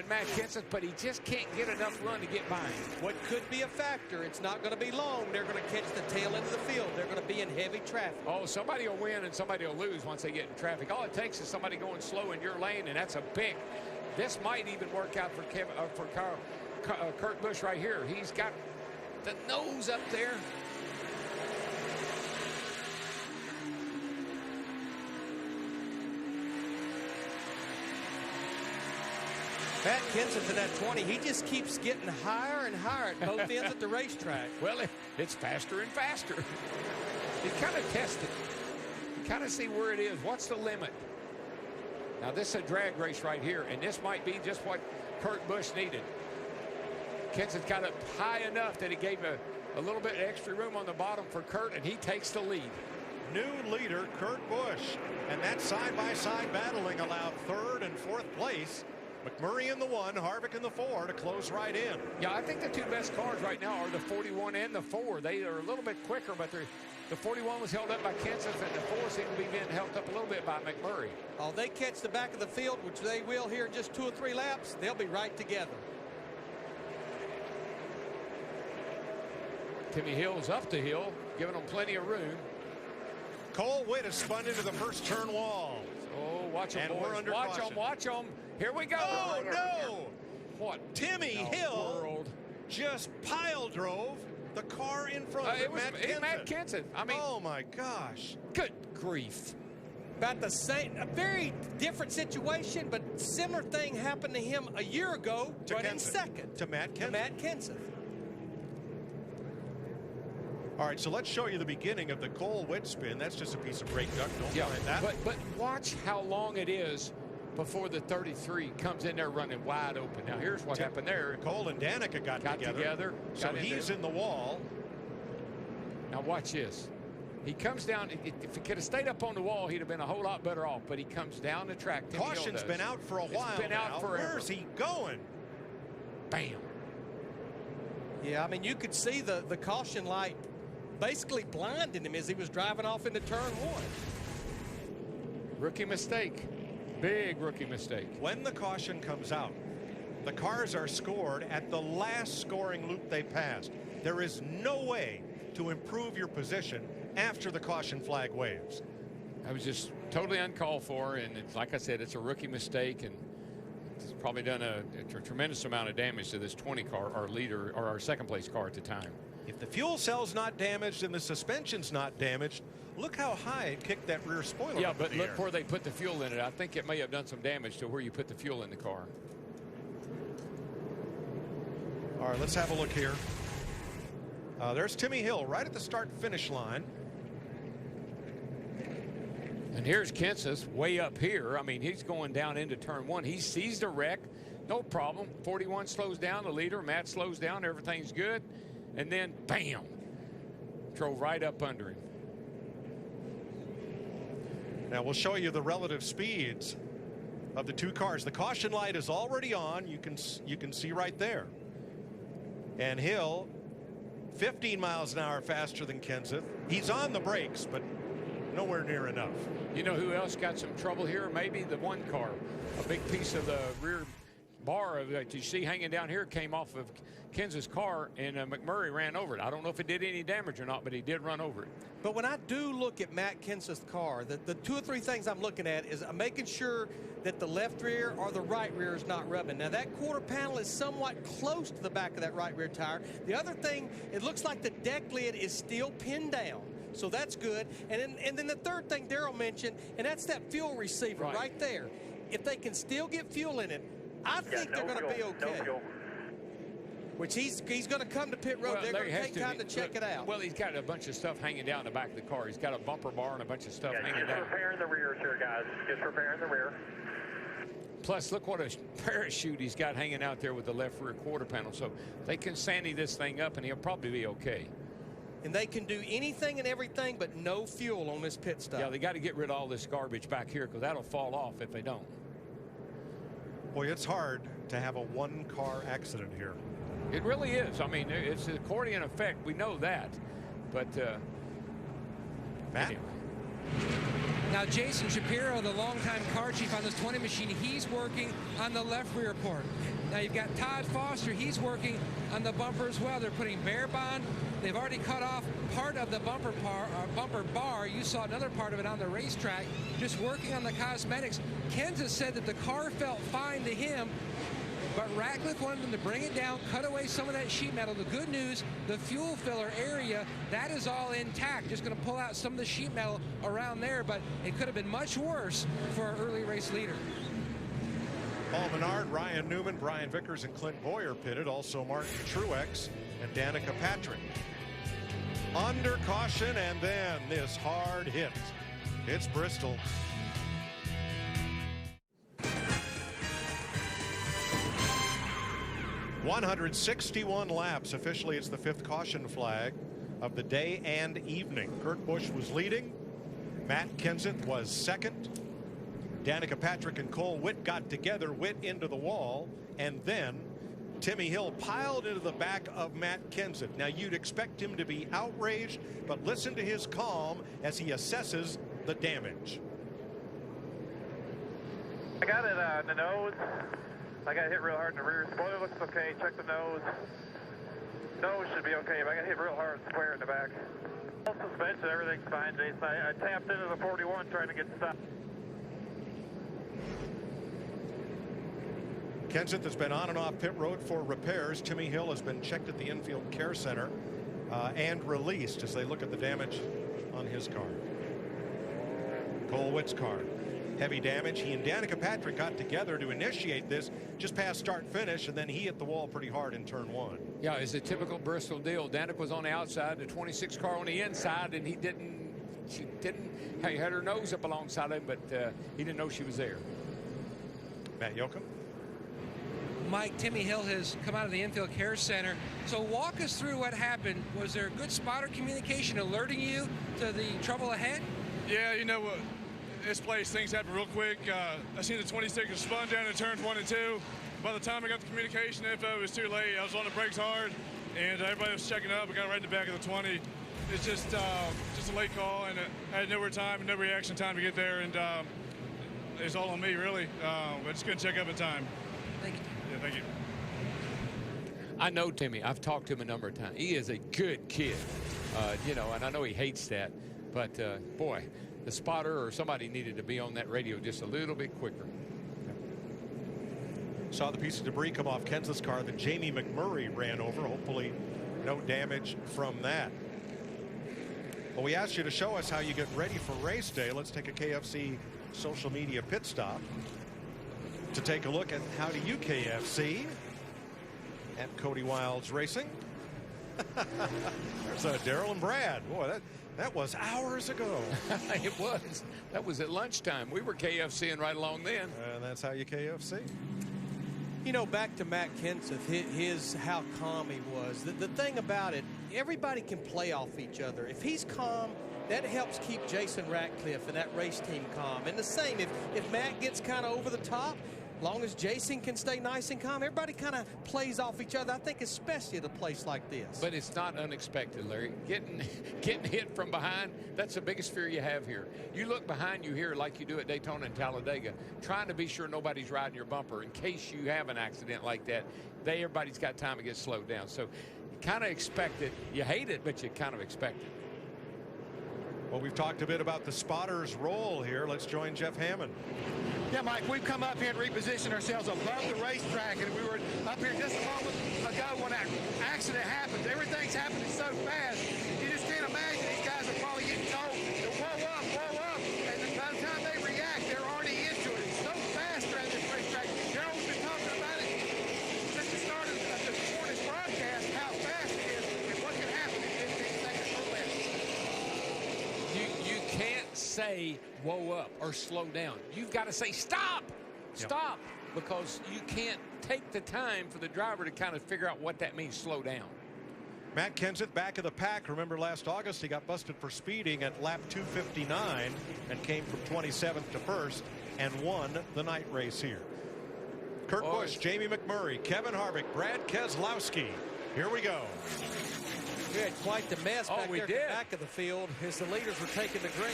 Matt Kenseth, but he just can't get enough run to get by him. What could be a factor, it's not going to be long. They're going to catch the tail end of the field. They're going to be in heavy traffic. Oh, somebody will win and somebody will lose once they get in traffic. All it takes is somebody going slow in your lane, and that's a big. This might even work out for Kurt Busch right here. He's got the nose up there. Matt Kenseth in that 20, he just keeps getting higher and higher at both ends at the racetrack. Well, it's faster and faster. You kind of test it. You kind of see where it is. What's the limit? Now, this is a drag race right here, and this might be just what Kurt Busch needed. Kenseth got up high enough that he gave a little bit extra room on the bottom for Kurt, and he takes the lead. New leader, Kurt Busch. And that side-by-side battling allowed 3rd and 4th place. McMurray in the 1, Harvick in the 4 to close right in. Yeah, I think the 2 best cars right now are the 41 and the 4. They are a little bit quicker, but the 41 was held up by Kenseth, and the 4 seemed to be being held up a little bit by McMurray. Oh, they catch the back of the field, which they will here in just 2 or 3 laps. They'll be right together. Timmy Hill's up the hill, giving them plenty of room. Cole Witt has spun into the first turn wall. Oh, watch them, boys. We're under watch caution. them, watch them. Here we go. Oh, no. What? Timmy Hill just pile drove the car in front of Matt Kenseth. Matt Kenseth. I mean, oh, my gosh. Good grief. About the same, a very different situation, but similar thing happened to him a year ago, running second. To Matt Kenseth. All right, so let's show you the beginning of the Cole Witt spin. That's just a piece of brake duct. Don't mind that. But watch how long it is before the 33 comes in there running wide open. Now, here's what happened there. Cole and Danica got together. So he's in the wall. Now, watch this. He comes down. If he could have stayed up on the wall, he'd have been a whole lot better off. But he comes down the track. Caution's been out for a while. It's been out forever. Where's he going? Bam. Yeah, I mean, you could see the caution light basically blinding him as he was driving off into turn 1. Rookie mistake. Big rookie mistake. When the caution comes out, the cars are scored at the last scoring loop they passed. There is no way to improve your position after the caution flag waves. I was just totally uncalled for, and it's, like I said, it's a rookie mistake, and it's probably done a tremendous amount of damage to this 20 car, our leader, or our second place car at the time. If the fuel cell's not damaged and the suspension's not damaged, look how high it kicked that rear spoiler. Yeah, but look where they put the fuel in it. I think it may have done some damage to where you put the fuel in the car. All right, let's have a look here. There's Timmy Hill right at the start-finish line. And here's Kenseth way up here. I mean, he's going down into turn 1. He sees the wreck. No problem. 41 slows down, the leader. Matt slows down. Everything's good. And then, bam, drove right up under him. Now we'll show you the relative speeds of the two cars. The caution light is already on. You can see right there. And Hill, 15 miles an hour faster than Kenseth. He's on the brakes, but nowhere near enough. You know who else got some trouble here? Maybe the one car. A big piece of the rear bar that you see hanging down here came off of Kenseth's car, and McMurray ran over it. I don't know if it did any damage or not, but he did run over it. But when I do look at Matt Kenseth's car, the 2 or 3 things I'm looking at is I'm making sure that the left rear or the right rear is not rubbing. Now, that quarter panel is somewhat close to the back of that right rear tire. The other thing, it looks like the deck lid is still pinned down. So that's good. And then the third thing Darrell mentioned, and that's that fuel receiver right there. If they can still get fuel in it, I think they're going to be okay. No fuel. Which he's going to come to pit road. They're going to take time to check it out. Well, he's got a bunch of stuff hanging down the back of the car. He's got a bumper bar and a bunch of stuff hanging down. Just repairing the rear here, guys. Just repairing the rear. Plus, look what a parachute he's got hanging out there with the left rear quarter panel. So they can sandy this thing up, and he'll probably be okay. And they can do anything and everything but no fuel on this pit stop. Yeah, they got to get rid of all this garbage back here because that'll fall off if they don't. Boy, it's hard to have a one-car accident here. It really is. I mean, it's an accordion effect. We know that. But, Matt? Anyway. Now, Jason Shapiro, the longtime car chief on this 20 machine, he's working on the left rear port. Now, you've got Todd Foster. He's working on the bumper as well. They're putting bare bond. They've already cut off part of the bumper bar. You saw another part of it on the racetrack, just working on the cosmetics. Kenseth said that the car felt fine to him, but Ratcliffe wanted them to bring it down, cut away some of that sheet metal. The good news, the fuel filler area, that is all intact. Just going to pull out some of the sheet metal around there, but it could have been much worse for our early race leader. Paul Menard, Ryan Newman, Brian Vickers, and Clint Boyer pitted. Also Martin Truex and Danica Patrick. Under caution, and then this hard hit. It's Bristol. .161 laps. Officially, it's the 5th caution flag of the day and evening. Kurt Busch was leading. Matt Kenseth was second. Danica Patrick and Cole Witt got together. Witt into the wall, and then Timmy Hill piled into the back of Matt Kenseth. Now, you'd expect him to be outraged, but listen to his calm as he assesses the damage. I got it in the nose. I got hit real hard in the rear. Spoiler looks okay. Check the nose. Nose should be okay, but I got hit real hard square in the back. Suspension, everything's fine, Jason. I tapped into the 41 trying to get stopped. Kenseth has been on and off pit road for repairs. Timmy Hill has been checked at the infield care center and released as they look at the damage on his car. Cole Witt's car. Heavy damage. He and Danica Patrick got together to initiate this just past start finish, and then he hit the wall pretty hard in turn 1. Yeah, it's a typical Bristol deal. Danica was on the outside, the 26 car on the inside, and he had her nose up alongside him, but he didn't know she was there. Matt Yoakum. Mike, Timmy Hill has come out of the infield care center. So walk us through what happened. Was there good spotter communication alerting you to the trouble ahead? Yeah, you know what? This place, things happen real quick. I seen the 26er spun down in turns 1 and 2. By the time I got the communication info, it was too late. I was on the brakes hard, and everybody was checking up. I got right in the back of the 20. It's just a late call, and I had no time and no reaction time to get there, and it's all on me, really. I just couldn't check up in time. Thank you. Yeah, thank you. I know Timmy. I've talked to him a number of times. He is a good kid, you know, and I know he hates that. But, boy, the spotter or somebody needed to be on that radio just a little bit quicker. Saw the piece of debris come off Kenseth's car that Jamie McMurray ran over. Hopefully no damage from that. Well, we asked you to show us how you get ready for race day. Let's take a KFC social media pit stop to take a look at how to UKFC at Cody Wilds Racing. There's Darrell and Brad. Boy, that was hours ago. It was. That was at lunchtime. We were KFCing right along then. And that's how you KFC. You know, back to Matt Kenseth, how calm he was. The thing about it, everybody can play off each other. If he's calm, that helps keep Jason Ratcliffe and that race team calm. And the same, if Matt gets kind of over the top, as long as Jason can stay nice and calm, everybody kind of plays off each other. I think especially at a place like this. But it's not unexpected, Larry. Getting hit from behind, that's the biggest fear you have here. You look behind you here like you do at Daytona and Talladega, trying to be sure nobody's riding your bumper in case you have an accident like that. Everybody's got time to get slowed down. So you kind of expect it. You hate it, but you kind of expect it. Well, we've talked a bit about the spotter's role here. Let's join Jeff Hammond. Yeah, Mike, we've come up here and repositioned ourselves above the racetrack, and we were up here just a moment ago when that accident happened. Everything's happening so fast, you just can't imagine these guys are probably getting told to whoa up, and by the time they react, they're already into it. It's so fast around this racetrack. Darrell's been talking about it since the start of this broadcast, how fast it is and what can happen in 15 seconds or less. You can't say whoa up or slow down. You've got to say stop, stop, because you can't take the time for the driver to kind of figure out what that means, slow down. Matt Kenseth back of the pack. Remember last August he got busted for speeding at lap 259 and came from 27th to 1st and won the night race here. Kurt Busch, Jamie McMurray, Kevin Harvick, Brad Keselowski. Here we go. We had quite the mess back there at the did. back of the field as the leaders were taking the green.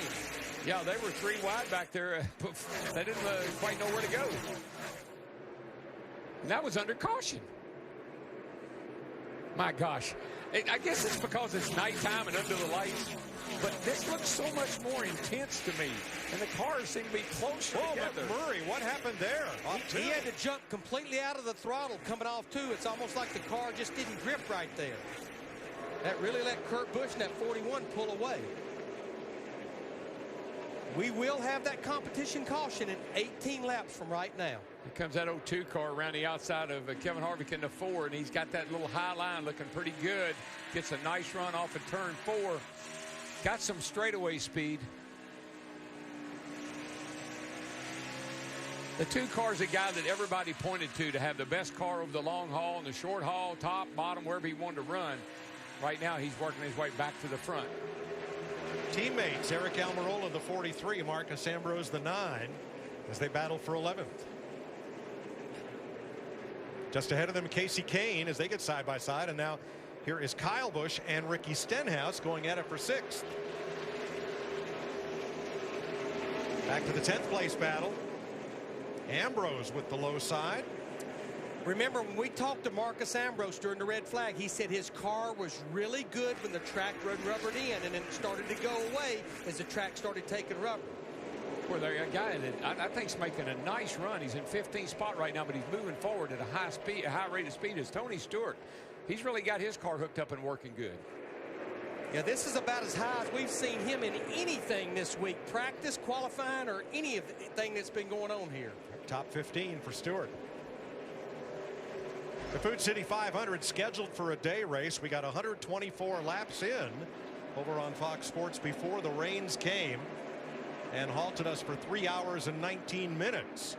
Yeah, they were 3 wide back there. They didn't quite know where to go. And that was under caution. My gosh. I guess it's because it's nighttime and under the lights. But this looks so much more intense to me. And the cars seem to be closer together. McMurray, what happened there? He had to jump completely out of the throttle coming off, too. It's almost like the car just didn't grip right there. That really let Kurt Busch in that 41 pull away. We will have that competition caution in 18 laps from right now. Here comes that 02 car around the outside of Kevin Harvick in the 4, and he's got that little high line looking pretty good. Gets a nice run off of turn 4. Got some straightaway speed. The 2 cars, a guy that everybody pointed to have the best car over the long haul and the short haul, top, bottom, wherever he wanted to run. Right now, he's working his way back to the front. Teammates, Eric Almirola, the 43, Marcus Ambrose, the 9, as they battle for 11th. Just ahead of them, Casey Kane, as they get side by side. And now here is Kyle Busch and Ricky Stenhouse going at it for 6th. Back to the 10th place battle. Ambrose with the low side. Remember, when we talked to Marcus Ambrose during the red flag, he said his car was really good when the track rubbered in, and then it started to go away as the track started taking rubber. Well, there's a guy that I think's making a nice run. He's in 15th spot right now, but he's moving forward at a high rate of speed. Is Tony Stewart. He's really got his car hooked up and working good. Yeah, this is about as high as we've seen him in anything this week. Practice, qualifying, or anything that's been going on here. Top 15 for Stewart. The Food City 500 scheduled for a day race. We got 124 laps in over on Fox Sports before the rains came and halted us for 3 hours and 19 minutes.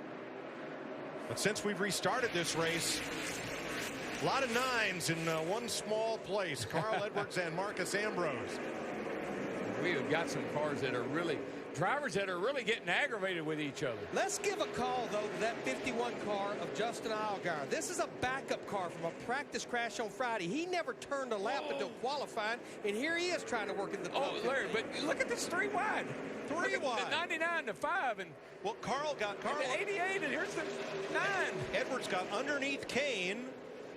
But since we've restarted this race, a lot of 9s in one small place. Carl Edwards and Marcus Ambrose. We have got some cars that are really drivers that are really getting aggravated with each other. Let's give a call, though, to that 51 car of Justin Allgaier. This is a backup car from a practice crash on Friday. He never turned a lap until qualifying, and here he is trying to work in the top 15. Larry, but look at this 3 wide. 3 wide. The 99 to 5. And well, Carl got the 88, and here's the 9. Edwards got underneath Kane,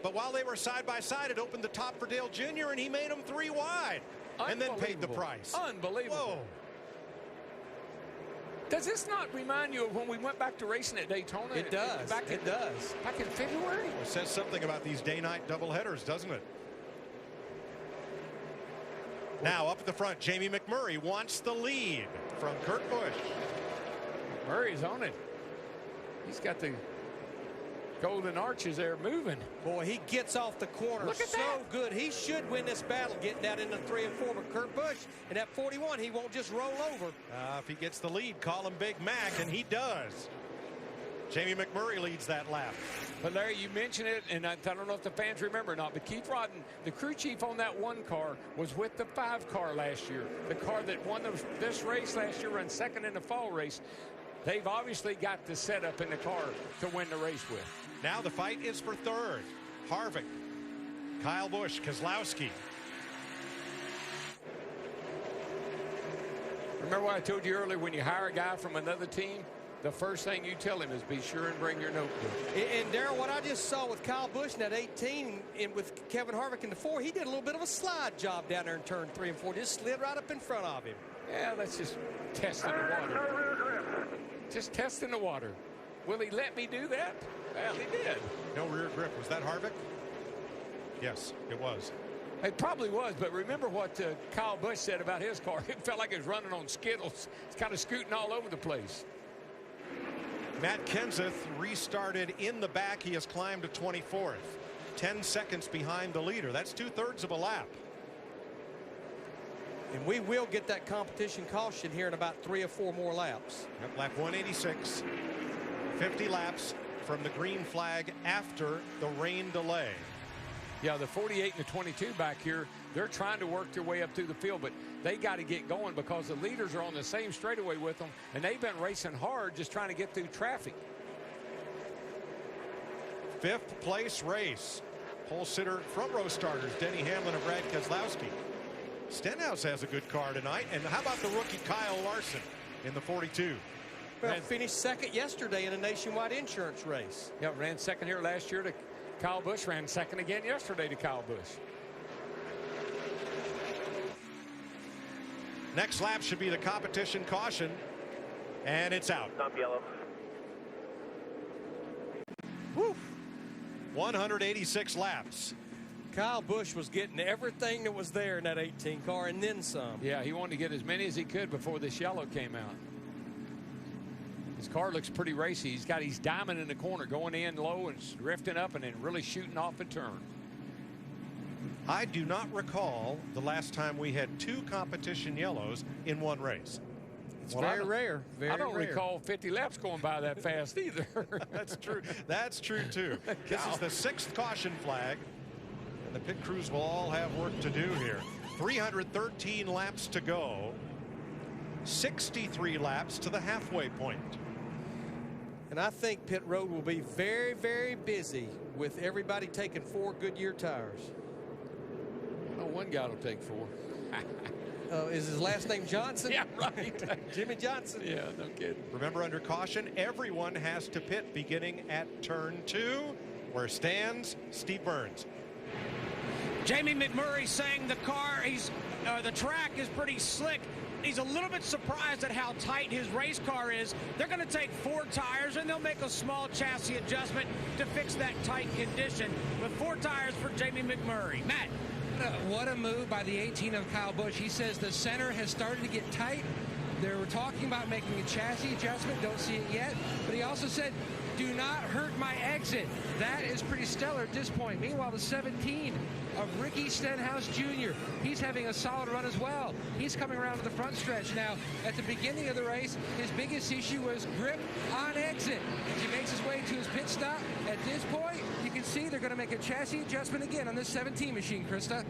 but while they were side by side, it opened the top for Dale Jr., and he made him 3 wide. And then paid the price. Unbelievable. Whoa. Does this not remind you of when we went back to racing at Daytona? It does. It does. Back in February? It says something about these day-night doubleheaders, doesn't it? Now up at the front, Jamie McMurray wants the lead from Kurt Busch. McMurray's on it. He's got the Golden Arches there moving. Boy, he gets off the corner. Look at so that. good. He should win this battle getting down into 3 and 4. But Kurt Busch in that 41, he won't just roll over. If he gets the lead, call him Big Mac, and he does. Jamie McMurray leads that lap. But Larry, you mentioned it, and I don't know if the fans remember or not, but Keith Rodden, the crew chief on that 1 car, was with the 5 car last year. The car that won this race last year, ran second in the fall race. They've obviously got the setup in the car to win the race with. Now the fight is for 3rd. Harvick, Kyle Busch, Keselowski. Remember what I told you earlier, when you hire a guy from another team, the first thing you tell him is be sure and bring your notebook. And Darrell, what I just saw with Kyle Busch in that 18 and with Kevin Harvick in the 4, he did a little bit of a slide job down there in turn 3 and 4. Just slid right up in front of him. Yeah, that's just testing the water. Just testing the water. Will he let me do that? Well, he did. No rear grip. Was that Harvick? Yes, it was. It probably was, but remember what Kyle Busch said about his car. It felt like it was running on Skittles. It's kind of scooting all over the place. Matt Kenseth restarted in the back. He has climbed to 24th. 10 seconds behind the leader. That's 2/3 of a lap. And we will get that competition caution here in about 3 or 4 more laps. Yep, lap 186. 50 laps from the green flag after the rain delay. Yeah, the 48 and the 22 back here, they're trying to work their way up through the field, but they got to get going because the leaders are on the same straightaway with them, and they've been racing hard just trying to get through traffic. 5th place race. Pole sitter front row starters, Denny Hamlin and Brad Keselowski. Stenhouse has a good car tonight. And how about the rookie Kyle Larson in the 42? Well, finished second yesterday in a nationwide insurance race. Yeah, ran second here last year to Kyle Busch, ran second again yesterday to Kyle Busch. Next lap should be the competition caution, and it's out. Stop yellow. Woo. 186 laps. Kyle Busch was getting everything that was there in that 18 car and then some. Yeah, he wanted to get as many as he could before this yellow came out. His car looks pretty racy. He's got his diamond in the corner going in low and drifting up and then really shooting off a turn. I do not recall the last time we had 2 competition yellows in one race. It's very rare. Very I don't rare. recall 50 laps going by that fast either. That's true. That's true, too. This is the 6th caution flag. And the pit crews will all have work to do here. 313 laps to go. 63 laps to the halfway point. And I think pit road will be very, very busy with everybody taking 4 Goodyear tires. Oh, one guy will take 4. Is his last name Johnson? Yeah, right. Jimmy Johnson. Yeah, no kidding. Remember, under caution, everyone has to pit beginning at turn 2, where stands Steve Burns. Jamie McMurray saying the track is pretty slick. He's a little bit surprised at how tight his race car is. They're going to take 4 tires and they'll make a small chassis adjustment to fix that tight condition. But 4 tires for Jamie McMurray. Matt. What a move by the 18 of Kyle Busch. He says the center has started to get tight. They were talking about making a chassis adjustment. Don't see it yet. But he also said, do not hurt my exit. That is pretty stellar at this point. Meanwhile, the 17 of Ricky Stenhouse Jr., he's having a solid run as well. He's coming around to the front stretch. Now, at the beginning of the race, his biggest issue was grip on exit. As he makes his way to his pit stop, at this point, you can see they're going to make a chassis adjustment again on this 17 machine, Krista.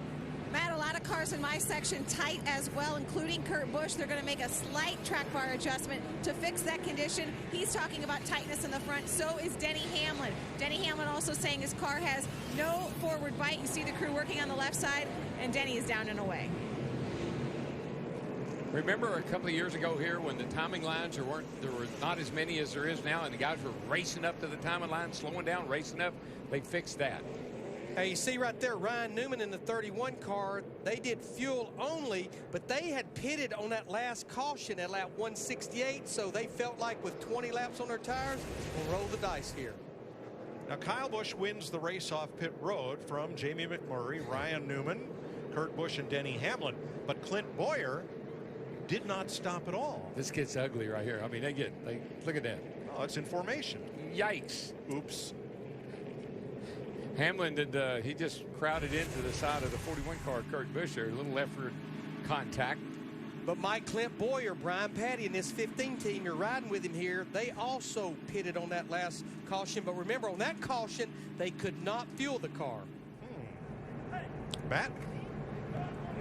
Matt, a lot of cars in my section tight as well, including Kurt Busch. They're going to make a slight track bar adjustment to fix that condition. He's talking about tightness in the front. So is Denny Hamlin. Denny Hamlin also saying his car has no forward bite. You see the crew working on the left side, and Denny is down and away. Remember a couple of years ago here when the timing lines there were not as many as there is now, and the guys were racing up to the timing line, slowing down, racing up. They fixed that. Hey, you see right there, Ryan Newman in the 31 car, they did fuel only, but they had pitted on that last caution at lap 168, so they felt like with 20 laps on their tires, we'll roll the dice here. Now, Kyle Busch wins the race off pit road from Jamie McMurray, Ryan Newman, Kurt Busch, and Denny Hamlin, but Clint Bowyer did not stop at all. This gets ugly right here. I mean, they look at that. Oh, it's in formation. Yikes. Oops. Hamlin did, he just crowded into the side of the 41 car, Kurt Busch there, a little effort contact. But Mike Clint Boyer, Brian Patty, and this 15 team, you're riding with him here, they also pitted on that last caution. But remember, on that caution, they could not fuel the car. Matt?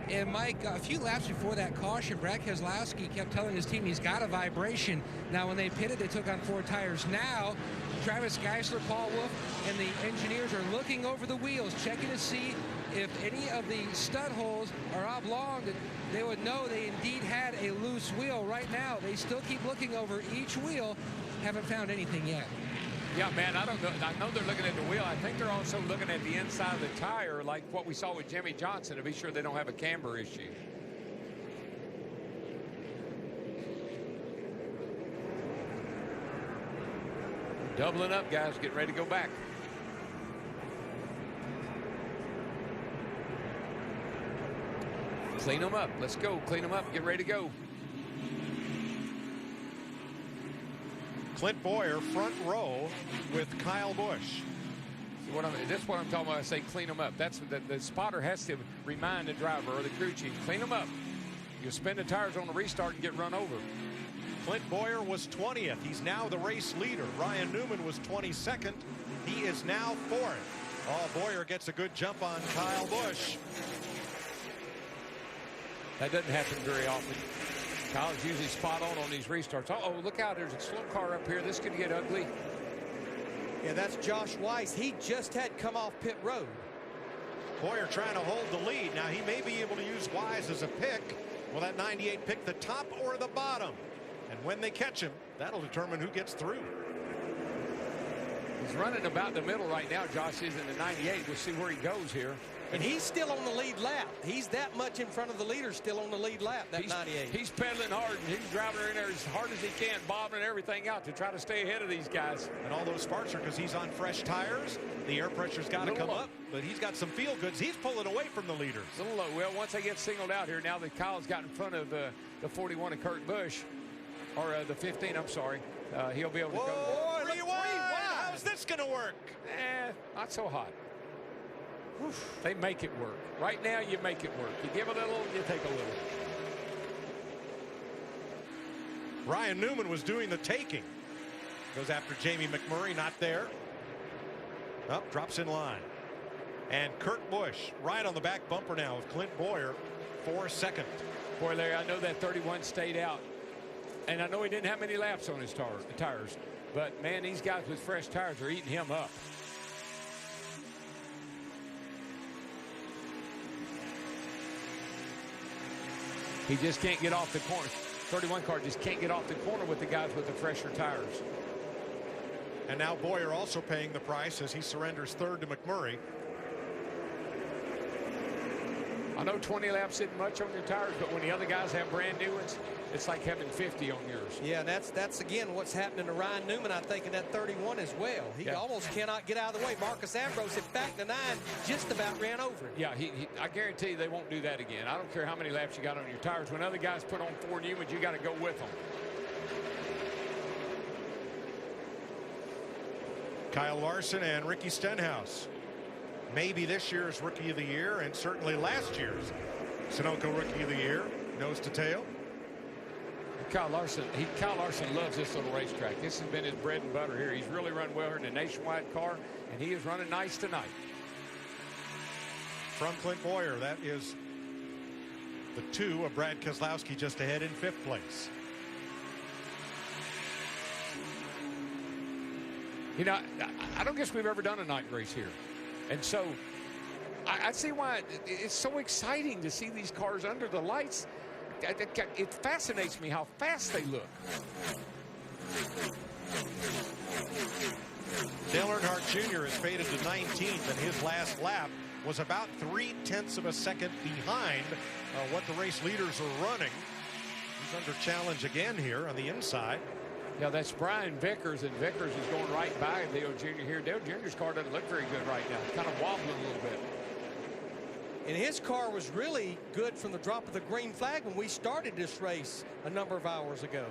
And Mike, a few laps before that caution, Brad Keselowski kept telling his team he's got a vibration. Now, when they pitted, they took on 4 tires. Now, Travis Geisler, Paul Wolfe, and the engineers are looking over the wheels, checking to see if any of the stud holes are oblong, that they would know they indeed had a loose wheel. Right now, they still keep looking over each wheel, haven't found anything yet. Yeah, man, I don't know. I know they're looking at the wheel. I think they're also looking at the inside of the tire, like what we saw with Jimmie Johnson, to be sure they don't have a camber issue. Doubling up, guys. Getting ready to go back. Clean them up. Let's go. Clean them up. Get ready to go. Clint Boyer, front row with Kyle Busch. That's what I'm talking about. I say clean them up. That's the spotter has to remind the driver or the crew chief, clean them up. You spin the tires on the restart and get run over. Clint Boyer was 20th. He's now the race leader. Ryan Newman was 22nd. He is now 4th. Oh, Boyer gets a good jump on Kyle Busch. That doesn't happen very often. Kyle's usually spot on these restarts. Uh-oh, look out. There's a slow car up here. This could get ugly. Yeah, that's Josh Weiss. He just had come off pit road. Boyer trying to hold the lead. Now, he may be able to use Wise as a pick. Will that 98 pick the top or the bottom? And when they catch him, that'll determine who gets through. He's running about the middle right now. Josh is in the 98. We'll see where he goes here. And he's still on the lead lap. He's that much in front of the leader, still on the lead lap, that 98. He's pedaling hard, and he's driving in there as hard as he can, bobbing everything out to try to stay ahead of these guys. And all those sparks are because he's on fresh tires. The air pressure's got to come up, but he's got some feel goods. He's pulling away from the leaders. It's a little low. Well, once they get singled out here, now that Kyle's got in front of the 41 of Kurt Busch, or the 15, I'm sorry, he'll be able to go. Whoa, 3 wide. How's this going to work? Not so hot. They make it work. Right now, you make it work. You give a little, you take a little. Ryan Newman was doing the taking. Goes after Jamie McMurray, not there. Up, drops in line. And Kurt Busch right on the back bumper now of Clint Boyer for second. Boy, Larry, I know that 31 stayed out. And I know he didn't have many laps on his tires. But, man, these guys with fresh tires are eating him up. He just can't get off the corner. 31 car just can't get off the corner with the guys with the fresher tires. And now Boyer also paying the price as he surrenders third to McMurray. I know 20 laps isn't much on your tires, but when the other guys have brand new ones, it's like having 50 on yours. Yeah, that's again what's happening to Ryan Newman, I think, in that 31 as well. He almost cannot get out of the way. Marcus Ambrose, in fact, the 9 just about ran over him. Yeah, I guarantee you they won't do that again. I don't care how many laps you got on your tires. When other guys put on 4 new ones, you got to go with them. Kyle Larson and Ricky Stenhouse. Maybe this year's Rookie of the Year, and certainly last year's Sunoco Rookie of the Year, nose to tail. Kyle Larson loves this little racetrack. This has been his bread and butter here. He's really run well here in the Nationwide car, and he is running nice tonight. From Clint Boyer, that is the 2 of Brad Keselowski just ahead in 5th place. You know, I don't guess we've ever done a night race here. And so I see why it's so exciting to see these cars under the lights. It fascinates me how fast they look. Dale Earnhardt Jr. has faded to 19th, and his last lap was about 0.3 of a second behind what the race leaders are running. He's under challenge again here on the inside. Yeah, that's Brian Vickers, and Vickers is going right by Dale Jr. here. Dale Jr.'s car doesn't look very good right now. Kind of wobbling a little bit. And his car was really good from the drop of the green flag when we started this race a number of hours ago.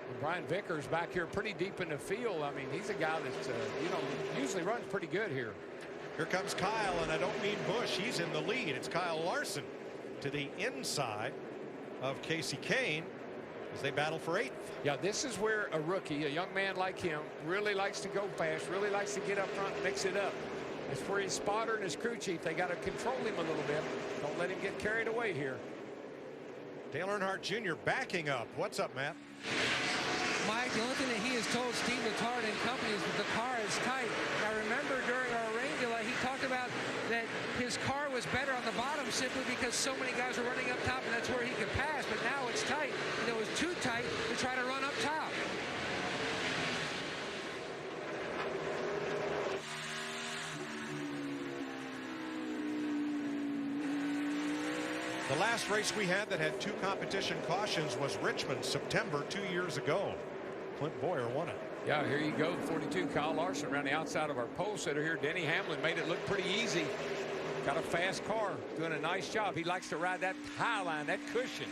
And Brian Vickers back here pretty deep in the field. I mean, he's a guy that's, usually runs pretty good here. Here comes Kyle, and I don't mean Busch. He's in the lead. It's Kyle Larson to the inside of Casey Kane as they battle for 8th. Yeah, this is where a rookie, a young man like him, really likes to go fast, really likes to get up front and mix it up. It's where his spotter and his crew chief, they got to control him a little bit. Don't let him get carried away here. Dale Earnhardt Jr. backing up. What's up, Matt? Mike, the only thing that he has told Steve Letarte and company is that the car is tight. I remember during our rain delay, he talked about that his car was better on the bottom simply because so many guys were running up top, and that's where he could pass. But now it's tight, and it was too tight to try to run up top. The last race we had that had 2 competition cautions was Richmond, September 2 years ago. Clint Boyer won it. Yeah, here you go, 42, Kyle Larson around the outside of our pole sitter here. Denny Hamlin made it look pretty easy. Got a fast car, doing a nice job. He likes to ride that high line, that cushion.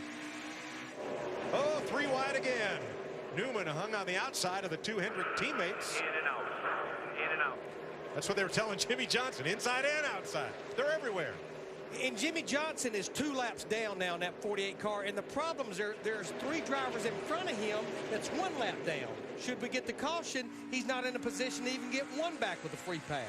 Oh, 3 wide again. Newman hung on the outside of the 2 Hendrick teammates. In and out. In and out. That's what they were telling Jimmy Johnson, inside and outside. They're everywhere. And Jimmy Johnson is 2 laps down now in that 48 car, and the problem is there's 3 drivers in front of him that's 1 lap down. Should we get the caution, he's not in a position to even get 1 back with a free pass.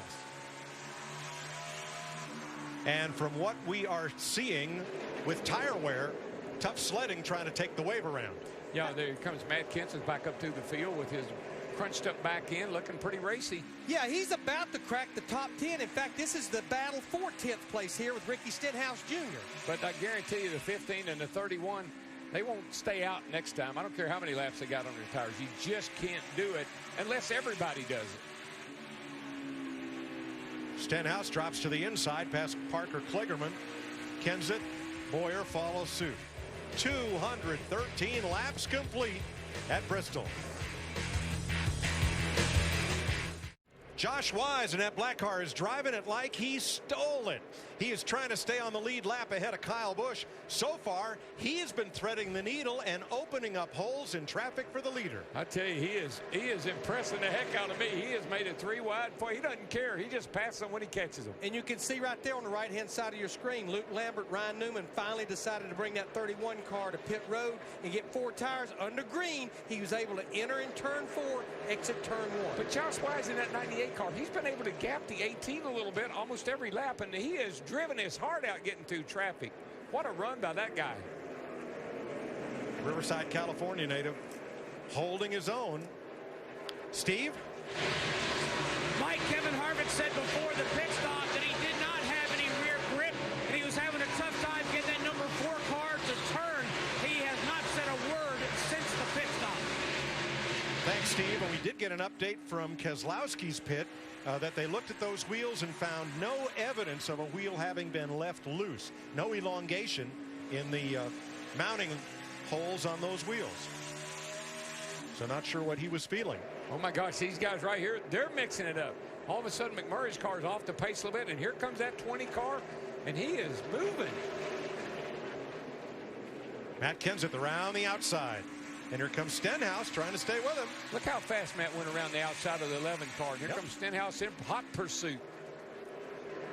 And from what we are seeing with tire wear, tough sledding trying to take the wave around. Yeah, there comes Matt Kenseth back up through the field with his crunched up back end, looking pretty racy. Yeah, he's about to crack the top 10. In fact, this is the battle for 10th place here with Ricky Stenhouse Jr. But I guarantee you the 15 and the 31, they won't stay out next time. I don't care how many laps they got on their tires. You just can't do it unless everybody does it. Stenhouse drops to the inside past Parker Kligerman. Kenseth, Boyer follows suit. 213 laps complete at Bristol. Josh Wise in that black car is driving it like he stole it. He is trying to stay on the lead lap ahead of Kyle Busch. So far, he has been threading the needle and opening up holes in traffic for the leader. I tell you, he is impressing the heck out of me. He has made it 3 wide. Boy, he doesn't care. He just passes them when he catches them. And you can see right there on the right-hand side of your screen, Luke Lambert, Ryan Newman finally decided to bring that 31 car to pit road and get 4 tires under green. He was able to enter in turn 4, exit turn 1. But Josh Wise in that 98 car, he's been able to gap the 18 a little bit almost every lap, and he has driven his heart out getting through traffic. What a run by that guy. Riverside, California native, holding his own. Steve? Mike, Kevin Harvick said before the pit stop that he did not have any rear grip, and he was having a tough time getting that number 4 car to turn. He has not said a word since the pit stop. Thanks, Steve. And we did get an update from Keselowski's pit that they looked at those wheels and found no evidence of a wheel having been left loose. No elongation in the mounting holes on those wheels. So not sure what he was feeling. Oh my gosh, these guys right here, they're mixing it up. All of a sudden McMurray's car is off the pace a little bit, and here comes that 20 car, and he is moving. Matt Kenseth around the outside. And here comes Stenhouse trying to stay with him. Look how fast Matt went around the outside of the 11 car. And here comes Stenhouse in hot pursuit.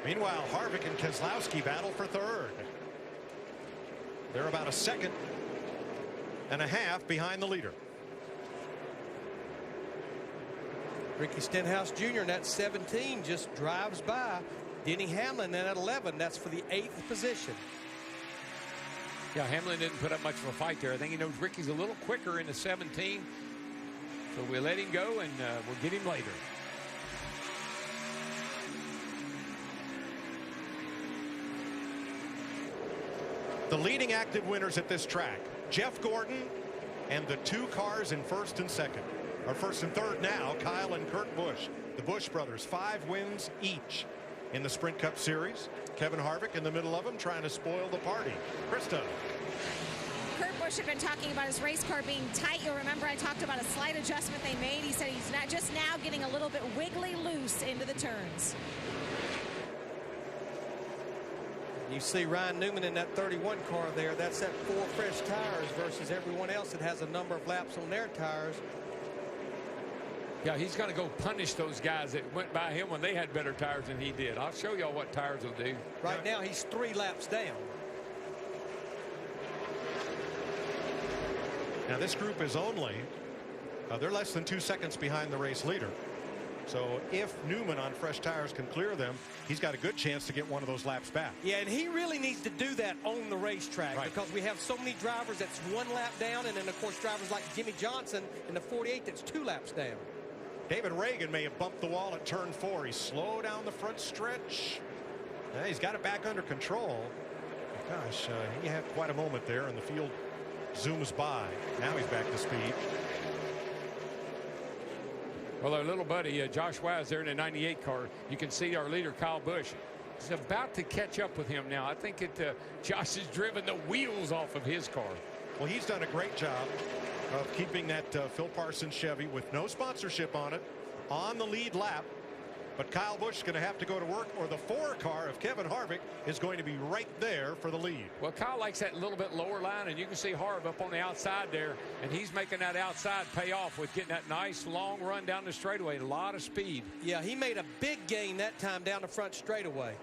Meanwhile, Harvick and Keselowski battle for 3rd. They're about 1.5 seconds behind the leader. Ricky Stenhouse Jr. in that 17 just drives by. Denny Hamlin in at 11. That's for the 8th position. Yeah, Hamlin didn't put up much of a fight there. I think he knows Ricky's a little quicker in the 17. So we'll let him go, and we'll get him later. The leading active winners at this track, Jeff Gordon and the 2 cars in 1st and 2nd. Or 1st and 3rd now, Kyle and Kurt Busch. The Busch brothers, 5 wins each in the Sprint Cup Series. Kevin Harvick in the middle of them trying to spoil the party. Krista. Kurt Busch had been talking about his race car being tight. You'll remember I talked about a slight adjustment they made. He said he's not just now getting a little bit wiggly loose into the turns. You see Ryan Newman in that 31 car there. That's that 4 fresh tires versus everyone else that has a number of laps on their tires. Yeah, he's going to go punish those guys that went by him when they had better tires than he did. I'll show y'all what tires will do. Right now, he's 3 laps down. Now, this group is only, they're less than 2 seconds behind the race leader. So if Newman on fresh tires can clear them, he's got a good chance to get one of those laps back. Yeah, and he really needs to do that on the racetrack because we have so many drivers that's 1 lap down, and then, of course, drivers like Jimmy Johnson in the 48 that's 2 laps down. David Reagan may have bumped the wall at turn 4. He's slow down the front stretch. Yeah, he's got it back under control. Gosh, he had quite a moment there, and the field zooms by. Now he's back to speed. Well, our little buddy, Josh Wise, there in the 98 car, you can see our leader, Kyle Busch, is about to catch up with him now. I think Josh has driven the wheels off of his car. Well, he's done a great job of keeping that Phil Parsons Chevy with no sponsorship on it on the lead lap. But Kyle Busch is going to have to go to work, or the 4 car of Kevin Harvick is going to be right there for the lead. Well, Kyle likes that little bit lower line, and you can see Harv up on the outside there, and he's making that outside pay off with getting that nice long run down the straightaway. A lot of speed. Yeah, he made a big gain that time down the front straightaway.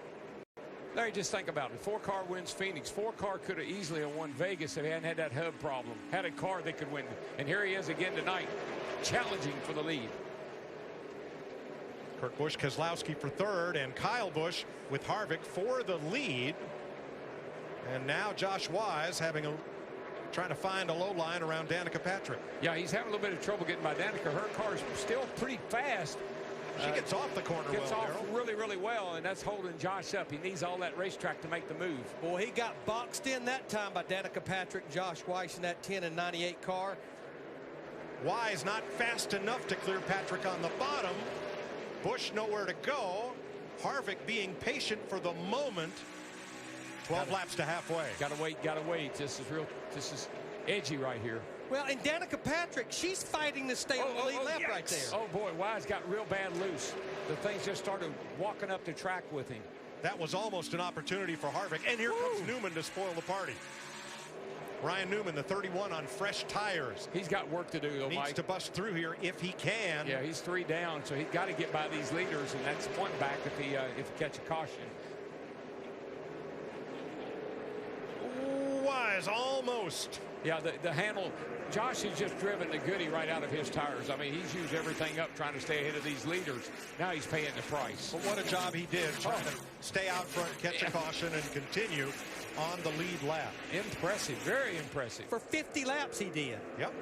Larry, just think about it. 4 car wins Phoenix. 4 car could have easily won Vegas if he hadn't had that hub problem. Had a car that could win. And here he is again tonight, challenging for the lead. Kurt Busch, Keselowski for 3rd, and Kyle Busch with Harvick for the lead. And now Josh Wise trying to find a low line around Danica Patrick. Yeah, he's having a little bit of trouble getting by Danica. Her car's still pretty fast. She gets off the corner gets well, off Darrell. really, really well, and that's holding Josh up. He needs all that racetrack to make the move. Boy, he got boxed in that time by Danica Patrick, Josh Wise in that 10 and 98 car. Wise not fast enough to clear Patrick on the bottom. Busch nowhere to go. Harvick being patient for the moment. 12 laps to halfway. Gotta wait. This is edgy right here. Well, and Danica Patrick, she's fighting to stay on the lead lap right there. Oh, boy, Wise got real bad loose. The things just started walking up the track with him. That was almost an opportunity for Harvick. And here comes Newman to spoil the party. Ryan Newman, the 31 on fresh tires. He's got work to do, though, Needs Mike. to bust through here if he can. Yeah, he's 3 down, so he's got to get by these leaders, and that's 1 back if he catch a caution. Wise, almost. Yeah, the handle. Josh has just driven the goodie right out of his tires. I mean, he's used everything up trying to stay ahead of these leaders. Now he's paying the price. But what a job he did trying to stay out front, catch a caution, and continue on the lead lap. Impressive, very impressive. For 50 laps he did. Yep.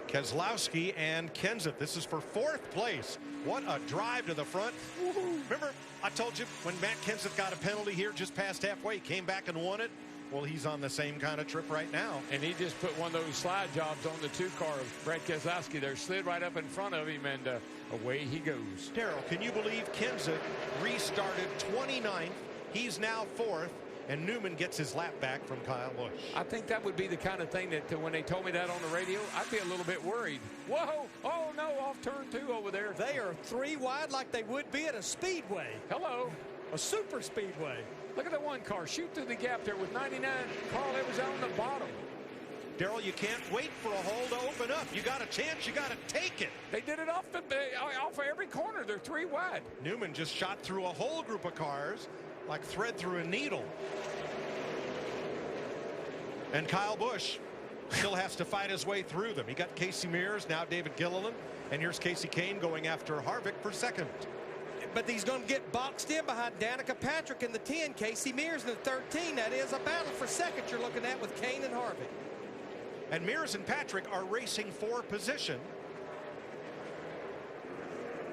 Keselowski and Kenseth. This is for 4th place. What a drive to the front. Remember, I told you when Matt Kenseth got a penalty here just past halfway, he came back and won it. Well, he's on the same kind of trip right now. And he just put one of those slide jobs on the 2 car of Brad Keselowski there, slid right up in front of him, and away he goes. Darrell, can you believe Kenseth restarted 29th? He's now 4th, and Newman gets his lap back from Kyle Busch. I think that would be the kind of thing that when they told me that on the radio, I'd be a little bit worried. Whoa, oh no, off turn 2 over there. They are 3 wide like they would be at a speedway. Hello. A super speedway. Look at that 1 car shoot through the gap there with 99. Carl Evans out on the bottom. Darrell, you can't wait for a hole to open up. You got a chance, you got to take it. They did it off every corner. They're 3 wide. Newman just shot through a whole group of cars like thread through a needle. And Kyle Busch still has to fight his way through them. He got Casey Mears, now David Gilliland, and here's Casey Kane going after Harvick for 2nd. But he's going to get boxed in behind Danica Patrick in the 10, Casey Mears in the 13. That is a battle for 2nd you're looking at with Kane and Harvick. And Mears and Patrick are racing for position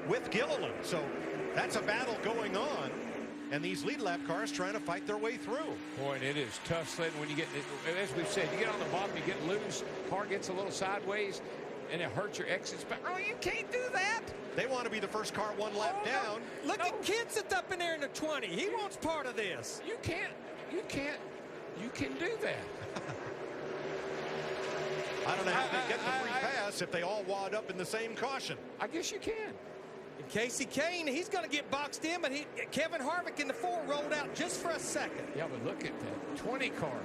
with Gilliland. So that's a battle going on. And these lead lap cars trying to fight their way through. Boy, and it is tough sledding when you get, as we've said, you get on the bottom, you get loose, car gets a little sideways, and it hurts your exits. But oh, you can't do that. They want to be the first car 1 lap down. No. Look at Kenseth up in there in the 20. He wants part of this. You can do that. I don't know how they get the free pass if they all wad up in the same caution. I guess you can. And Casey Kane, he's going to get boxed in, but Kevin Harvick in the 4 rolled out just for a 2nd. Yeah, but look at that 20 car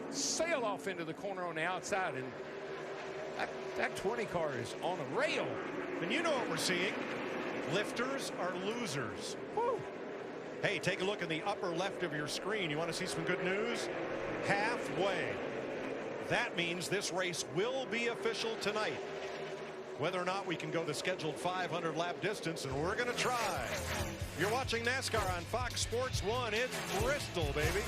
sail off into the corner on the outside, and That 20 car is on a rail. And you know what we're seeing. Lifters are losers. Woo. Hey, take a look in the upper left of your screen. You want to see some good news? Halfway. That means this race will be official tonight. Whether or not we can go the scheduled 500 lap distance, and we're going to try. You're watching NASCAR on Fox Sports 1. It's Bristol, baby.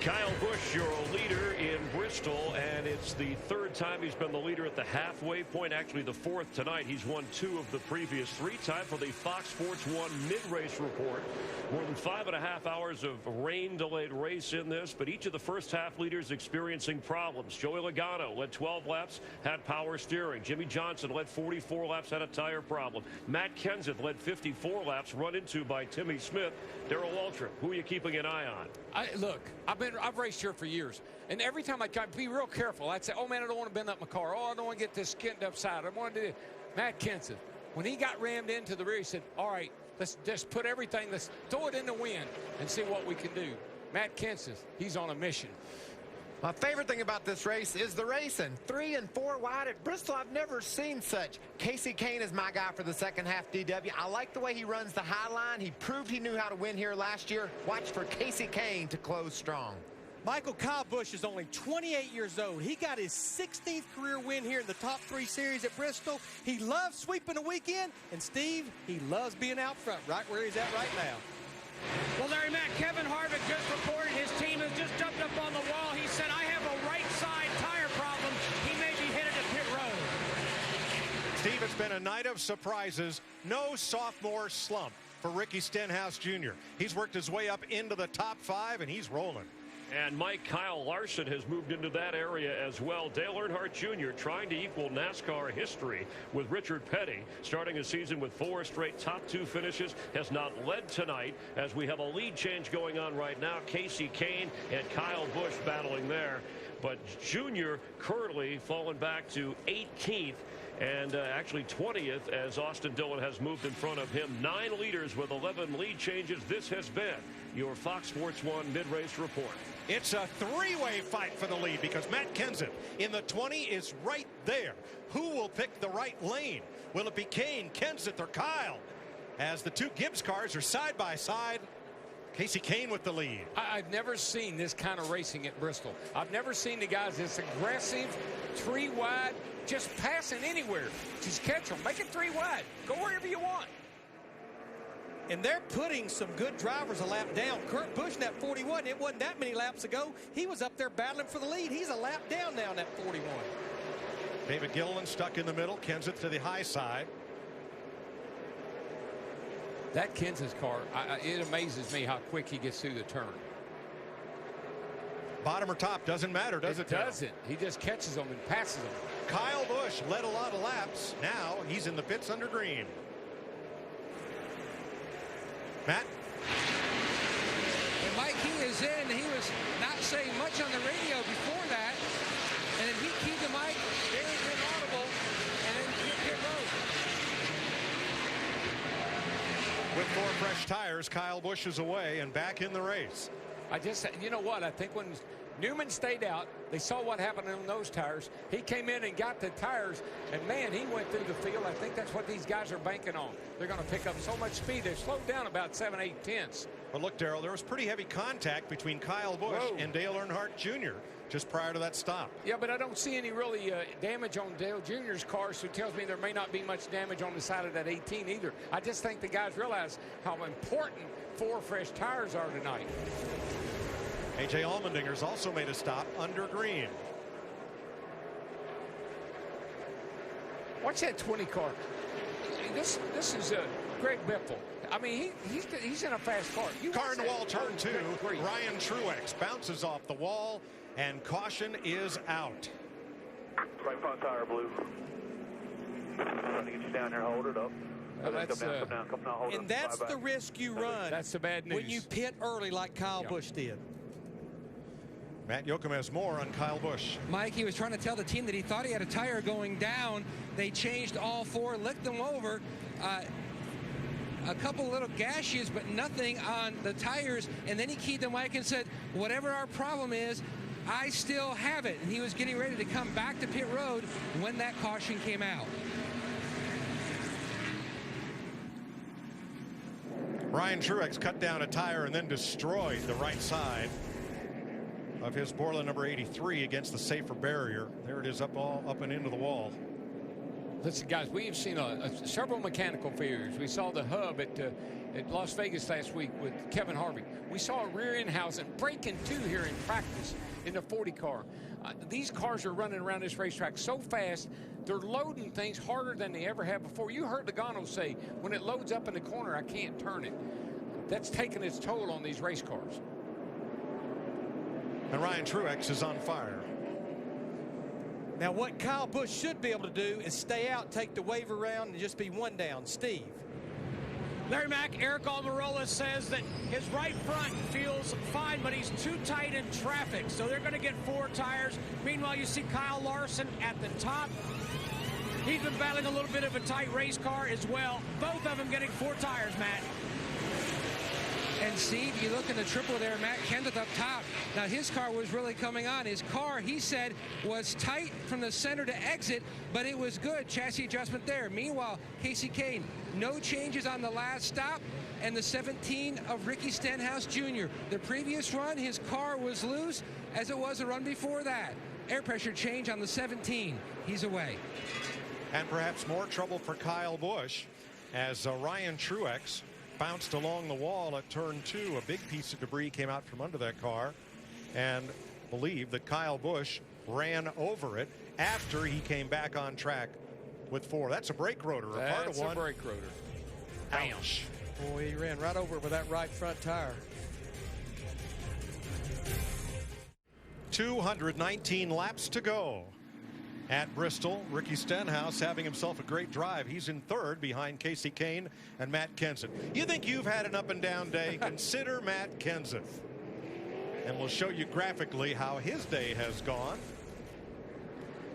Kyle Busch, your leader in Bristol, and it's the third time he's been the leader at the halfway point, actually the fourth tonight. He's won 2 of the previous 3. Time for the Fox Sports 1 mid-race report. More than 5.5 hours of rain-delayed race in this, but each of the first half leaders experiencing problems. Joey Logano led 12 laps, had power steering. Jimmy Johnson led 44 laps, had a tire problem. Matt Kenseth led 54 laps, run into by Timmy Smith. Darrell Waltrip, who are you keeping an eye on? Look, I've raced here for years, and every time I try to be real careful, I'd say, oh man, I don't want to bend up my car. Oh, I don't want to get this skinned upside. I want to do it. Matt Kenseth, when he got rammed into the rear, he said, all right, let's just put everything, let's throw it in the wind and see what we can do. Matt Kenseth, he's on a mission. My favorite thing about this race is the racing. 3 and 4 wide at Bristol. I've never seen such. Casey Kane is my guy for the second half, DW. I like the way he runs the high line. He proved he knew how to win here last year. Watch for Casey Kane to close strong. Michael, Kyle Busch is only 28 years old. He got his 16th career win here in the top 3 series at Bristol. He loves sweeping the weekend, and Steve, he loves being out front, right where he's at right now. Well, Larry Matt, Kevin Harvick just reported his team has just jumped up on the wall. He said, I have a right side tire problem. He may be headed to pit road. Steve, it's been a night of surprises. No sophomore slump for Ricky Stenhouse Jr. He's worked his way up into the top 5, and he's rolling. And Kyle Larson has moved into that area as well. Dale Earnhardt Jr. trying to equal NASCAR history with Richard Petty, starting a season with 4 straight top 2 finishes, has not led tonight as we have a lead change going on right now. Casey Kane and Kyle Busch battling there. But Jr. currently fallen back to 18th. And actually 20th as Austin Dillon has moved in front of him. 9 leaders with 11 lead changes. This has been your Fox Sports 1 mid-race report. It's a 3-way fight for the lead because Matt Kenseth in the 20 is right there. Who will pick the right lane? Will it be Kane, Kenseth, or Kyle? As the 2 Gibbs cars are side by side, Casey Kane with the lead. I've never seen this kind of racing at Bristol. I've never seen the guys this aggressive, 3 wide, just passing anywhere. Just catch them, make it 3 wide. Go wherever you want. And they're putting some good drivers a lap down. Kurt Busch in that 41, it wasn't that many laps ago. He was up there battling for the lead. He's a lap down now in that 41. David Gilliland stuck in the middle. Kenseth to the high side. That Kenseth car, it amazes me how quick he gets through the turn. Bottom or top, doesn't matter, does it? It doesn't. He just catches them and passes them. Kyle Busch led a lot of laps. Now he's in the pits under green. Matt? And Mike, he is in. He was not saying much on the radio before that. And then he keyed the mic, very inaudible, and then hit pit road. With 4 fresh tires, Kyle Busch is away and back in the race. You know what? I think when Newman stayed out, they saw what happened on those tires. He came in and got the tires, and man, he went through the field. I think that's what these guys are banking on. They're going to pick up so much speed. They've slowed down about 7-8 tenths. But look, Darrell, there was pretty heavy contact between Kyle Busch and Dale Earnhardt Jr. just prior to that stop. Yeah, but I don't see any really damage on Dale Jr.'s car, so it tells me there may not be much damage on the side of that 18 either. I just think the guys realize how important 4 fresh tires are tonight. A.J. Allmendinger's also made a stop under green. Watch that 20 car. This is Greg Biffle. I mean, he's in a fast car. Car in the wall, turn 2. Ryan Truex bounces off the wall, and caution is out. Right front tire blue. Trying to get you down there, hold it up. Well, that's, come down, hold and that's the risk you run. That's the bad news. When you pit early like Kyle Busch did. Matt Yoakum has more on Kyle Busch. Mike, he was trying to tell the team that he thought he had a tire going down. They changed all 4, licked them over. A couple little gashes, but nothing on the tires. And then he keyed the mic and said, whatever our problem is, I still have it. And he was getting ready to come back to pit road when that caution came out. Ryan Truex cut down a tire and then destroyed the right side of his Borland number 83 against the safer barrier. There it is, up and into the wall. Listen, guys, we've seen several mechanical failures. We saw the hub at Las Vegas last week with Kevin Harvick. We saw a rear end housing break in two here in practice in the 40 car. These cars are running around this racetrack so fast, they're loading things harder than they ever have before. You heard Logano say, when it loads up in the corner, I can't turn it. That's taking its toll on these race cars. And Ryan Truex is on fire. Now, what Kyle Busch should be able to do is stay out, take the wave around, and just be one down. Steve. Larry Mack, Eric Almirola says that his right front feels fine, but he's too tight in traffic, so they're going to get 4 tires. Meanwhile, you see Kyle Larson at the top. He's been battling a little bit of a tight race car as well. Both of them getting 4 tires, Matt. And Steve, you look in the triple there, Matt Kenseth up top. Now his car was really coming on. His car, he said, was tight from the center to exit, but it was good. Chassis adjustment there. Meanwhile, Kasey Kahne, no changes on the last stop, and the 17 of Ricky Stenhouse Jr. The previous run, his car was loose, as it was the run before that. Air pressure change on the 17. He's away. And perhaps more trouble for Kyle Busch as Ryan Truex bounced along the wall at turn 2. A big piece of debris came out from under that car, and believe that Kyle Busch ran over it after he came back on track with 4. That's a brake rotor. That's part of one. a brake rotor. Ouch. Boy, he ran right over it with that right front tire. 219 laps to go at Bristol. Ricky Stenhouse having himself a great drive. He's in 3rd behind Kasey Kahne and Matt Kenseth. You think you've had an up and down day? Consider Matt Kenseth. And we'll show you graphically how his day has gone.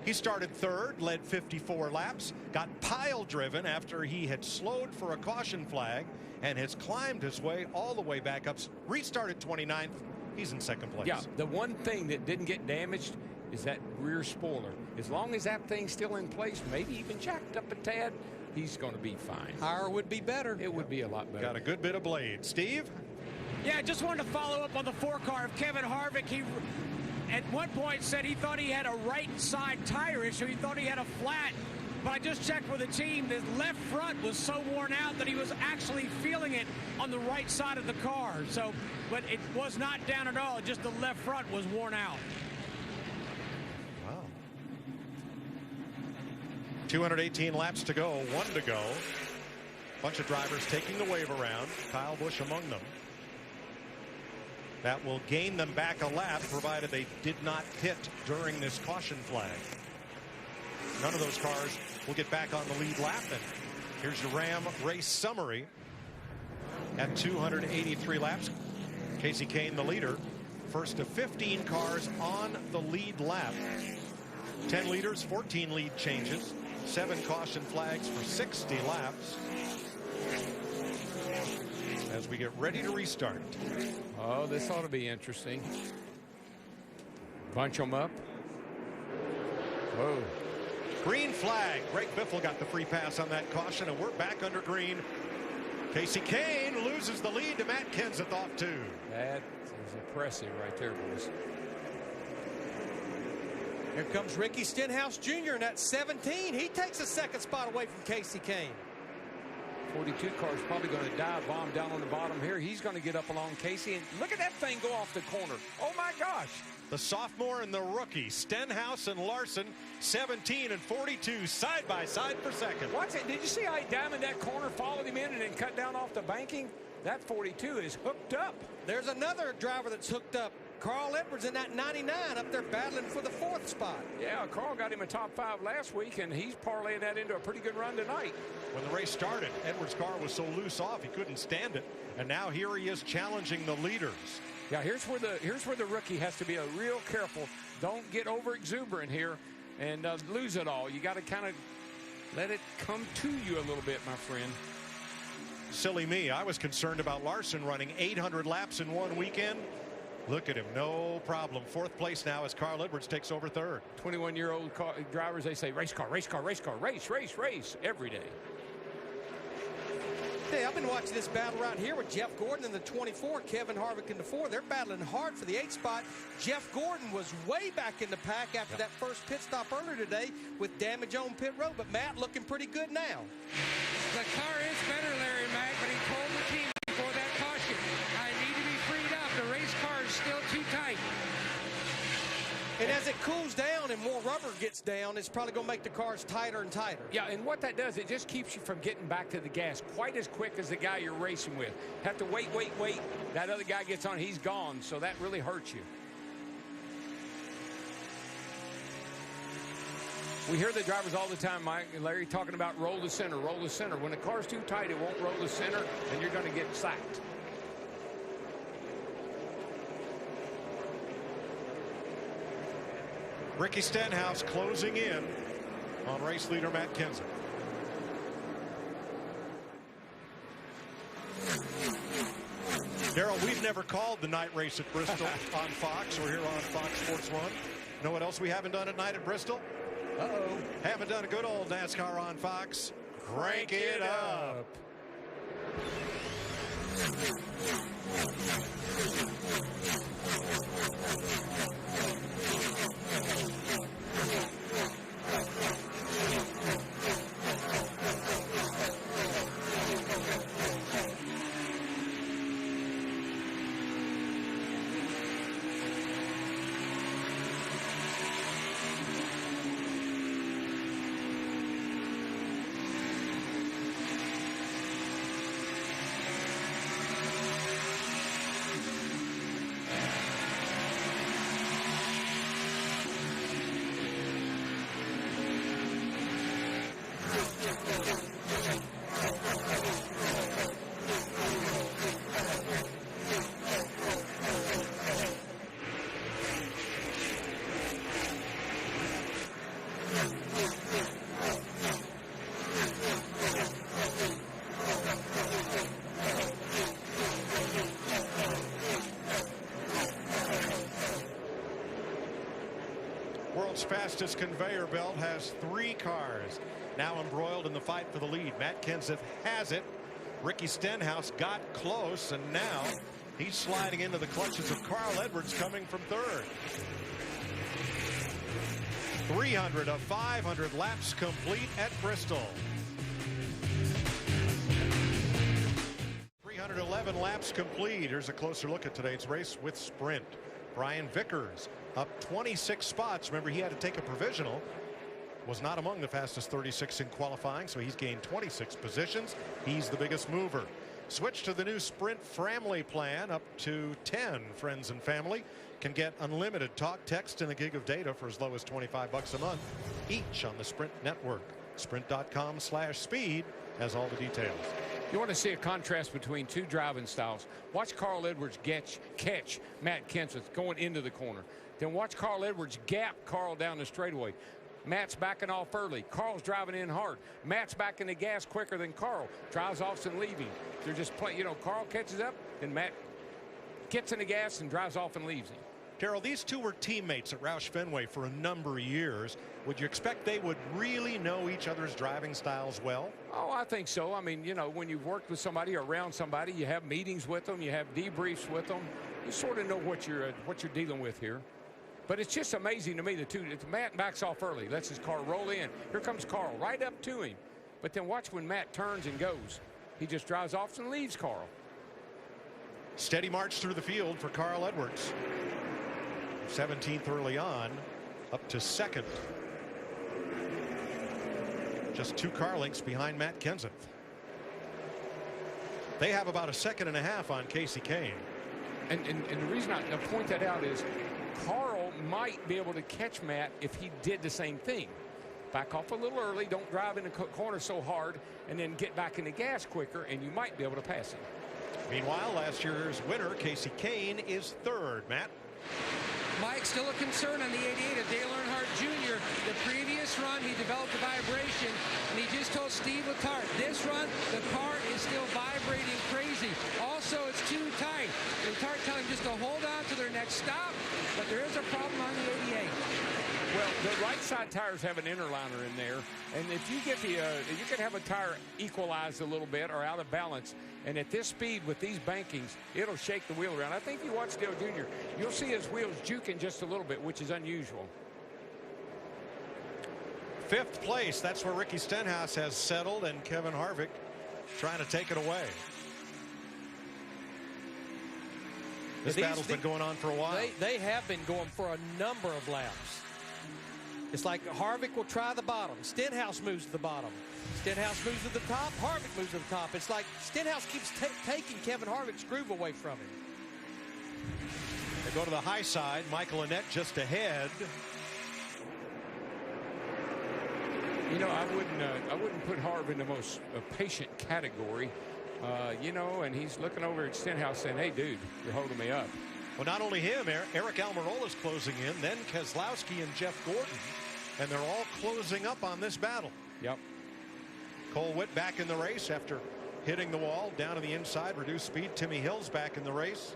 He started 3rd, led 54 laps, got pile driven after he had slowed for a caution flag, and has climbed his way all the way back up. Restarted 29th. He's in 2nd place. Yeah, the one thing that didn't get damaged is that rear spoiler. As long as that thing's still in place, maybe even jacked up a tad, he's going to be fine. Higher would be better. It would be a lot better. Got a good bit of blade. Steve? Yeah, I just wanted to follow up on the 4 car of Kevin Harvick. He, at one point, said he thought he had a right side tire issue. He thought he had a flat. But I just checked with the team. His left front was so worn out that he was actually feeling it on the right side of the car. So, but it was not down at all. Just the left front was worn out. 218 laps to go, 1 to go. Bunch of drivers taking the wave around. Kyle Busch among them. That will gain them back a lap, provided they did not pit during this caution flag. None of those cars will get back on the lead lap. And here's your Ram race summary at 283 laps. Kasey Kahne, the leader, first of 15 cars on the lead lap. 10 leaders, 14 lead changes, 7 caution flags for 60 laps. As we get ready to restart. Oh, this ought to be interesting. Bunch them up. Whoa. Green flag. Greg Biffle got the free pass on that caution, and we're back under green. Kasey Kahne loses the lead to Matt Kenseth off 2. That is impressive right there, boys. Here comes Ricky Stenhouse Jr. in that 17. He takes a 2nd spot away from Kasey Kahne. 42 car's probably going to dive bomb down on the bottom here. He's going to get up along Kasey, and look at that thing go off the corner. Oh my gosh. The sophomore and the rookie, Stenhouse and Larson, 17 and 42, side by side for 2nd. Watch it. Did you see how he diamond that corner, followed him in, and then cut down off the banking? That 42 is hooked up. There's another driver that's hooked up. Carl Edwards in that 99 up there battling for the 4th spot. Yeah, Carl got him a top 5 last week, and he's parlaying that into a pretty good run tonight. When the race started, Edwards' car was so loose off he couldn't stand it, and now here he is challenging the leaders. Yeah, here's where the rookie has to be a real careful. Don't get over exuberant here and lose it all. You got to kind of let it come to you a little bit, my friend. Silly me. I was concerned about Larson running 800 laps in one weekend. Look at him, no problem. Fourth place now as Carl Edwards takes over third. 21-year-old drivers, they say race car, race car, race car, race, race, race every day. Hey, I've been watching this battle right here with Jeff Gordon in the 24, Kevin Harvick in the 4. They're battling hard for the 8th spot. Jeff Gordon was way back in the pack after that first pit stop earlier today with damage on pit road. But Matt looking pretty good now. The car is better, Larry Mack, but he told the team before that caution, I need to be freed up. The race car is still too tight. And as it cools down and more rubber gets down, it's probably going to make the cars tighter and tighter. Yeah, and what that does, it just keeps you from getting back to the gas quite as quick as the guy you're racing with. Have to wait. That other guy gets on, he's gone, so that really hurts you. We hear the drivers all the time, Mike and Larry, talking about roll the center, roll the center. When the car's too tight, it won't roll the center, and you're going to get sacked. Ricky Stenhouse closing in on race leader Matt Kenseth. Darrell, we've never called the night race at Bristol on Fox. We're here on Fox Sports 1. Know what else we haven't done at night at Bristol? Uh-oh. Haven't done a good old NASCAR on Fox. Crank it up. World's fastest conveyor belt has 3 cars now embroiled in the fight for the lead. Matt Kenseth has it. Ricky Stenhouse got close, and now he's sliding into the clutches of Carl Edwards coming from third. 300 of 500 laps complete at Bristol. 311 laps complete. Here's a closer look at today's race with Sprint. Brian Vickers up 26 spots. Remember, he had to take a provisional. Was not among the fastest 36 in qualifying, so he's gained 26 positions. He's the biggest mover. Switch to the new Sprint family plan. Up to 10 friends and family can get unlimited talk, text, and a gig of data for as low as $25 a month each on the Sprint network. Sprint.com/speed has all the details. You want to see a contrast between two driving styles. Watch Carl Edwards catch Matt Kenseth going into the corner. Then watch Carl Edwards gap Carl down the straightaway. Matt's backing off early. Carl's driving in hard. Matt's backing the gas quicker than Carl. Drives off and leaving. They're just playing. You know, Carl catches up, and Matt gets in the gas and drives off and leaves him. Darrell, these two were teammates at Roush Fenway for a number of years. Would you expect they would really know each other's driving styles well? Oh, I think so. I mean, you know, when you've worked with somebody or around somebody, you have meetings with them, you have debriefs with them. You sort of know what you're dealing with here. But it's just amazing to me, Matt backs off early, lets his car roll in. Here comes Carl right up to him. But then watch when Matt turns and goes. He just drives off and leaves Carl. Steady march through the field for Carl Edwards. 17th early on, up to second. Just 2 car lengths behind Matt Kenseth. They have about a second and a half on Casey Kane. And the reason I point that out is Carl might be able to catch Matt if he did the same thing. Back off a little early, don't drive in the corner so hard, and then get back in the gas quicker, and you might be able to pass him. Meanwhile, last year's winner, Casey Kane, is third. Matt? Mike, still a concern on the 88 of Dale Earnhardt Jr. The previous run, he developed a vibration, and he just told Steve Letarte, this run, the car is still vibrating crazy. Also, it's too tight. Letarte telling him just to hold on to their next stop, but there is a problem on the 88. Well, the right side tires have an interliner in there, and if you get you can have a tire equalized a little bit or out of balance, and at this speed with these bankings, it'll shake the wheel around. I think if you watch Dale Jr., you'll see his wheels juking just a little bit, which is unusual. 5th place, that's where Ricky Stenhouse has settled, and Kevin Harvick trying to take it away. This battle's been going on for a while. They have been going for a number of laps. It's like Harvick will try the bottom. Stenhouse moves to the bottom. Stenhouse moves to the top. Harvick moves to the top. It's like Stenhouse keeps taking Kevin Harvick's groove away from him. They go to the high side. Michael Annett just ahead. You know, I wouldn't put Harv in the most patient category. You know, and he's looking over at Stenhouse saying, hey, dude, you're holding me up. Well, not only him, Eric Almirola's closing in, then Keselowski and Jeff Gordon, and they're all closing up on this battle. Yep. Cole Witt back in the race after hitting the wall down to the inside, reduced speed. Timmy Hill's back in the race.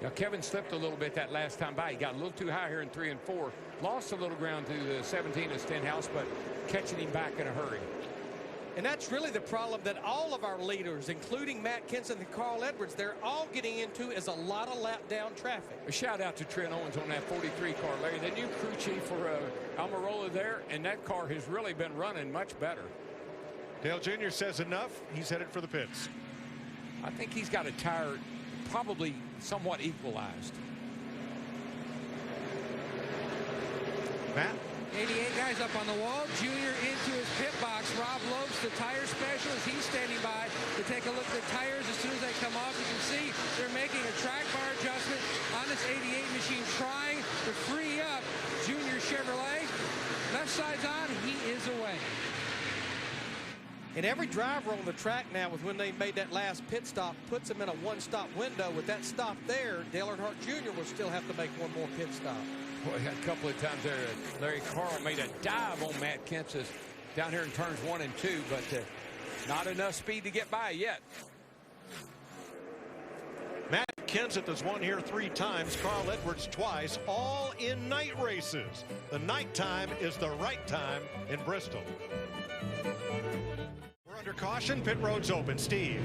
Now, Kevin slipped a little bit that last time by. He got a little too high here in 3 and 4. Lost a little ground to the 17 of Stenhouse, but catching him back in a hurry. And that's really the problem that all of our leaders, including Matt Kenseth and Carl Edwards, they're all getting into is a lot of lap down traffic. A shout out to Trent Owens on that 43 car, Larry. The new crew chief for Almirola there, and that car has really been running much better. Dale Jr. says enough. He's headed for the pits. I think he's got a tire probably somewhat equalized. Matt? 88 guys up on the wall. Junior into his pit box. Rob Lopes, the tire specialist, he's standing by to take a look at the tires. As soon as they come off, you can see they're making a track bar adjustment on this 88 machine, trying to free up Junior Chevrolet. Left side's on, he is away. And every driver on the track now, with when they made that last pit stop, puts them in a one-stop window. With that stop there, Dale Earnhardt Jr. will still have to make one more pit stop. Boy, a couple of times there, Larry Carl made a dive on Matt Kenseth down here in turns 1 and 2, but not enough speed to get by yet. Matt Kenseth has won here 3 times, Carl Edwards twice, all in night races. The night time is the right time in Bristol. We're under caution. Pit road's open. Steve.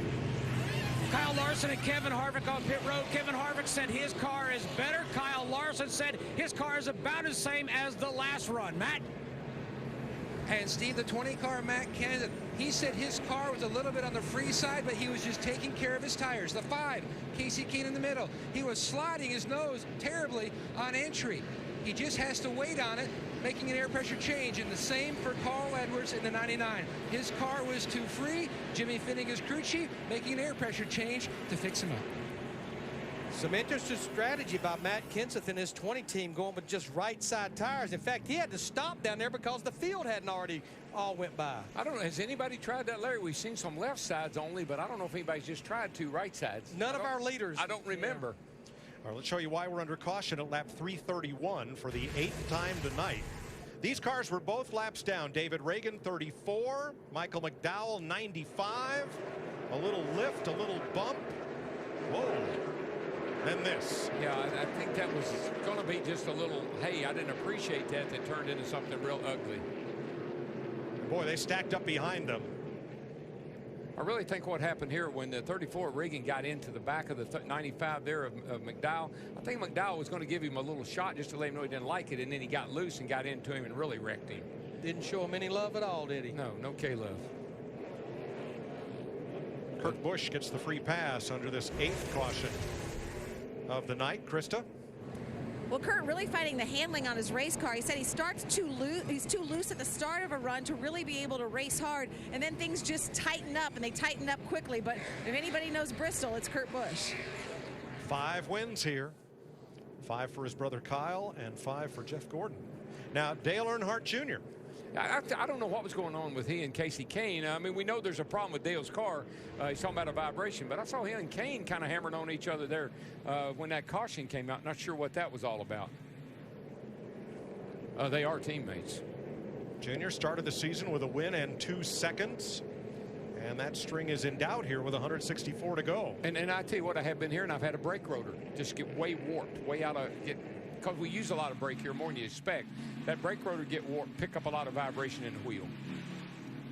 Kyle Larson and Kevin Harvick on pit road. Kevin Harvick said his car is better. Kyle Larson said his car is about the same as the last run. Matt? And Steve, the 20 car, Matt Kenseth, he said his car was a little bit on the free side, but he was just taking care of his tires. The 5, Casey Keene in the middle. He was sliding his nose terribly on entry. He just has to wait on it, making an air pressure change. And the same for Carl Edwards in the 99. His car was too free. Jimmy Finnegan's crew chief making an air pressure change to fix him up. Some interesting strategy by Matt Kenseth and his 20 team going with just right side tires. In fact, he had to stop down there because the field hadn't already all went by. I don't know. Has anybody tried that, Larry? We've seen some left sides only, but I don't know if anybody's just tried 2 right sides. None of our leaders. I don't remember. Yeah. All right, let's show you why we're under caution at lap 331 for the 8th time tonight. These cars were both laps down. David Reagan, 34. Michael McDowell, 95. A little lift, a little bump. Whoa. Then this. Yeah, I think that was going to be just a little, hey, I didn't appreciate that turned into something real ugly. Boy, they stacked up behind them. I really think what happened here when the 34 Reagan got into the back of the 95 there of McDowell, I think McDowell was going to give him a little shot just to let him know he didn't like it, and then he got loose and got into him and really wrecked him. Didn't show him any love at all, did he? No K-love. Kurt Busch gets the free pass under this 8th caution of the night. Krista? Well, Kurt really fighting the handling on his race car. He said he starts too loose. He's too loose at the start of a run to really be able to race hard, and then things just tighten up, and they tighten up quickly. But if anybody knows Bristol, it's Kurt Busch. 5 wins here. 5 for his brother Kyle and 5 for Jeff Gordon. Now, Dale Earnhardt Jr. I don't know what was going on with he and Casey Kane. I mean, we know there's a problem with Dale's car. He's talking about a vibration, but I saw he and Kane kind of hammered on each other there when that caution came out. Not sure what that was all about. They are teammates. Junior started the season with a win and 2 seconds. And that string is in doubt here with 164 to go. And I tell you what, I have been here, and I've had a brake rotor just get way warped, way out of because we use a lot of brake here, more than you expect. That brake rotor get warped, pick up a lot of vibration in the wheel.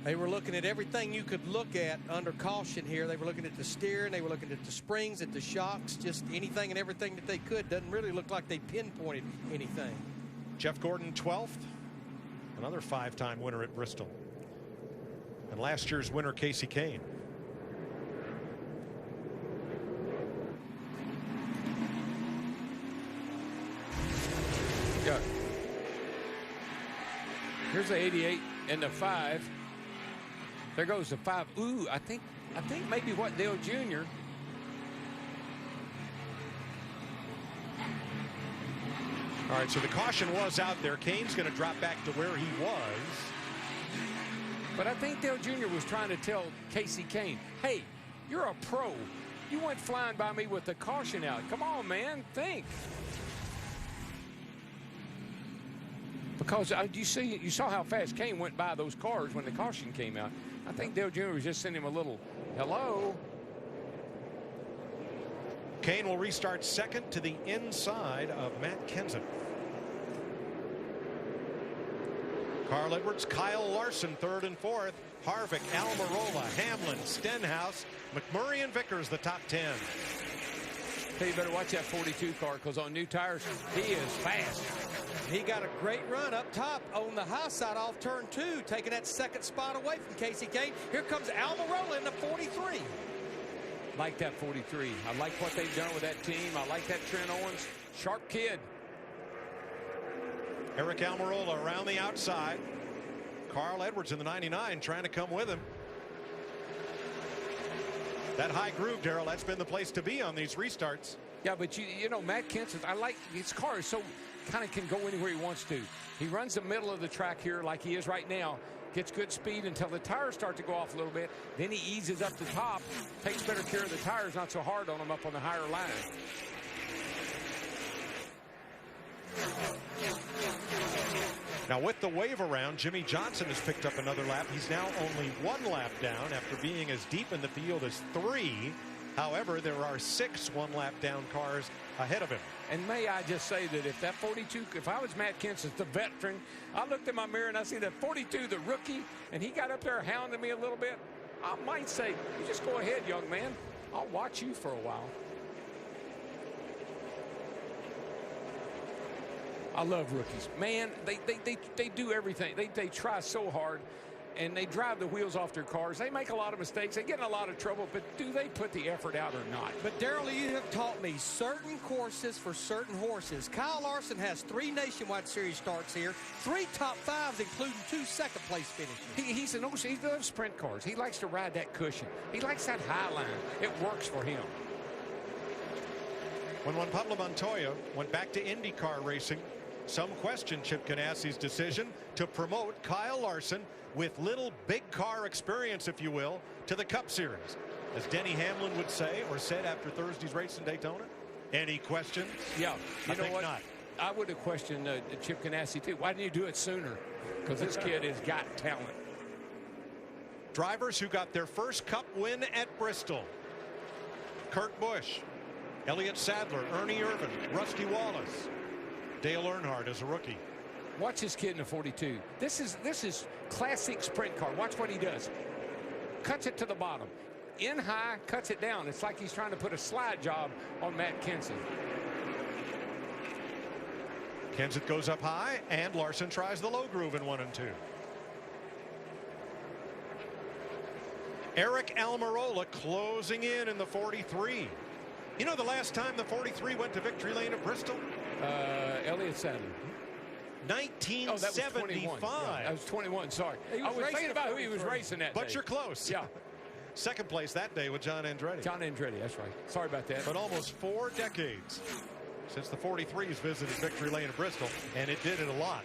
They were looking at everything you could look at under caution here. They were looking at the steering, they were looking at the springs, at the shocks, just anything and everything that they could. Doesn't really look like they pinpointed anything. Jeff Gordon, 12th, another 5-time winner at Bristol. And last year's winner, Kasey Kahne. Yeah. Here's the 88 and the 5. There goes the 5. Ooh, I think maybe what Dale Jr. All right, so the caution was out there. Kahne's going to drop back to where he was. But I think Dale Jr. was trying to tell Kasey Kahne, hey, you're a pro. You went flying by me with the caution out. Come on, man, think. Because you saw how fast Kahne went by those cars when the caution came out. I think Dale Jr. was just sending him a little hello. Kahne will restart second to the inside of Matt Kenseth. Carl Edwards, Kyle Larson, third and fourth. Harvick, Almirola, Hamlin, Stenhouse, McMurray, and Vickers, the top 10. Hey, you better watch that 42 car, because on new tires, he is fast. He got a great run up top on the high side off turn 2, taking that second spot away from Kasey Kahne. Here comes Almirola in the 43. Like that 43. I like what they've done with that team. I like that Trent Owens. Sharp kid. Eric Almirola around the outside. Carl Edwards in the 99 trying to come with him. That high groove, Darrell, that's been the place to be on these restarts. Yeah, but you know, Matt Kenseth, I like his car is so kind of can go anywhere he wants to. He runs the middle of the track here like he is right now. Gets good speed until the tires start to go off a little bit. Then he eases up the top, takes better care of the tires, not so hard on them up on the higher line. Now with the wave around, Jimmie Johnson has picked up another lap. He's now only 1 lap down after being as deep in the field as 3. However, there are 6 one-lap down cars ahead of him. And may I just say that if that 42, if I was Matt Kenseth, the veteran, I looked in my mirror and I see that 42, the rookie, and he got up there hounding me a little bit, I might say, you just go ahead, young man. I'll watch you for a while. I love rookies. Man, they do everything. They try so hard, and they drive the wheels off their cars. They make a lot of mistakes. They get in a lot of trouble, but do they put the effort out or not? But, Darrell, you have taught me certain courses for certain horses. Kyle Larson has 3 Nationwide Series starts here, 3 top 5s, including 2 second-place finishes. He loves sprint cars. He likes to ride that cushion. He likes that high line. It works for him. When Juan Pablo Montoya went back to IndyCar racing, some question Chip Ganassi's decision to promote Kyle Larson with little big car experience, if you will, to the Cup Series. As Denny Hamlin would say, or said after Thursday's race in Daytona. Any questions? Yeah. I think what? not. I would have questioned Chip Ganassi, too. Why didn't you do it sooner? Because this kid has got talent. Drivers who got their first Cup win at Bristol. Kurt Busch, Elliott Sadler, Ernie Irvan, Rusty Wallace. Dale Earnhardt as a rookie. Watch this kid in the 42. This is classic sprint car. Watch what he does. Cuts it to the bottom. In high, cuts it down. It's like he's trying to put a slide job on Matt Kenseth. Kenseth goes up high, and Larson tries the low groove in 1 and 2. Eric Almirola closing in the 43. You know the last time the 43 went to victory lane at Bristol? Elliott Sadler. 1975. Oh, that was 21. Yeah, that was 21, sorry. I was thinking about who he was racing that day. But you're close. Yeah. Second place that day with John Andretti. John Andretti, that's right. Sorry about that. But almost 4 decades since the 43s visited victory lane at Bristol, and it did it a lot.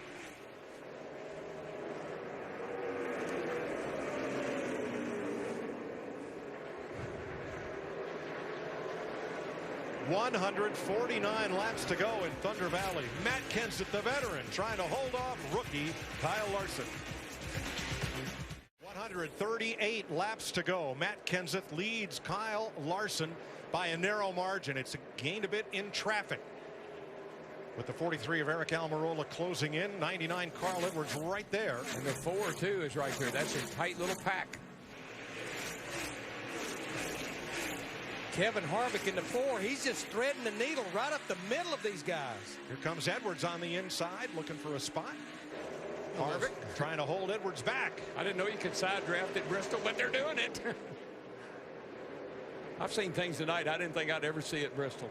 .149 laps to go in Thunder Valley. Matt Kenseth, the veteran, trying to hold off rookie Kyle Larson. 238 laps to go. Matt Kenseth leads Kyle Larson by a narrow margin. It's gained a bit in traffic, with the 43 of Eric Almirola closing in. 99 Carl Edwards right there. And the 4 too is right there. That's a tight little pack. Kevin Harvick in the 4. He's just threading the needle right up the middle of these guys. Here comes Edwards on the inside looking for a spot. Harvick trying to hold Edwards back. I didn't know you could side draft at Bristol, but they're doing it. I've seen things tonight I didn't think I'd ever see at Bristol.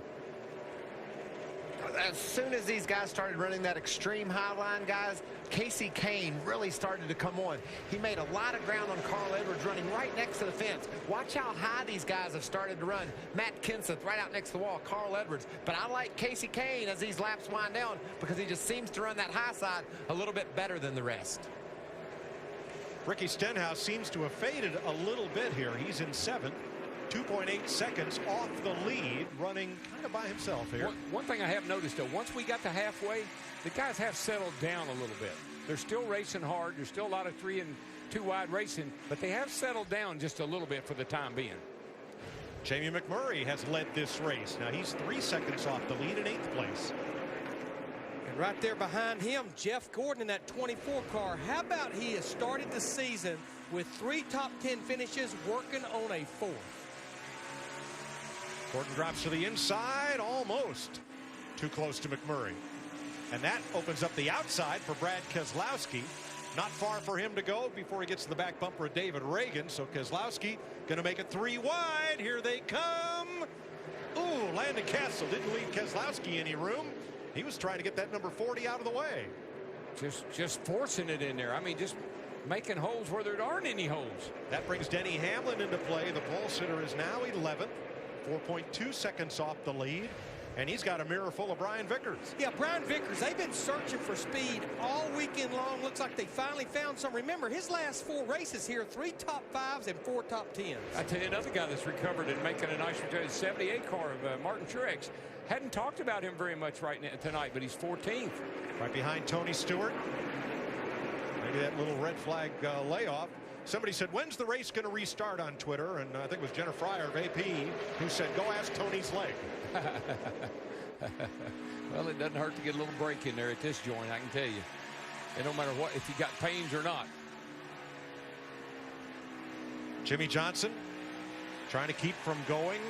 As soon as these guys started running that extreme high line, guys, Kasey Kahne really started to come on. He made a lot of ground on Carl Edwards running right next to the fence. Watch how high these guys have started to run. Matt Kenseth right out next to the wall, Carl Edwards. But I like Kasey Kahne as these laps wind down because he just seems to run that high side a little bit better than the rest. Ricky Stenhouse seems to have faded a little bit here. He's in 7th. 2.8 seconds off the lead, running kind of by himself here. One thing I have noticed, though, once we got to halfway, the guys have settled down a little bit. They're still racing hard. There's still a lot of 3 and 2 wide racing, but they have settled down just a little bit for the time being. Jamie McMurray has led this race. Now he's 3 seconds off the lead in 8th place. And right there behind him, Jeff Gordon in that 24 car. How about he has started the season with 3 top 10 finishes, working on a 4th. Gordon drops to the inside, almost too close to McMurray. And that opens up the outside for Brad Keselowski. Not far for him to go before he gets to the back bumper of David Reagan. So Keselowski going to make it 3 wide. Here they come. Ooh, Landon Castle didn't leave Keselowski any room. He was trying to get that number 40 out of the way. Just forcing it in there. I mean, just making holes where there aren't any holes. That brings Denny Hamlin into play. The pole sitter is now 11th. 4.2 seconds off the lead, and he's got a mirror full of Brian Vickers. Yeah, Brian Vickers, they've been searching for speed all weekend long. Looks like they finally found some. Remember, his last 4 races here, 3 top 5s and 4 top 10s. I tell you, another guy that's recovered and making a nice return, 78 car of Martin Truex. Hadn't talked about him very much right now tonight, but he's 14th. Right behind Tony Stewart. Maybe that little red flag layoff. Somebody said, when's the race going to restart on Twitter? And I think it was Jenna Fryer of AP who said, go ask Tony's leg. Well, it doesn't hurt to get a little break in there at this joint, I can tell you. It don't matter what, if you got pains or not. Jimmy Johnson trying to keep from going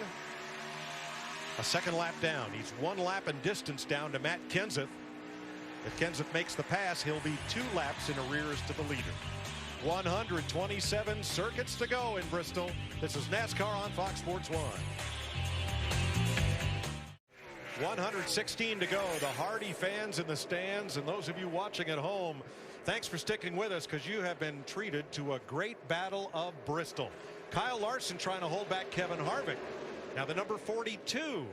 a 2nd lap down. He's 1 lap in distance down to Matt Kenseth. If Kenseth makes the pass, he'll be 2 laps in arrears to the leader. 127 circuits to go in Bristol. This is NASCAR on Fox Sports 1. 116 to go. The Hardy fans in the stands and those of you watching at home, thanks for sticking with us because you have been treated to a great battle of Bristol. Kyle Larson trying to hold back Kevin Harvick. Now the number 42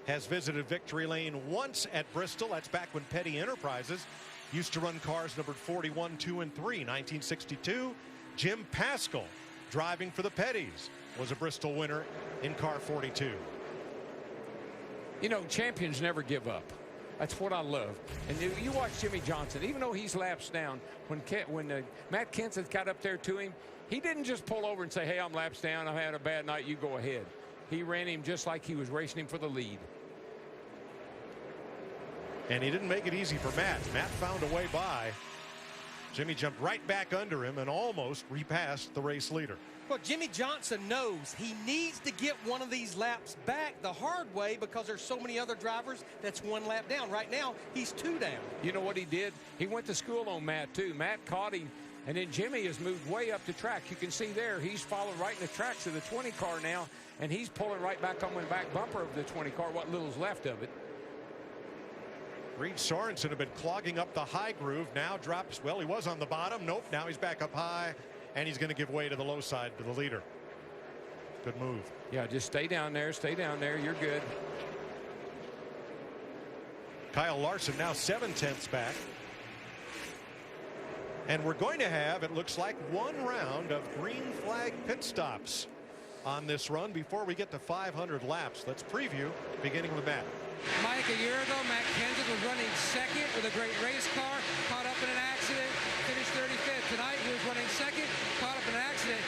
has visited victory lane once at Bristol. That's back when Petty Enterprises used to run cars numbered 41, 2, and 3. 1962, Jim Paschal, driving for the Pettys, was a Bristol winner in car 42. You know, champions never give up. That's what I love. And you watch Jimmy Johnson, even though he's laps down, when Matt Kenseth got up there to him, he didn't just pull over and say, hey, I'm laps down, I've had a bad night, you go ahead. He ran him just like he was racing him for the lead. And he didn't make it easy for Matt. Matt found a way by. Jimmy jumped right back under him and almost repassed the race leader. Well, Jimmy Johnson knows he needs to get one of these laps back the hard way because there's so many other drivers that's 1 lap down. Right now, he's 2 down. You know what he did? He went to school on Matt, too. Matt caught him, and then Jimmy has moved way up the track. You can see there, he's followed right in the tracks of the 20 car now, and he's pulling right back on the back bumper of the 20 car, what little's left of it. Reed Sorensen had been clogging up the high groove. Now drops. Well, he was on the bottom. Nope. Now he's back up high, and he's going to give way to the low side to the leader. Good move. Yeah, just stay down there. Stay down there. You're good. Kyle Larson now 7/10 back. And we're going to have, it looks like, 1 round of green flag pit stops on this run before we get to 500 laps. Let's preview, beginning with Matt. Mike, a year ago, Matt Kenseth was running 2nd with a great race car, caught up in an accident, finished 35th. Tonight, he was running 2nd, caught up in an accident.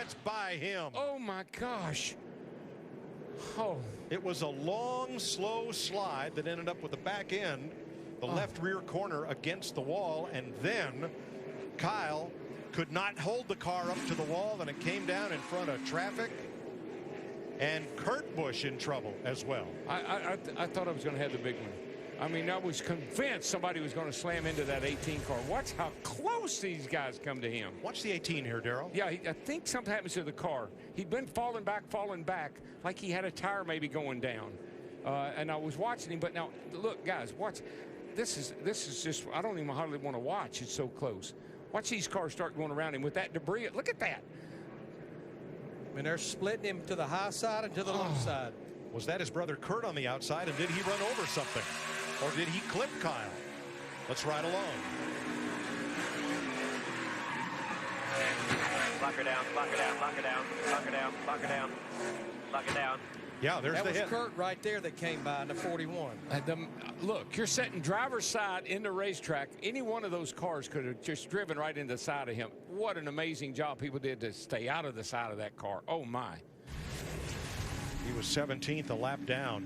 seconds by him. Oh, my gosh. Oh. It was a long, slow slide that ended up with the back end, the left rear corner against the wall, and then Kyle could not hold the car up to the wall, and it came down in front of traffic. And Kurt Busch in trouble as well. I thought I was going to have the big one. I mean, I was convinced somebody was going to slam into that 18 car. Watch how close these guys come to him. Watch the 18 here, Darrell. Yeah, I think something happens to the car. He'd been falling back, like he had a tire maybe going down. And I was watching him, but now, look, guys, watch. This is just, I don't even hardly want to watch. It's so close. Watch these cars start going around him with that debris. Look at that. And they're splitting him to the high side and to the low side. Was that his brother Kurt on the outside, and did he run over something? Or did he clip Kyle? Let's ride along. Lock her down, lock her down, lock her down, lock her down, lock her down, lock her down. Yeah, there's the hit. That was Kurt right there that came by in the 41. Look, you're setting driver's side in the racetrack. Any one of those cars could have just driven right into the side of him. What an amazing job people did to stay out of the side of that car. Oh, my. He was 17th, a lap down.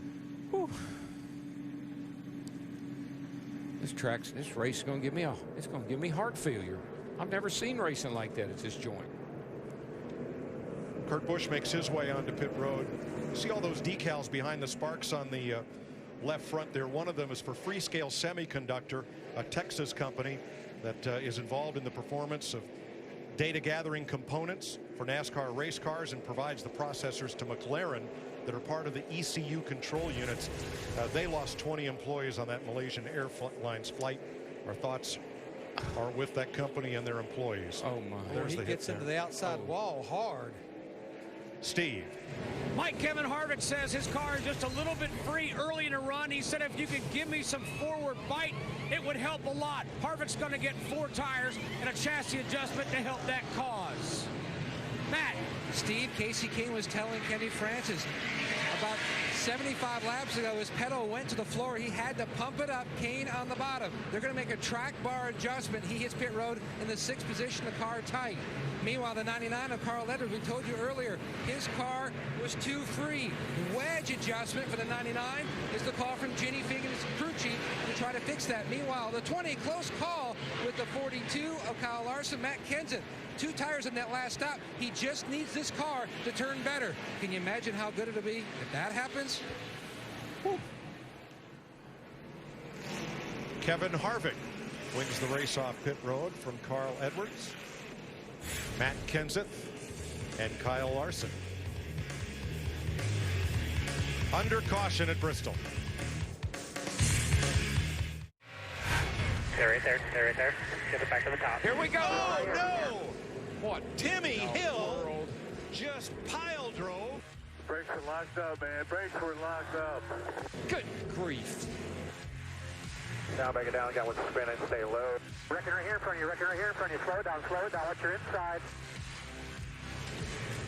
Whew. This race is going to give me heart failure. I've never seen racing like that at this joint. Kurt Busch makes his way onto pit road. See all those decals behind the Sparks on the left front there. One of them is for Freescale Semiconductor, a Texas company that is involved in the performance of data gathering components for NASCAR race cars and provides the processors to McLaren that are part of the ECU control units. They lost 20 employees on that Malaysian Airlines flight. Our thoughts are with that company and their employees. Oh, my. There's he gets into the outside wall hard. Steve. Mike Kevin Harvick says his car is just a little bit free early in a run. He said if you could give me some forward bite, it would help a lot. Harvick's going to get 4 tires and a chassis adjustment to help that cause. Matt. Steve, Casey Kane was telling Kenny Francis about 75 laps ago his pedal went to the floor. He had to pump it up. Kane on the bottom. They're going to make a track bar adjustment. He hits pit road in the 6th position, the car tight. Meanwhile, the 99 of Carl Edwards, we told you earlier, his car was too free. Wedge adjustment for the 99 is the call from Ginny Figgin's crew chief to try to fix that. Meanwhile, the 20, close call with the 42 of Kyle Larson, Matt Kenseth. 2 tires in that last stop. He just needs this car to turn better. Can you imagine how good it'll be if that happens? Whew. Kevin Harvick wins the race off pit road from Carl Edwards, Matt Kenseth, and Kyle Larson. Under caution at Bristol. They're right there. They're right there. Get it back to the top. Here we go. Oh, no. What? Timmy Hill just pile drove. Brakes were locked up, man. Brakes were locked up. Good grief. Now back it down. Got one spinning. Stay low. Wrecking right here in front of you. Wrecking right here in front of you. Slow it down. Slow it down. Let your inside.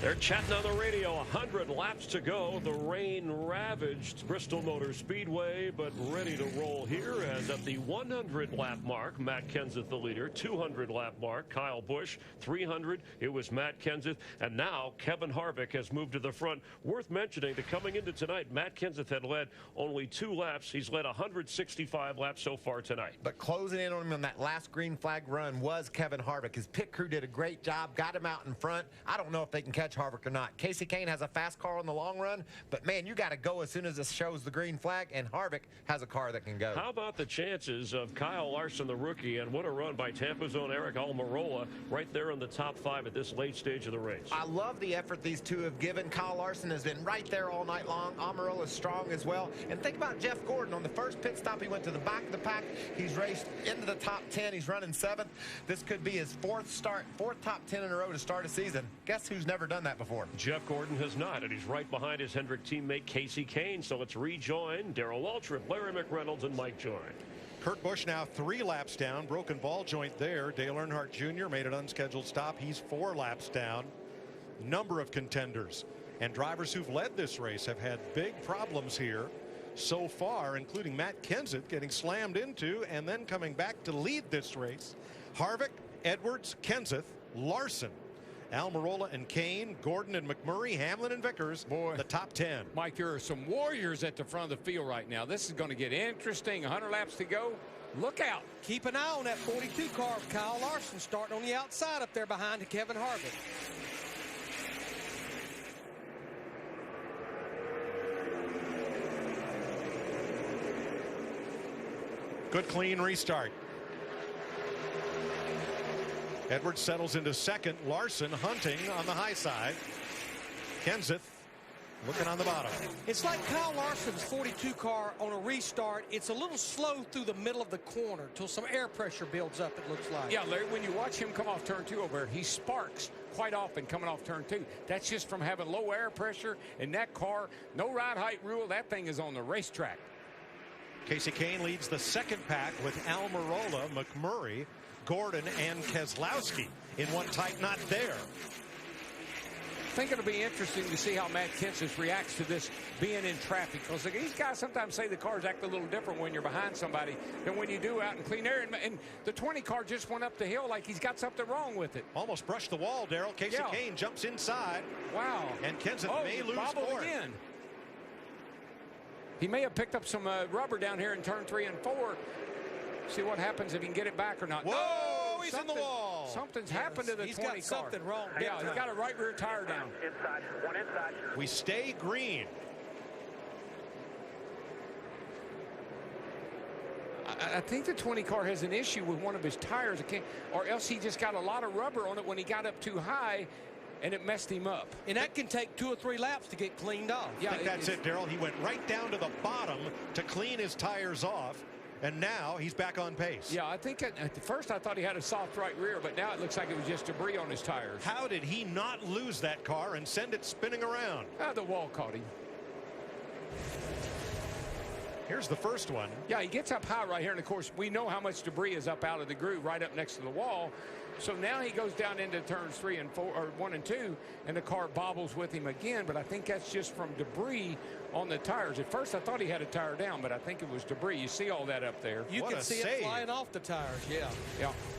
They're chatting on the radio. 100 laps to go. The rain ravaged Bristol Motor Speedway, but ready to roll here. As at the 100-lap mark, Matt Kenseth the leader. 200-lap mark, Kyle Busch. 300, it was Matt Kenseth. And now Kevin Harvick has moved to the front. Worth mentioning that coming into tonight, Matt Kenseth had led only 2 laps. He's led 165 laps so far tonight. But closing in on him on that last green flag run was Kevin Harvick. His pit crew did a great job, got him out in front. I don't know if they can catch Harvick or not. Casey Kane has a fast car on the long run, but man, you got to go as soon as it shows the green flag, and Harvick has a car that can go. How about the chances of Kyle Larson, the rookie, and what a run by Tampa's own Eric Almirola right there in the top 5 at this late stage of the race. I love the effort these two have given. Kyle Larson has been right there all night long. Almirola is strong as well. And think about Jeff Gordon. On the first pit stop, he went to the back of the pack. He's raced into the top 10. He's running 7th. This could be his 4th top 10 in a row to start a season. Guess who's never done that before? Jeff Gordon has not, and he's right behind his Hendrick teammate Casey Kane. So let's rejoin Darrell Waltrip, Larry McReynolds, and Mike Joy. Kurt Busch now 3 laps down. Broken ball joint there. Dale Earnhardt Jr. made an unscheduled stop. He's 4 laps down. Number of contenders and drivers who've led this race have had big problems here so far, including Matt Kenseth getting slammed into and then coming back to lead this race. Harvick, Edwards, Kenseth, Larson, Almirola and Kane, Gordon and McMurray, Hamlin and Vickers, the top 10. Mike, there are some warriors at the front of the field right now. This is going to get interesting. 100 laps to go. Look out. Keep an eye on that 42 car of Kyle Larson starting on the outside up there behind Kevin Harvick. Good clean restart. Edwards settles into second. Larson hunting on the high side. Kenseth looking on the bottom. It's like Kyle Larson's 42 car on a restart. It's a little slow through the middle of the corner till some air pressure builds up, it looks like. Yeah, Larry, when you watch him come off turn 2 over there, he sparks quite often coming off turn 2. That's just from having low air pressure in that car. No ride height rule. That thing is on the racetrack. Kasey Kahne leads the second pack with Almirola, McMurray, Gordon, and Keselowski in one tight knot there. I think it'll be interesting to see how Matt Kenseth reacts to this being in traffic, because these guys sometimes say the cars act a little different when you're behind somebody than when you do out in clean air. And the 20 car just went up the hill like he's got something wrong with it. Almost brushed the wall, Darrell. Kasey Kahne jumps inside. Wow. And Kenseth may lose fourth. Again. He may have picked up some rubber down here in turn 3 and 4. See what happens if he can get it back or not. Whoa, he's in the wall. Something's happened to the 20 car. He's got something wrong. Yeah, he's got a right rear tire down. Inside, one inside. We stay green. I think the 20 car has an issue with one of his tires, or else he just got a lot of rubber on it when he got up too high, and it messed him up. And that can take 2 or 3 laps to get cleaned off. Yeah, I think that's it, Darrell. He went right down to the bottom to clean his tires off, and now he's back on pace. Yeah, I think at first I thought he had a soft right rear, but now it looks like it was just debris on his tires. How did he not lose that car and send it spinning around? The wall caught him. Here's the first one. Yeah, he gets up high right here, and of course we know how much debris is up out of the groove right up next to the wall. So now he goes down into turns 3 and 4, or 1 and 2, and the car bobbles with him again. But I think that's just from debris on the tires. At first I thought he had a tire down, but I think it was debris. You see all that up there. You can see it flying off the tires. Yeah.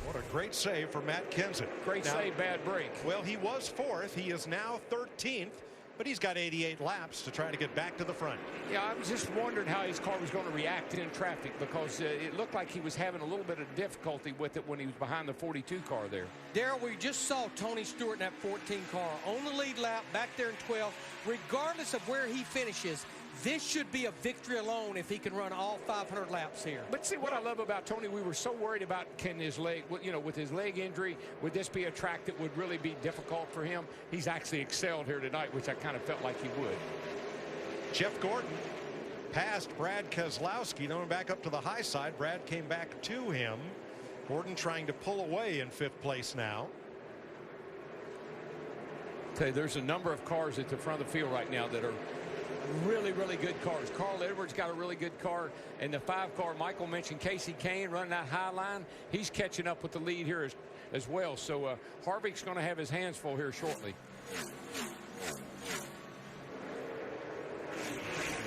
What a great save for Matt Kenseth. Great save, bad break. Well, he was 4th. He is now 13th. But he's got 88 laps to try to get back to the front. Yeah, I was just wondering how his car was going to react in traffic, because it looked like he was having a little bit of difficulty with it when he was behind the 42 car there. Darrell, we just saw Tony Stewart in that 14 car on the lead lap back there in 12th. Regardless of where he finishes, this should be a victory alone if he can run all 500 laps here. But see, what I love about Tony, we were so worried about can his leg, with his leg injury, would this be a track that would really be difficult for him? He's actually excelled here tonight, which I kind of felt like he would. Jeff Gordon passed Brad Keselowski, then went back up to the high side. Brad came back to him. Gordon trying to pull away in 5th place now. Okay, there's a number of cars at the front of the field right now that are really, really good cars. Carl Edwards got a really good car, and the 5 car, Michael mentioned Kasey Kahne running that high line. He's catching up with the lead here as well. So Harvick's going to have his hands full here shortly.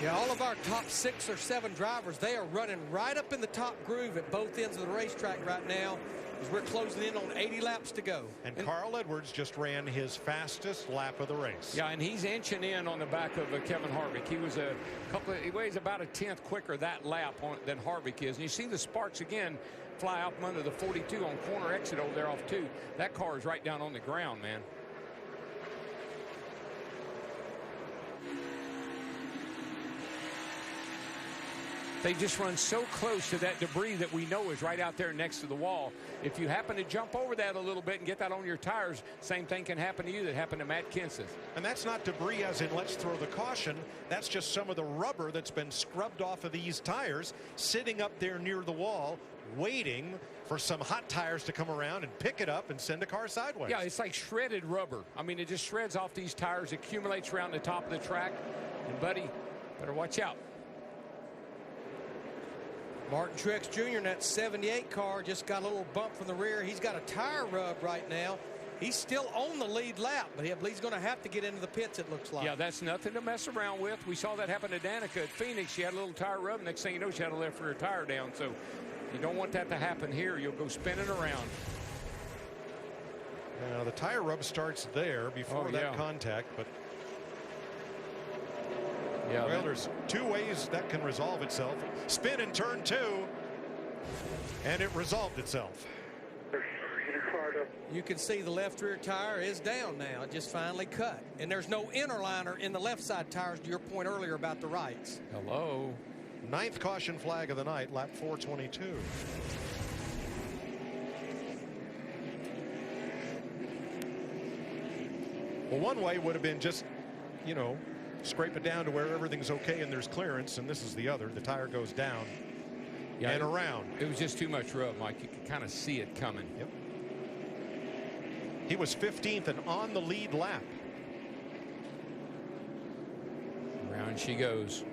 Yeah, all of our top 6 or 7 drivers, they are running right up in the top groove at both ends of the racetrack right now, as we're closing in on 80 laps to go. And Carl Edwards just ran his fastest lap of the race. Yeah, and he's inching in on the back of Kevin Harvick. He was he weighs about a 10th quicker that lap than Harvick is. And you see the sparks again fly out from under the 42 on corner exit over there off 2. That car is right down on the ground, man. They just run so close to that debris that we know is right out there next to the wall. If you happen to jump over that a little bit and get that on your tires, same thing can happen to you that happened to Matt Kenseth. And that's not debris as in let's throw the caution. That's just some of the rubber that's been scrubbed off of these tires sitting up there near the wall, waiting for some hot tires to come around and pick it up and send a car sideways. Yeah, it's like shredded rubber. I mean, it just shreds off these tires, accumulates around the top of the track. And, buddy, better watch out. Martin Truex Jr. in that 78 car just got a little bump from the rear. He's got a tire rub right now. He's still on the lead lap, but he's going to have to get into the pits, it looks like. Yeah, that's nothing to mess around with. We saw that happen to Danica at Phoenix. She had a little tire rub. Next thing you know, she had a left rear tire down. So you don't want that to happen here. You'll go spinning around. Now the tire rub starts there before that contact, but well, there's two ways that can resolve itself. Spin in turn 2, and it resolved itself. You can see the left rear tire is down now. It just finally cut. And there's no inner liner in the left side tires, to your point earlier about the rights. Hello. 9th caution flag of the night, lap 422. Well, one way would have been just, you know, scrape it down to where everything's okay and there's clearance, and this is the other. The tire goes down and around. It was just too much rub, Mike. You could kind of see it coming. Yep. He was 15th and on the lead lap. Around she goes.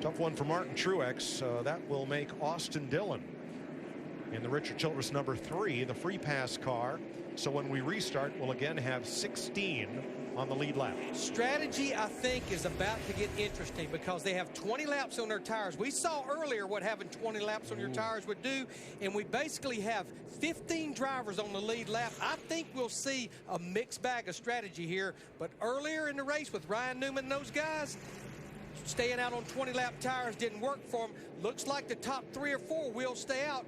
Tough one for Martin Truex. That will make Austin Dillon in the Richard Childress number 3, the free pass car. So when we restart, we'll again have 16 on the lead lap. Strategy, I think, is about to get interesting because they have 20 laps on their tires. We saw earlier what having 20 laps on your tires would do, and we basically have 15 drivers on the lead lap. I think we'll see a mixed bag of strategy here, but earlier in the race with Ryan Newman and those guys, staying out on 20-lap tires didn't work for them. Looks like the top 3 or 4 will stay out.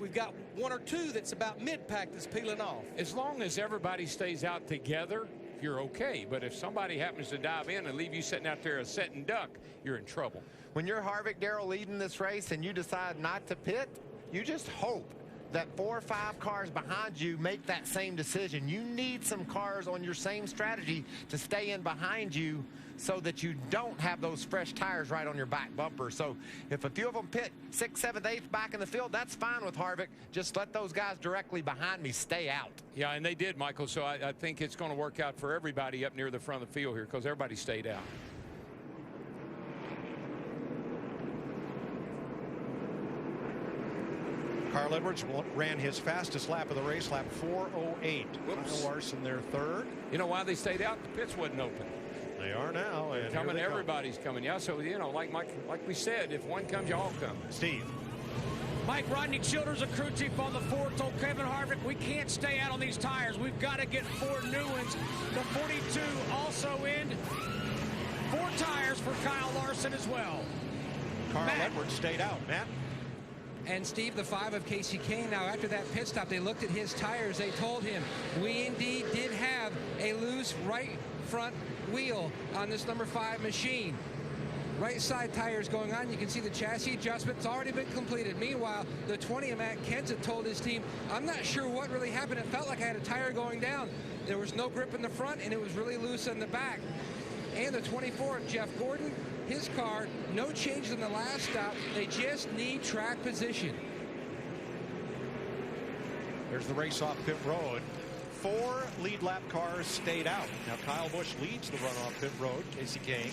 We've got 1 or 2 that's about mid-pack that's peeling off. As long as everybody stays out together, you're okay. But if somebody happens to dive in and leave you sitting out there a sitting duck, you're in trouble. When you're Harvick, Darrell, leading this race and you decide not to pit, you just hope that 4 or 5 cars behind you make that same decision. You need some cars on your same strategy to stay in behind you so that you don't have those fresh tires right on your back bumper. So if a few of them pit 6th, 7th, 8th back in the field, that's fine with Harvick. Just let those guys directly behind me stay out. Yeah, and they did, Michael. So I think it's going to work out for everybody up near the front of the field here because everybody stayed out. Carl Edwards ran his fastest lap of the race, lap 4:08. Kyle Larson their 3rd. You know why they stayed out? The pits wasn't open. They are now. And coming, everybody's coming. Yeah, so, you know, like we said, if one comes, you all come. Steve. Mike Rodney Childers, a crew chief on the 4, told Kevin Harvick, we can't stay out on these tires. We've got to get 4 new ones. The 42 also in. 4 tires for Kyle Larson as well. Carl Edwards stayed out. Matt? And Steve, the 5 of Casey Kane. Now, after that pit stop, they looked at his tires. They told him, we indeed did have a loose right front wheel on this number 5 machine. Right side tires going on. You can see the chassis adjustment's already been completed. Meanwhile, the 20 of Matt Kenseth told his team, I'm not sure what really happened. It felt like I had a tire going down. There was no grip in the front, and it was really loose in the back. And the 24 of Jeff Gordon, his car, no change in the last stop. They just need track position. There's the race off pit road. 4 lead lap cars stayed out. Now Kyle Busch leads the run off pit road. Casey Kane,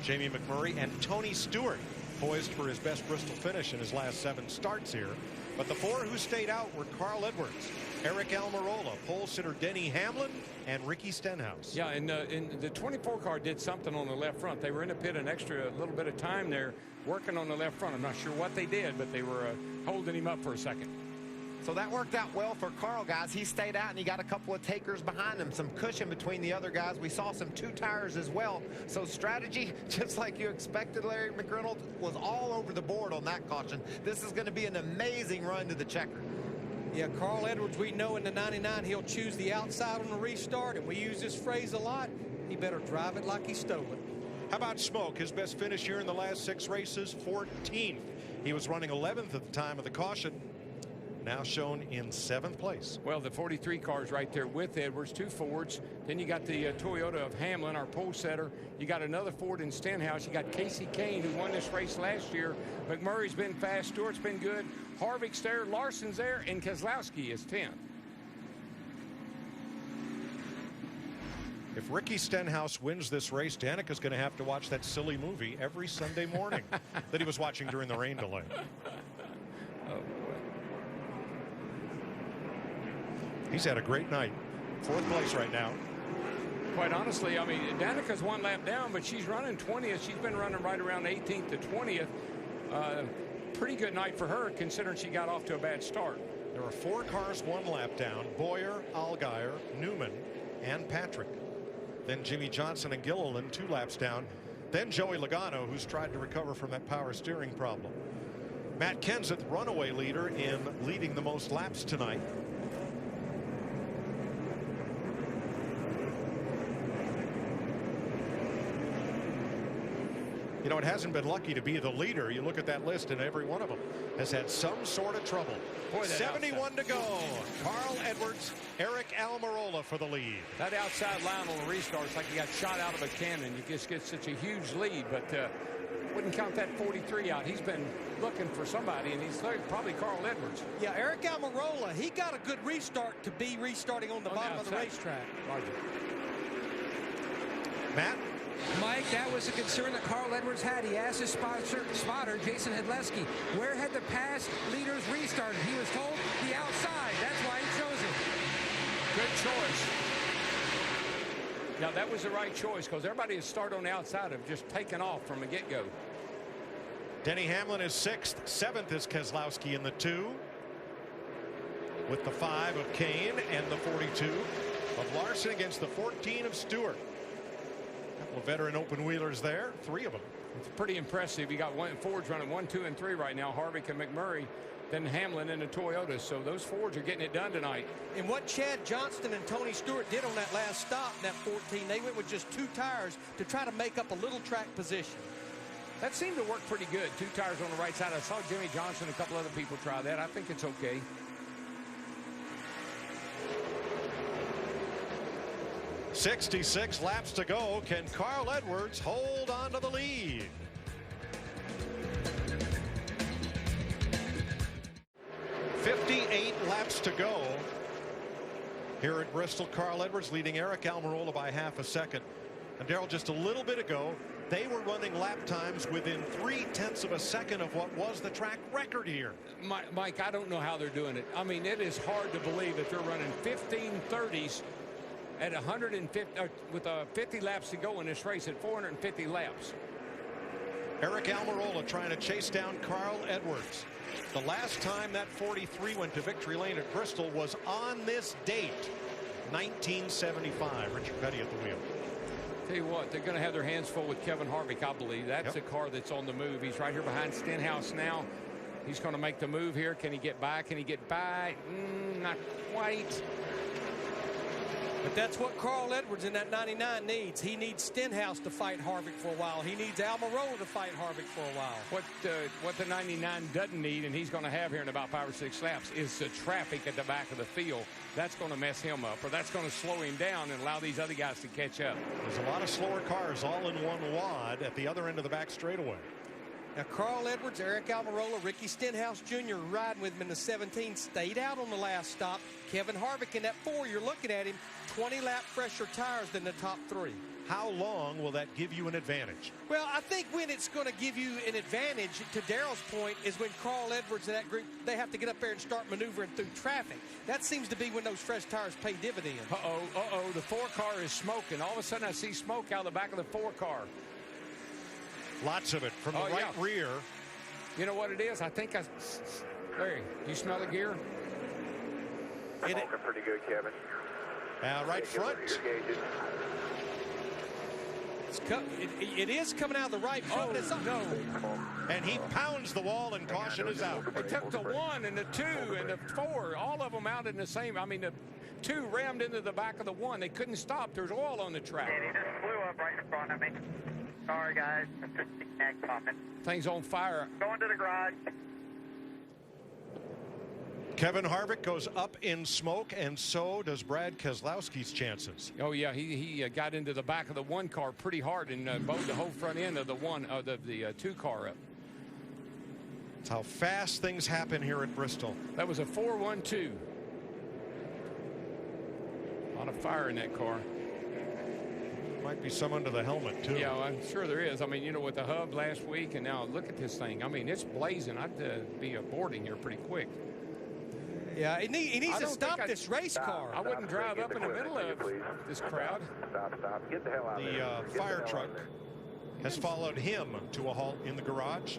Jamie McMurray, and Tony Stewart poised for his best Bristol finish in his last 7 starts here. But the 4 who stayed out were Carl Edwards, Eric Almirola, pole sitter Denny Hamlin, and Ricky Stenhouse. Yeah, and the 24 car did something on the left front. They were in the pit a little bit of time there working on the left front. I'm not sure what they did, but they were holding him up for a second. So that worked out well for Carl, guys. He stayed out and he got a couple of takers behind him, some cushion between the other guys. We saw some 2 tires as well. So strategy, just like you expected, Larry McReynolds, was all over the board on that caution. This is going to be an amazing run to the checker. Yeah, Carl Edwards, we know in the 99 he'll choose the outside on the restart, and we use this phrase a lot. He better drive it like he stole it. How about Smoke? His best finish here in the last 6 races, 14th. He was running 11th at the time of the caution. Now shown in 7th place. Well, the 43 car's right there with Edwards, 2 Fords. Then you got the Toyota of Hamlin, our pole setter. You got another Ford in Stenhouse. You got Casey Kane, who won this race last year. McMurray's been fast. Stewart's been good. Harvick's there. Larson's there. And Keselowski is 10th. If Ricky Stenhouse wins this race, Danica's going to have to watch that silly movie every Sunday morning that he was watching during the rain delay. He's had a great night. 4th place right now. Quite honestly, I mean, Danica's 1 lap down, but she's running 20th. She's been running right around 18th to 20th. pretty good night for her, considering she got off to a bad start. There are 4 cars 1 lap down: Boyer, Allgaier, Newman, and Patrick. Then Jimmy Johnson and Gilliland 2 laps down. Then Joey Logano, who's tried to recover from that power steering problem. Matt Kenseth, runaway leader in leading the most laps tonight. You know, it hasn't been lucky to be the leader. You look at that list, and every one of them has had some sort of trouble. Boy, 71 to go. Carl Edwards, Eric Almirola for the lead. That outside line on the restart, it's like you got shot out of a cannon. You just get such a huge lead, but wouldn't count that 43 out. He's been looking for somebody, and he's probably Carl Edwards. Yeah, Eric Almirola, he got a good restart to be restarting on the bottom of the racetrack. Roger. Matt? Mike, that was a concern that Carl Edwards had. He asked his spotter, Jason Hedleski, where had the past leaders restarted? He was told the outside. That's why he chose it. Good choice. Now, that was the right choice, because everybody has started on the outside of just taken off from the get-go. Denny Hamlin is 6th. 7th is Keselowski in the 2. With the 5 of Kane and the 42 of Larson against the 14 of Stewart. Couple of veteran open wheelers there, 3 of them. It's pretty impressive. You got Fords running 1, 2, and 3 right now. Harvick and McMurray, then Hamlin and the Toyotas. So those Fords are getting it done tonight. And what Chad Johnston and Tony Stewart did on that last stop, in that 14, they went with just 2 tires to try to make up a little track position. That seemed to work pretty good. 2 tires on the right side. I saw Jimmy Johnson and a couple other people try that. I think it's okay. .66 laps to go. Can Carl Edwards hold on to the lead? .58 laps to go here at Bristol. Carl Edwards leading Eric Almirola by half a second. And Darrell, just a little bit ago, they were running lap times within 0.3 of a second of what was the track record here. Mike, I don't know how they're doing it. I mean, it is hard to believe that they're running 15:30s at 150 with 50 laps to go in this race at 450 laps. Eric Almirola trying to chase down Carl Edwards. The last time that 43 went to victory lane at Bristol was on this date, 1975. Richard Petty at the wheel. Tell you what, they're going to have their hands full with Kevin Harvick, I believe. That's a car that's on the move. He's right here behind Stenhouse now. He's going to make the move here. Can he get by? Can he get by? Not quite. But that's what Carl Edwards in that 99 needs. He needs Stenhouse to fight Harvick for a while. He needs Almirola to fight Harvick for a while. What the 99 doesn't need, and he's going to have here in about 5 or 6 laps, is the traffic at the back of the field. That's going to mess him up, or that's going to slow him down and allow these other guys to catch up. There's a lot of slower cars all in one wad at the other end of the back straightaway. Now, Carl Edwards, Eric Almirola, Ricky Stenhouse Jr. riding with him in the 17, stayed out on the last stop. Kevin Harvick in that 4, you're looking at him, 20 lap fresher tires than the top 3. How long will that give you an advantage? Well, I think when it's going to give you an advantage, to Darrell's point, is when Carl Edwards and that group, they have to get up there and start maneuvering through traffic. That seems to be when those fresh tires pay dividends. The 4 car is smoking. All of a sudden, I see smoke out of the back of the 4 car. Lots of it from the rear. You know what it is? I think Larry, you smell the gear? Smoking pretty good, Kevin. Right front. It is coming out of the right front, but it's up. No. And he pounds the wall, and caution is out. It took the 1 and the 2 and the 4, all of them out in the same. I mean, the 2 rammed into the back of the 1. They couldn't stop. There's oil on the track. And he just blew up right in front of me. Sorry, guys. I'm just coming. Thing's on fire. Going to the garage. Kevin Harvick goes up in smoke, and so does Brad Keselowski's chances. Oh yeah, he got into the back of the 1 car pretty hard and bowed the whole front end of the 2 car up. That's how fast things happen here at Bristol. That was a 4-1-2. A lot of fire in that car. Might be some under the helmet too. Yeah, I'm sure there is. I mean, you know, with the hub last week, and now look at this thing. I mean, it's blazing. I'd be aborting here pretty quick. Yeah, he needs to stop this race car. I wouldn't drive up in the middle of this crowd. Stop. Get the hell out of there. The fire truck has followed him to a halt in the garage.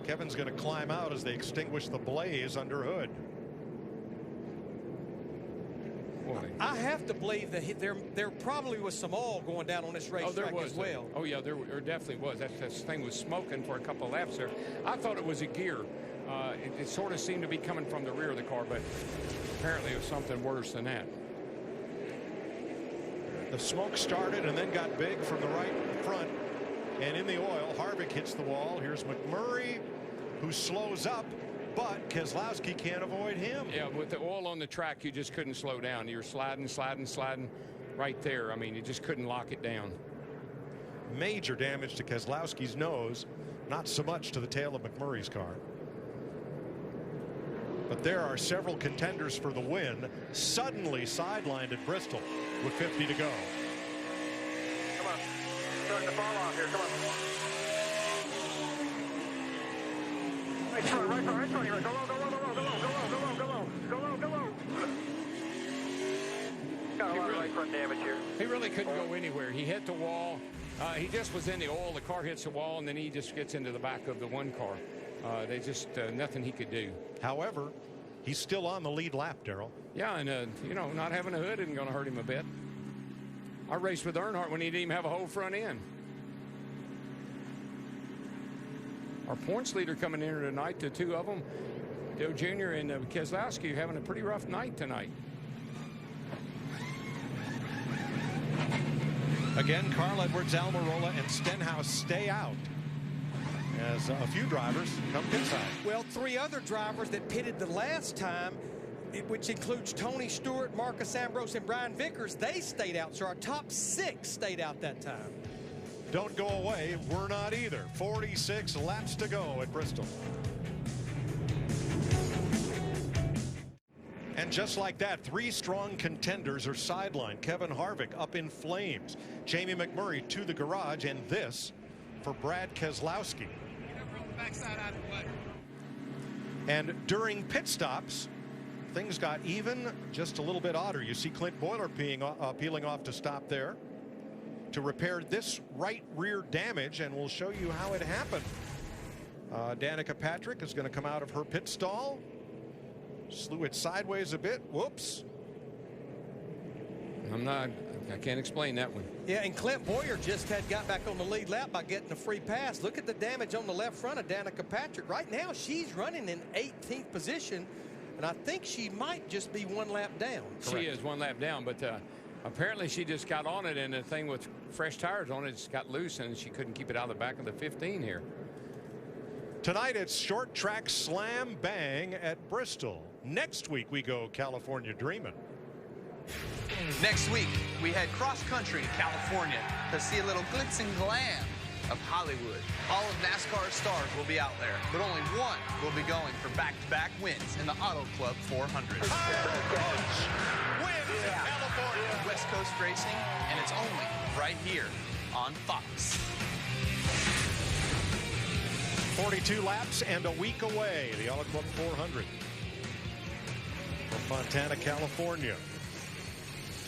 Kevin's going to climb out as they extinguish the blaze under hood. I have to believe that there probably was some oil going down on this racetrack as well. Oh, yeah, there definitely was. That thing was smoking for a couple of laps there. I thought it was a gear. It sort of seemed to be coming from the rear of the car, but apparently it was something worse than that. The smoke started and then got big from the right front. And in the oil, Harvick hits the wall. Here's McMurray, who slows up, but Keselowski can't avoid him. Yeah, with the oil on the track, you just couldn't slow down. You were sliding right there. I mean, you just couldn't lock it down. Major damage to Keselowski's nose, not so much to the tail of McMurray's car. But there are several contenders for the win suddenly sidelined at Bristol with 50 to go. Come on. Starting to fall off here. Come on. Right front, right front, right front. Go low, go low, go low, go low, go low, go low, go low, go low. Got a lot of right front damage here. He really couldn't go anywhere. He hit the wall. He just was in the oil. The car hits the wall, and then he just gets into the back of the one car. They just nothing he could do. However, he's still on the lead lap, Darrell. Yeah, and you know, not having a hood isn't going to hurt him a bit. I raced with Earnhardt when he didn't even have a whole front end. Our points leader coming in here tonight, the two of them, Dale Jr. and Keselowski, having a pretty rough night tonight. Again, Carl Edwards, Almirola, and Stenhouse stay out as a few drivers come inside. Well, three other drivers that pitted the last time, which includes Tony Stewart, Marcus Ambrose, and Brian Vickers, they stayed out. So our top six stayed out that time. Don't go away. We're not either. 46 laps to go at Bristol. And just like that, three strong contenders are sidelined. Kevin Harvick up in flames. Jamie McMurray to the garage, and this for Brad Keselowski. And during pit stops, things got even just a little bit odder. You see Clint Boiler peeling off to stop there to repair this right rear damage, and we'll show you how it happened. Danica Patrick is going to come out of her pit stall. Slew it sideways a bit. Whoops. I can't explain that one. Yeah, and Clint Boyer just got back on the lead lap by getting a free pass. Look at the damage on the left front of Danica Patrick. Right now, she's running in 18th position, and I think she might just be one lap down. Correct. She is one lap down, but apparently she just got on it, and the thing with fresh tires on it just got loose, and she couldn't keep it out of the back of the 15 here. Tonight it's short track slam bang at Bristol. Next week we go California Dreamin'. Next week we head cross country to California to see a little glitz and glam of Hollywood. All of NASCAR's stars will be out there, but only one will be going for back-to-back wins in the Auto Club 400. Wins in California. West Coast Racing, and it's only right here on Fox. 42 laps and a week away. The Auto Club 400 from Fontana, California.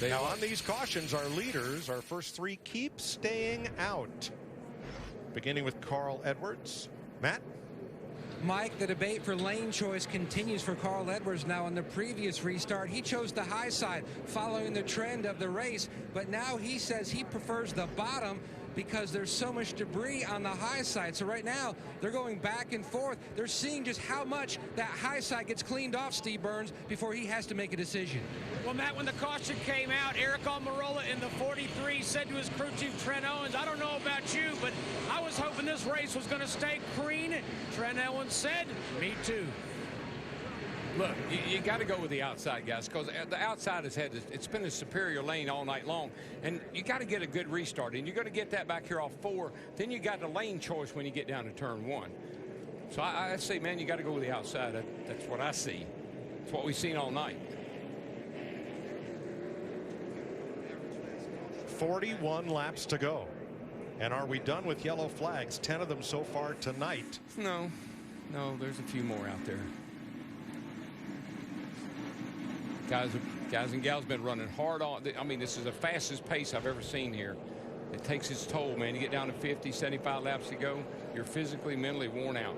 Now on these cautions, our leaders, our first three, keep staying out. Beginning with Carl Edwards. Matt? Mike, the debate for lane choice continues for Carl Edwards. Now in the previous restart, he chose the high side following the trend of the race, but now he says he prefers the bottom because there's so much debris on the high side. So right now, they're going back and forth. They're seeing just how much that high side gets cleaned off, Steve Burns, before he has to make a decision. Well, Matt, when the caution came out, Eric Almirola in the 43 said to his crew chief, Trent Owens, I don't know about you, but I was hoping this race was going to stay clean. Trent Owens said, me too. Look, you got to go with the outside, guys, because the outside it's been a superior lane all night long, and you got to get a good restart, and you're going to get that back here off 4. Then you got the lane choice when you get down to turn 1. So I say, man, you got to go with the outside. That's what I see. It's what we've seen all night. 41 laps to go. And are we done with yellow flags? 10 of them so far tonight. No, there's a few more out there. Guys and gals been running hard on. I mean, this is the fastest pace I've ever seen here. It takes its toll, man. You get down to 50, 75 laps to go, you're physically, mentally worn out.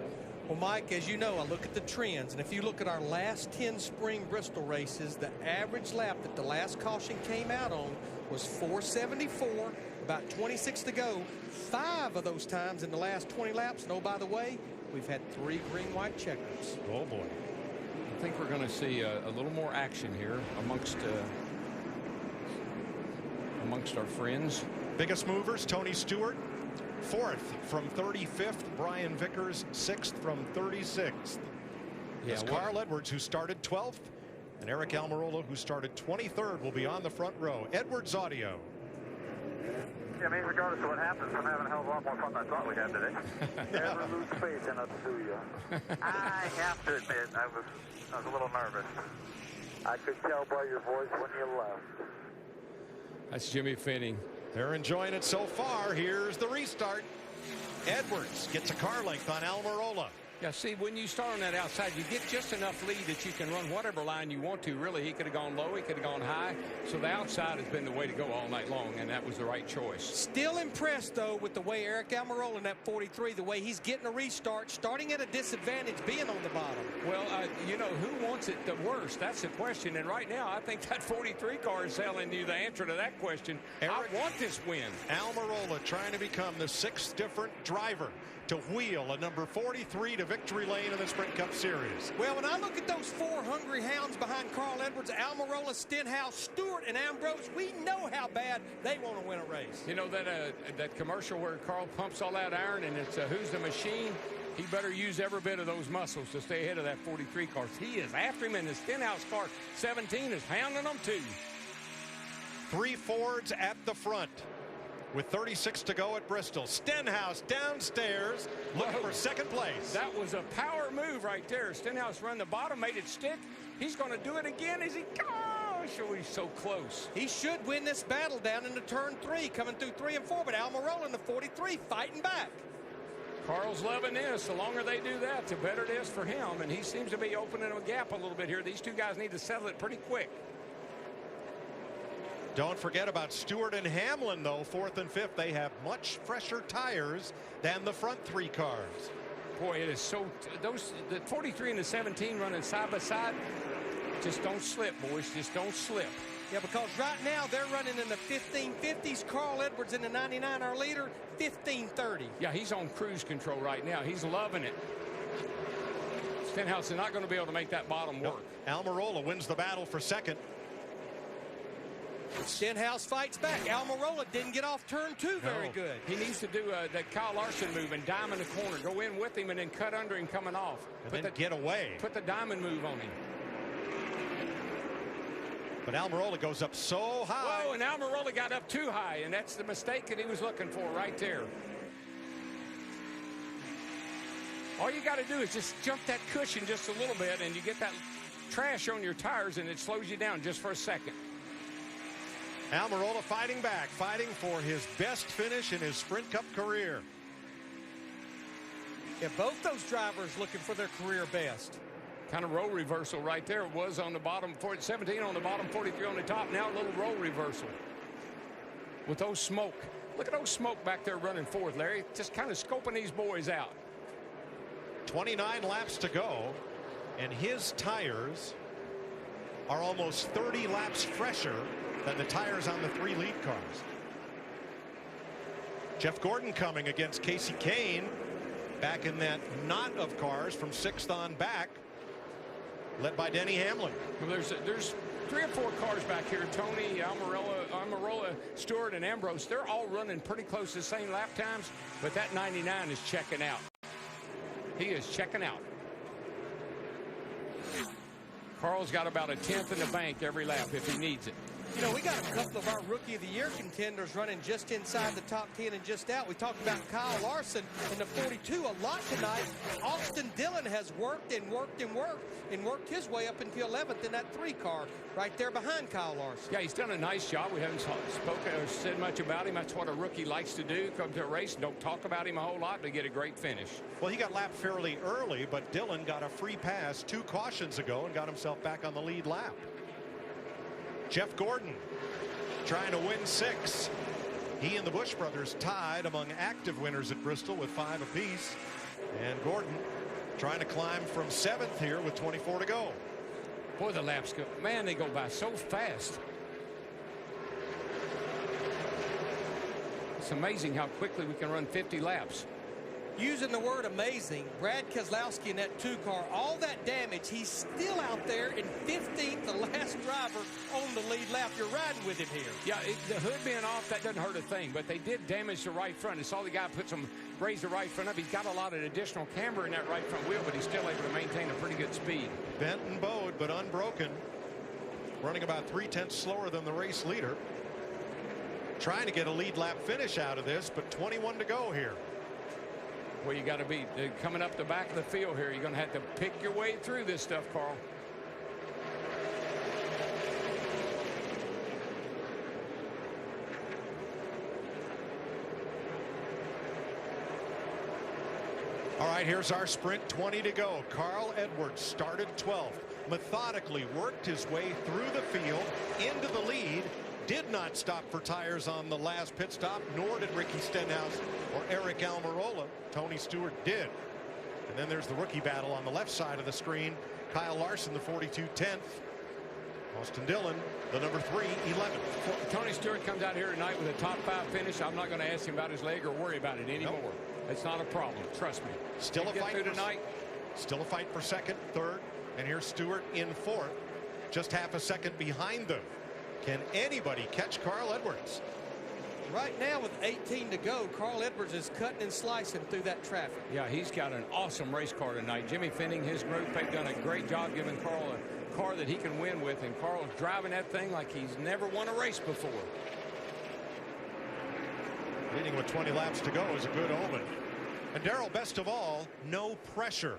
Well, Mike, as you know, I look at the trends, and if you look at our last 10 spring Bristol races, the average lap that the last caution came out on was 474, about 26 to go. 5 of those times in the last 20 laps, and oh, by the way, we've had 3 green-white checkers. Oh, boy. I think we're going to see a little more action here amongst our friends. Biggest movers, Tony Stewart, 4th from 35th. Brian Vickers, 6th from 36th. Yeah, As Carl Edwards, who started 12th, and Eric Almirola, who started 23rd, will be on the front row. Edwards Audio. Yeah, I mean, regardless of what happens, I'm having a hell of a lot more fun than I thought we had today. Never lose faith in us, do you? I have to admit, I was a little nervous. I could tell by your voice when you left. That's Jimmy Finning. They're enjoying it so far. Here's the restart. Edwards gets a car length on Almirola. Yeah, see, when you start on that outside, you get just enough lead that you can run whatever line you want to. Really, he could have gone low, he could have gone high. So the outside has been the way to go all night long, and that was the right choice. Still impressed, though, with the way Eric Almirola in that 43, the way he's getting a restart, starting at a disadvantage, being on the bottom. Well, you know, who wants it the worst? That's the question. And right now, I think that 43 car is telling you the answer to that question. I want this win. Almirola trying to become the 6th different driver to wheel a number 43 to victory lane in the Sprint Cup Series. Well, when I look at those 4 hungry hounds behind Carl Edwards, Almirola, Stenhouse, Stewart, and Ambrose, we know how bad they want to win a race. You know that commercial where Carl pumps all that iron and it's who's the machine? He better use every bit of those muscles to stay ahead of that 43 car. He is after him, and the Stenhouse car 17 is hounding them too. 3 Fords at the front. With 36 to go at Bristol. Stenhouse downstairs looking for second place. That was a power move right there. Stenhouse run the bottom, made it stick. He's going to do it again. Is he? Gosh, oh, he's so close. He should win this battle down into turn 3, coming through 3 and 4, but Almirola in the 43 fighting back. Carl's loving this. The longer they do that, the better it is for him, and he seems to be opening a gap a little bit here. These two guys need to settle it pretty quick. Don't forget about Stewart and Hamlin, though, 4th and 5th. They have much fresher tires than the front 3 cars. Boy, it is so. The 43 and the 17 running side by side. Just don't slip, boys. Just don't slip. Yeah, because right now they're running in the 1550s. Carl Edwards in the 99, our leader, 1530. Yeah, he's on cruise control right now. He's loving it. Stenhouse is not going to be able to make that bottom work. Almirola wins the battle for second. Stenhouse fights back. Almirola didn't get off turn 2 very good. He needs to do that Kyle Larson move and diamond the corner. Go in with him and then cut under him coming off. And then get away. Put the diamond move on him. But Almirola goes up so high. Whoa, and Almirola got up too high, and that's the mistake that he was looking for right there. All you got to do is just jump that cushion just a little bit, and you get that trash on your tires, and it slows you down just for a second. Almirola fighting back, fighting for his best finish in his Sprint Cup career. Yeah, both those drivers looking for their career best. Kind of role reversal right there. It was on the bottom, 17 on the bottom, 43 on the top. Now a little role reversal. With those smoke. Look at those smoke back there running forth, Larry. Just kind of scoping these boys out. 29 laps to go, and his tires are almost 30 laps fresher than the tires on the 3 lead cars. Jeff Gordon coming against Casey Kane back in that knot of cars from 6th on back, led by Denny Hamlin. Well, there's 3 or 4 cars back here. Tony, Almirola, Stewart, and Ambrose. They're all running pretty close to the same lap times, but that 99 is checking out. He is checking out. Carl's got about a 10th in the bank every lap if he needs it. You know, we got a couple of our Rookie of the Year contenders running just inside the top 10 and just out. We talked about Kyle Larson in the 42 a lot tonight. Austin Dillon has worked and worked and worked and worked his way up until 11th in that 3 car right there behind Kyle Larson. Yeah, he's done a nice job. We haven't spoken or said much about him. That's what a rookie likes to do. Come to a race, don't talk about him a whole lot to get a great finish. Well, he got lapped fairly early, but Dillon got a free pass 2 cautions ago and got himself back on the lead lap. Jeff Gordon trying to win 6. He and the Busch brothers tied among active winners at Bristol with 5 apiece. And Gordon trying to climb from 7th here with 24 to go. Boy, the laps go, man, they go by so fast. It's amazing how quickly we can run 50 laps. Using the word amazing, Brad Keselowski in that 2 car, all that damage, he's still out there in 15th, the last driver on the lead lap. You're riding with him here. Yeah, the hood being off, that doesn't hurt a thing, but they did damage the right front. I saw the guy raise the right front up. He's got a lot of additional camber in that right front wheel, but he's still able to maintain a pretty good speed. Bent and bowed, but unbroken. Running about 3/10 slower than the race leader. Trying to get a lead lap finish out of this, but 21 to go here. Well, you got to be coming up the back of the field here. You're going to have to pick your way through this stuff, Carl. All right, here's our sprint. 20 to go. Carl Edwards started 12th. Methodically worked his way through the field into the lead. Did not stop for tires on the last pit stop, nor did Ricky Stenhouse or Eric Almirola. Tony Stewart did. And then there's the rookie battle on the left side of the screen. Kyle Larson, the 42 10th. Austin Dillon, the number 3 11th. Tony Stewart comes out here tonight with a top 5 finish. I'm not going to ask him about his leg or worry about it anymore. Nope. It's not a problem. Trust me. Still a fight tonight. Still a fight for 2nd, 3rd, and here's Stewart in 4th, just half a second behind them. Can anybody catch Carl Edwards? Right now with 18 to go, Carl Edwards is cutting and slicing through that traffic. Yeah, he's got an awesome race car tonight. Jimmy Finning, his group, they've done a great job giving Carl a car that he can win with, and Carl's driving that thing like he's never won a race before. Leading with 20 laps to go is a good omen. And Darrell, best of all, no pressure.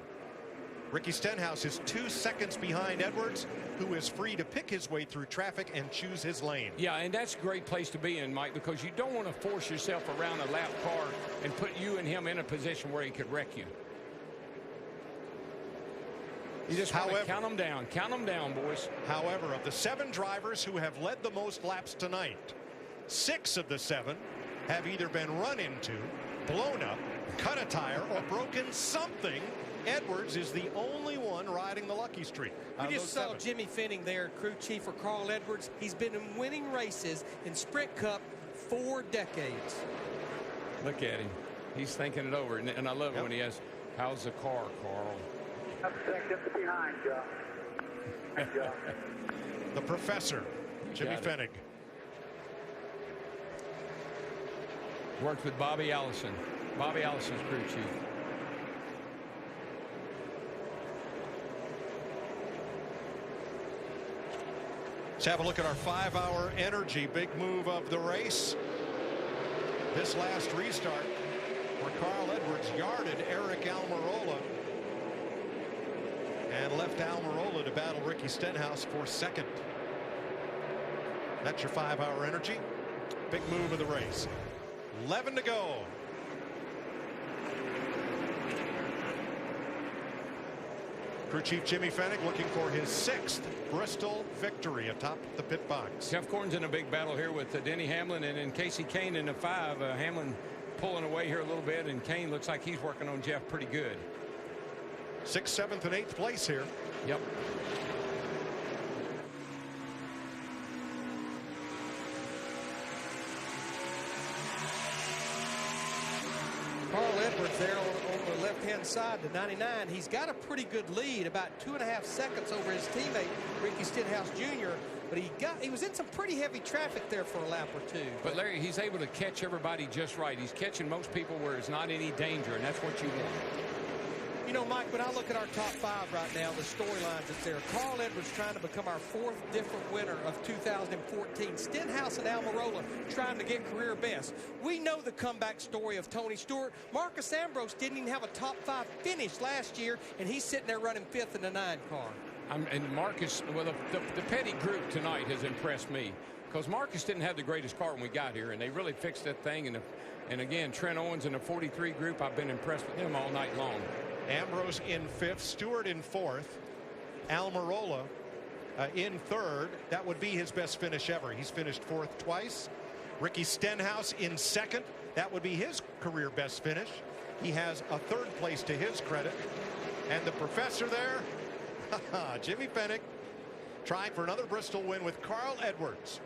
Ricky Stenhouse is 2 seconds behind Edwards, who is free to pick his way through traffic and choose his lane. Yeah, and that's a great place to be in, Mike, because you don't want to force yourself around a lap car and put you and him in a position where he could wreck you. You just want to count them down. Count them down, boys. However, of the 7 drivers who have led the most laps tonight, 6 of the 7 have either been run into, blown up, cut a tire, or broken something. Edwards is the only one riding the lucky streak. We just saw Jimmy Finning there, crew chief for Carl Edwards. He's been in winning races in Sprint Cup 4 decades. Look at him. He's thinking it over. And I love it when he has, how's the car, Carl? Seconds behind, Joe. The professor, Jimmy Finning. Worked with Bobby Allison. Bobby Allison's crew chief. Let's have a look at our 5-hour energy. Big move of the race. This last restart where Carl Edwards yarded Eric Almirola and left Almirola to battle Ricky Stenhouse for 2nd. That's your 5-hour energy. Big move of the race. 11 to go. Crew chief Jimmy Finning looking for his 6th Bristol victory atop the pit box. Jeff Gordon's in a big battle here with Denny Hamlin and then Casey Kane in the 5. Hamlin pulling away here a little bit, and Kane looks like he's working on Jeff pretty good. 6th, 7th, and 8th place here. Yep. Carl Edwards there on the left-hand side to 99. He's got a pretty good lead, about 2.5 seconds over his teammate Ricky Stenhouse Jr. But he was in some pretty heavy traffic there for a lap or 2. But Larry, he's able to catch everybody just right. He's catching most people where it's not any danger, and that's what you want. You know, Mike, when I look at our top 5 right now, the storylines that's there, Carl Edwards trying to become our 4th different winner of 2014. Stenhouse and Almirola trying to get career best. We know the comeback story of Tony Stewart. Marcus Ambrose didn't even have a top 5 finish last year, and he's sitting there running 5th in the 9 car. And Marcus, well, the Petty group tonight has impressed me, because Marcus didn't have the greatest car when we got here, and they really fixed that thing. And again, Trent Owens in the 43 group, I've been impressed with them all night long. Ambrose in 5th, Stewart in 4th, Almirola in 3rd. That would be his best finish ever. He's finished 4th twice. Ricky Stenhouse in 2nd. That would be his career best finish. He has a 3rd place to his credit. And the professor there, Jimmy Fennick, trying for another Bristol win with Carl Edwards,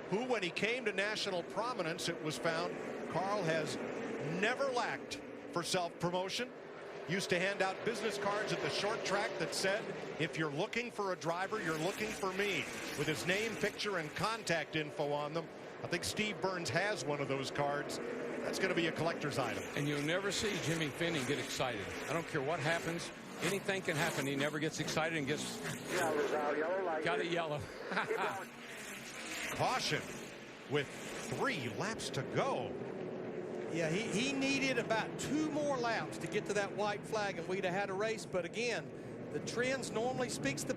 who, when he came to national prominence, it was found Carl has never lacked for self-promotion. Used to hand out business cards at the short track that said, if you're looking for a driver, you're looking for me, with his name, picture, and contact info on them. I think Steve Burns has one of those cards. That's going to be a collector's item. And you'll never see Jimmy Fennick get excited. I don't care what happens. Anything can happen. He never gets excited and gets got a yellow. Caution with 3 laps to go. Yeah, he needed about 2 more laps to get to that white flag, and we'd have had a race. But again, the trends normally speaks the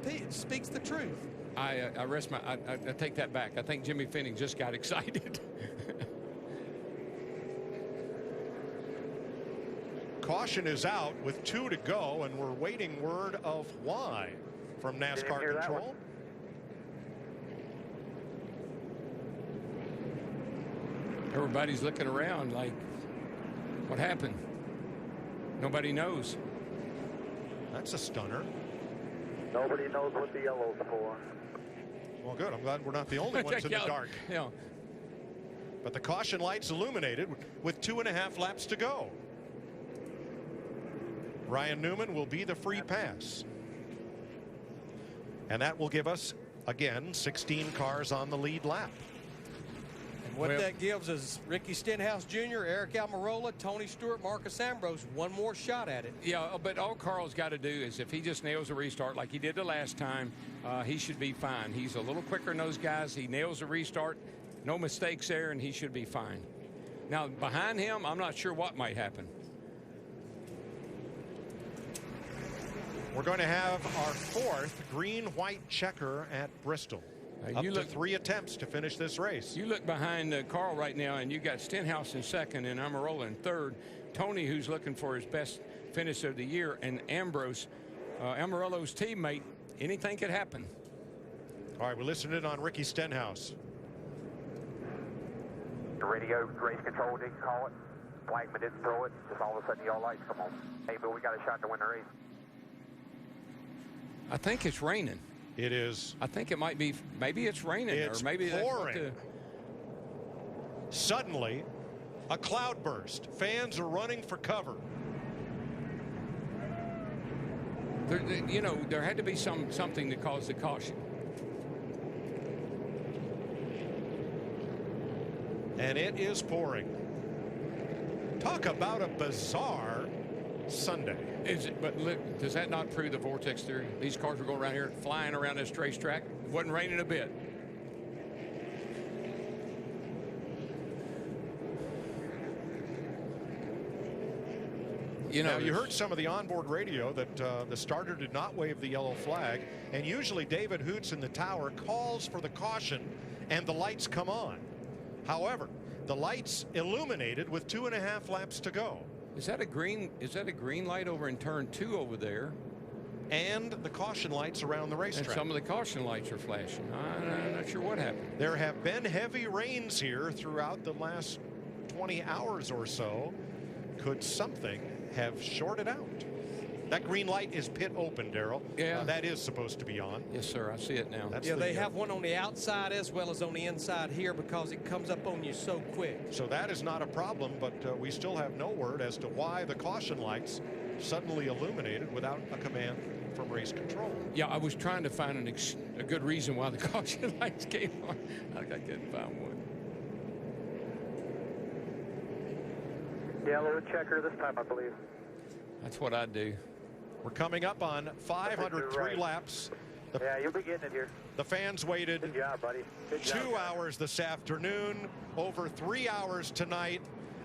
truth. I take that back. I think Jimmy Fennick just got excited. Caution is out with 2 to go, and we're waiting word of why from NASCAR control. Everybody's looking around like, what happened? Nobody knows. That's a stunner. Nobody knows what the yellow's for. Well, good. I'm glad we're not the only ones in the dark. Yeah. But the caution lights illuminated with 2.5 laps to go. Ryan Newman will be the free pass. And that will give us, again, 16 cars on the lead lap. What that gives is Ricky Stenhouse Jr., Eric Almirola, Tony Stewart, Marcus Ambrose one more shot at it. Yeah, but all Carl's got to do is if he just nails a restart like he did the last time, he should be fine. He's a little quicker than those guys. He nails a restart, no mistakes there, and he should be fine. Now, behind him, I'm not sure what might happen. We're going to have our 4th green-white checker at Bristol. Up to 3 attempts to finish this race. You look behind Carl right now, and you got Stenhouse in 2nd and Almirola in 3rd. Tony, who's looking for his best finish of the year, and Ambrose, Almirola's teammate. Anything could happen. All right, we listened in on Ricky Stenhouse. The radio, race control didn't call it. Blackman didn't throw it. Just all of a sudden, y'all lights come on. Hey, Bill, we got a shot to win the race. I think it's raining. It is. I think it might be. Maybe it's raining, it's or maybe pouring. That's Suddenly, a cloudburst. Fans are running for cover. You know, there had to be something that caused the caution. And it is pouring. Talk about a bizarre Sunday. But look, does that not prove the vortex theory? These cars were going around here, flying around this racetrack. It wasn't raining a bit. You know, now, you heard some of the onboard radio that the starter did not wave the yellow flag, and usually David Hoots in the tower calls for the caution and the lights come on. However, the lights illuminated with 2.5 laps to go. Is that a green light over in turn 2 over there? And the caution lights around the racetrack. And some of the caution lights are flashing. I'm not sure what happened. There have been heavy rains here throughout the last 20 hours or so. Could something have shorted out? That green light is pit open, Darrell. Yeah. That is supposed to be on. Yes, sir. I see it now. Yeah, they have one on the outside as well as on the inside here because it comes up on you so quick. So that is not a problem, but we still have no word as to why the caution lights suddenly illuminated without a command from race control. Yeah, I was trying to find a good reason why the caution lights came on. I couldn't find one. Yellow checker this time, I believe. That's what I do. We're coming up on 503 laps. Yeah, you'll be getting it here. The fans waited Good job, buddy. Good 2 job, hours this afternoon, over 3 hours tonight.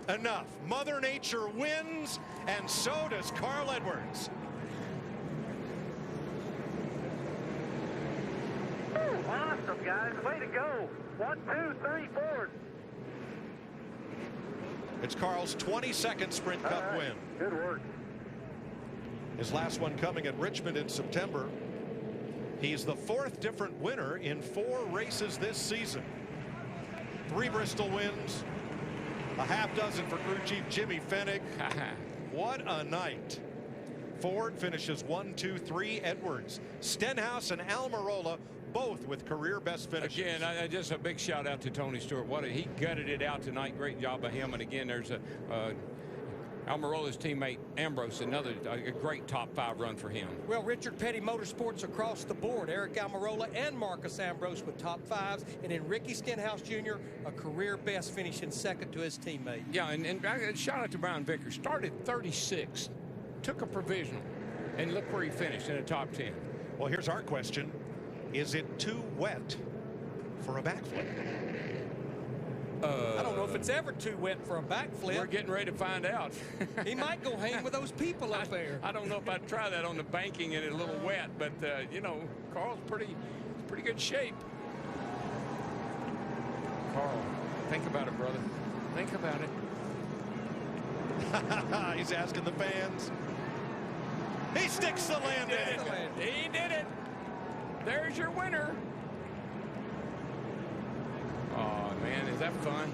Enough. Mother Nature wins, and so does Carl Edwards. Awesome, guys. Way to go. 1, 2, 3, 4. It's Carl's 22nd Sprint Cup win. Good work. His last one coming at Richmond in September. He's the 4th different winner in 4 races this season. 3 Bristol wins, a half dozen for crew chief Jimmy Fennick. What a night. Ford finishes 1, 2, 3. Edwards, Stenhouse, and Almirola both with career best finishes. Again, just a big shout out to Tony Stewart. He gutted it out tonight. Great job by him. And again, there's Almirola's teammate Ambrose, a great top 5 run for him. Well, Richard Petty Motorsports across the board. Eric Almirola and Marcus Ambrose with top 5s. And then Ricky Stenhouse Jr., a career best, finishing second to his teammate. Yeah, and shout out to Brian Vickers. Started 36, took a provisional, and look where he finished in the top 10. Well, here's our question. Is it too wet for a backflip? I don't know if it's ever too wet for a backflip. We're getting ready to find out. He might go hang with those people up there. I don't know if I'd try that on the banking and it's a little wet, but you know, Carl's pretty good shape. Carl, think about it, brother. Think about it. He's asking the fans. He sticks the landing. He did it. There's your winner. Oh, man, is that fun?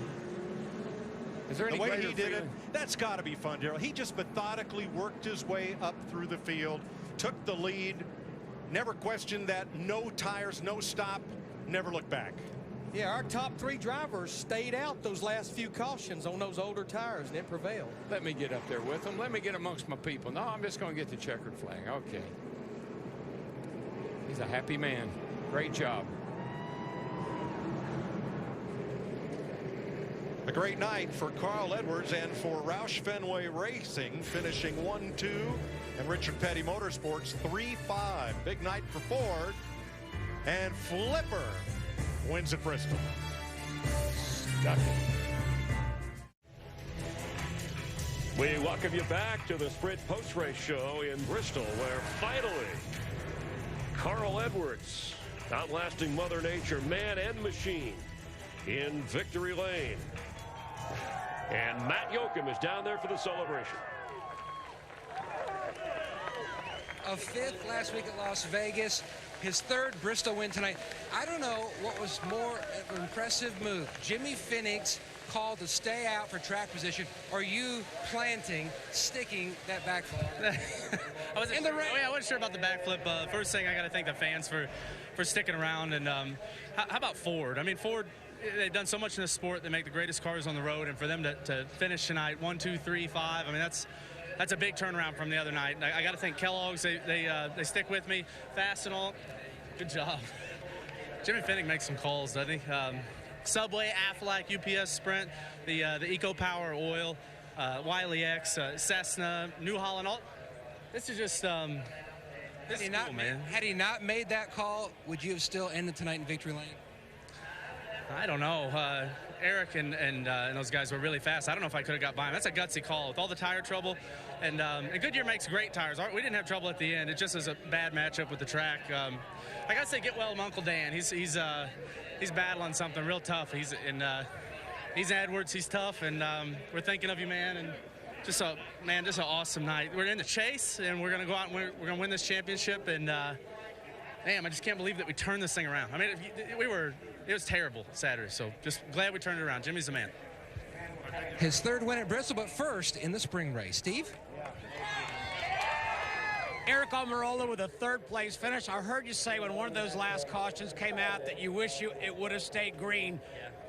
Is there any the way he did feeling? it, that's got to be fun, Darrell. He just methodically worked his way up through the field, took the lead, never questioned that. No tires, no stop, never looked back. Yeah, our top 3 drivers stayed out those last few cautions on those older tires, and it prevailed. Let me get up there with them. Let me get amongst my people. No, I'm just going to get the checkered flag. Okay. He's a happy man. Great job. A great night for Carl Edwards and for Roush Fenway Racing, finishing 1-2, and Richard Petty Motorsports 3-5. Big night for Ford, and Flipper wins at Bristol. Stuck it. We welcome you back to the Sprint post-race show in Bristol, where finally Carl Edwards outlasting Mother Nature, man and machine, in victory lane. And Matt Yoakum is down there for the celebration. A 5th last week at Las Vegas, his 3rd Bristol win tonight. I don't know what was more of an impressive move. Jimmy Phoenix called to stay out for track position, or you sticking that backflip? I wasn't sure about the backflip. First thing, I got to thank the fans for sticking around. And how about Ford? I mean, Ford, they've done so much in this sport. They make the greatest cars on the road, and for them to finish tonight 1, 2, 3, 5. I mean, that's a big turnaround from the other night. I got to thank Kellogg's. They stick with me, fast and all. Good job. Jimmy Finnick makes some calls, doesn't he? Subway, Aflac, UPS, Sprint, the Eco Power Oil, Wiley X, Cessna, New Holland. All this is just this is cool, man. Had he not made that call, would you have still ended tonight in victory lane? I don't know. Eric and those guys were really fast. I don't know if I could have got by him. That's a gutsy call with all the tire trouble. And Goodyear makes great tires. We didn't have trouble at the end. It just was a bad matchup with the track. I got to say, get well to Uncle Dan. He's battling something real tough. He's Edwards. He's tough, and we're thinking of you, man. And just an awesome night. We're in the chase, and we're gonna go out and we're gonna win this championship. And damn, I just can't believe that we turned this thing around. I mean, it was terrible Saturday, so just glad we turned it around. Jimmy's the man. His 3rd win at Bristol, but first in the spring race. Steve? Eric Almirola with a 3rd place finish. I heard you say when one of those last cautions came out that you wish it would have stayed green.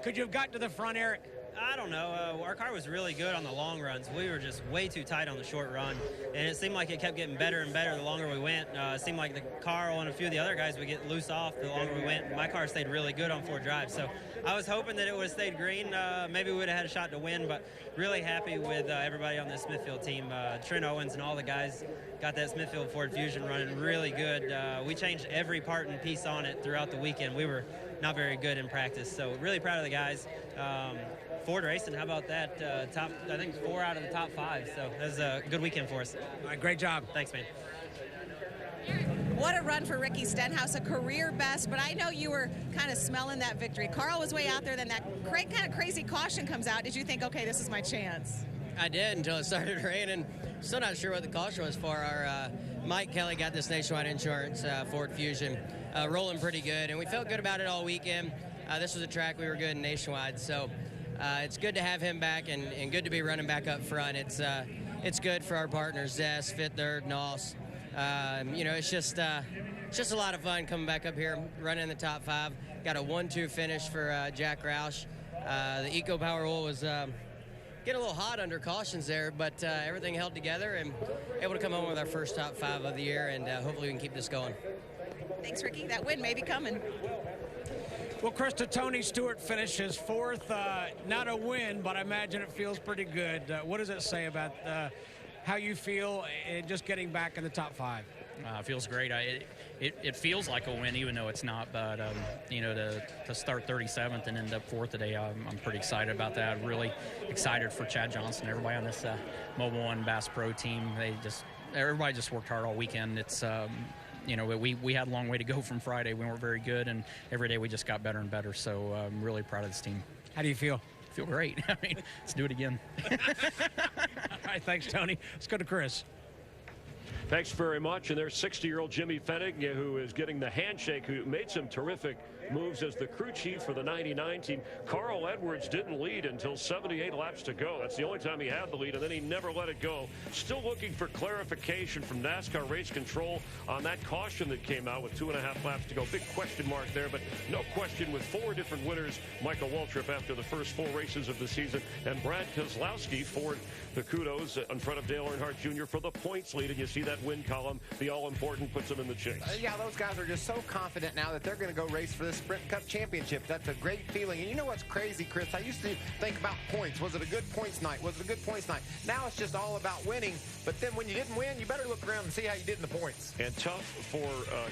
Could you have got to the front, Eric? I don't know. Our car was really good on the long runs. We were just way too tight on the short run, and it seemed like it kept getting better and better the longer we went. It seemed like the Carl and a few of the other guys would get loose off the longer we went. My car stayed really good on 4 drives, so I was hoping that it would have stayed green. Maybe we would have had a shot to win, but really happy with everybody on the Smithfield team. Trent Owens and all the guys got that Smithfield Ford Fusion running really good. We changed every part and piece on it throughout the weekend. We were not very good in practice, so really proud of the guys. Ford Racing, how about that? I think 4 out of the top 5, so that was a good weekend for us. All right, great job. Thanks, man. What a run for Ricky Stenhouse, a career best, but I know you were kind of smelling that victory. Carl was way out there, then that kind of crazy caution comes out. Did you think, okay, this is my chance? I did until it started raining. Still not sure what the caution was for. Our Mike Kelly got this Nationwide Insurance Ford Fusion rolling pretty good, and we felt good about it all weekend. This was a track we were good in Nationwide, so it's good to have him back and good to be running back up front. It's it's good for our partners, Zest, Fit Third, NOS. You know, it's just a lot of fun coming back up here, running in the top 5. Got a 1-2 finish for Jack Roush. The Eco Power Oil was getting a little hot under cautions there, but everything held together and able to come home with our first top 5 of the year, and hopefully we can keep this going. Thanks, Ricky. That win may be coming. Well, Krista, Tony Stewart finishes 4th. Not a win, but I imagine it feels pretty good. What does it say about how you feel in just getting back in the top 5? It feels great. It feels like a win, even though it's not. But you know, to start 37th and end up 4th today, I'm pretty excited about that. Really excited for Chad Johnson, everybody on this Mobil 1 Bass Pro team. Everybody just worked hard all weekend. It's you know, we had a long way to go from Friday. We weren't very good, and every day we just got better and better. So I'm really proud of this team. How do you feel? I feel great. I mean, let's do it again. All right, thanks, Tony. Let's go to Chris. Thanks very much. And there's 60-year-old Jimmy Fennig, who is getting the handshake, who made some terrific moves as the crew chief for the 99 team. Carl Edwards didn't lead until 78 laps to go. That's the only time he had the lead, and then he never let it go. Still looking for clarification from NASCAR Race Control on that caution that came out with 2.5 laps to go. Big question mark there, but no question with 4 different winners. Michael Waltrip after the first 4 races of the season, and Brad Keselowski for the kudos in front of Dale Earnhardt Jr. for the points lead, and you see that win column, the all-important, puts them in the chase. Yeah, those guys are just so confident now that they're going to go race for this Sprint Cup Championship. That's a great feeling. And you know what's crazy, Chris? I used to think about points. Was it a good points night? Was it a good points night? Now it's just all about winning. But then when you didn't win, you better look around and see how you did in the points. And tough for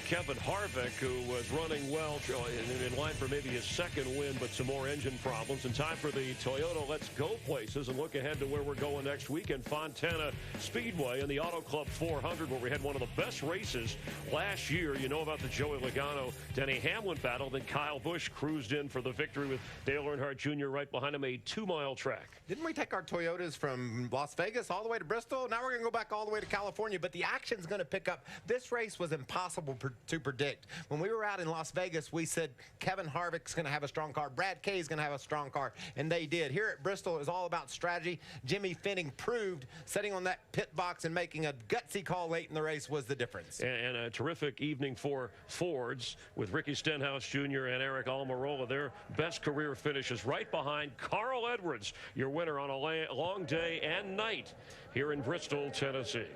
Kevin Harvick, who was running well, in line for maybe his 2nd win, but some more engine problems. And time for the Toyota Let's Go places and look ahead to where we're going next weekend. Fontana Speedway and the Auto Club 400, where we had one of the best races last year. You know about the Joey Logano, Denny Hamlin battle. Then Kyle Busch cruised in for the victory with Dale Earnhardt Jr. right behind him, a 2-mile track. Didn't we take our Toyotas from Las Vegas all the way to Bristol? Now we're going to go back all the way to California, but the action's going to pick up. This race was impossible to predict. When we were out in Las Vegas, we said Kevin Harvick's going to have a strong car. Brad Kay's going to have a strong car, and they did. Here at Bristol, it was all about strategy. Jimmy Fennig proved sitting on that pit box and making a gutsy call late in the race was the difference. And a terrific evening for Fords with Ricky Stenhouse Jr. and Eric Almirola. Their best career finishes right behind Carl Edwards, your winner on a long day and night here in Bristol, Tennessee.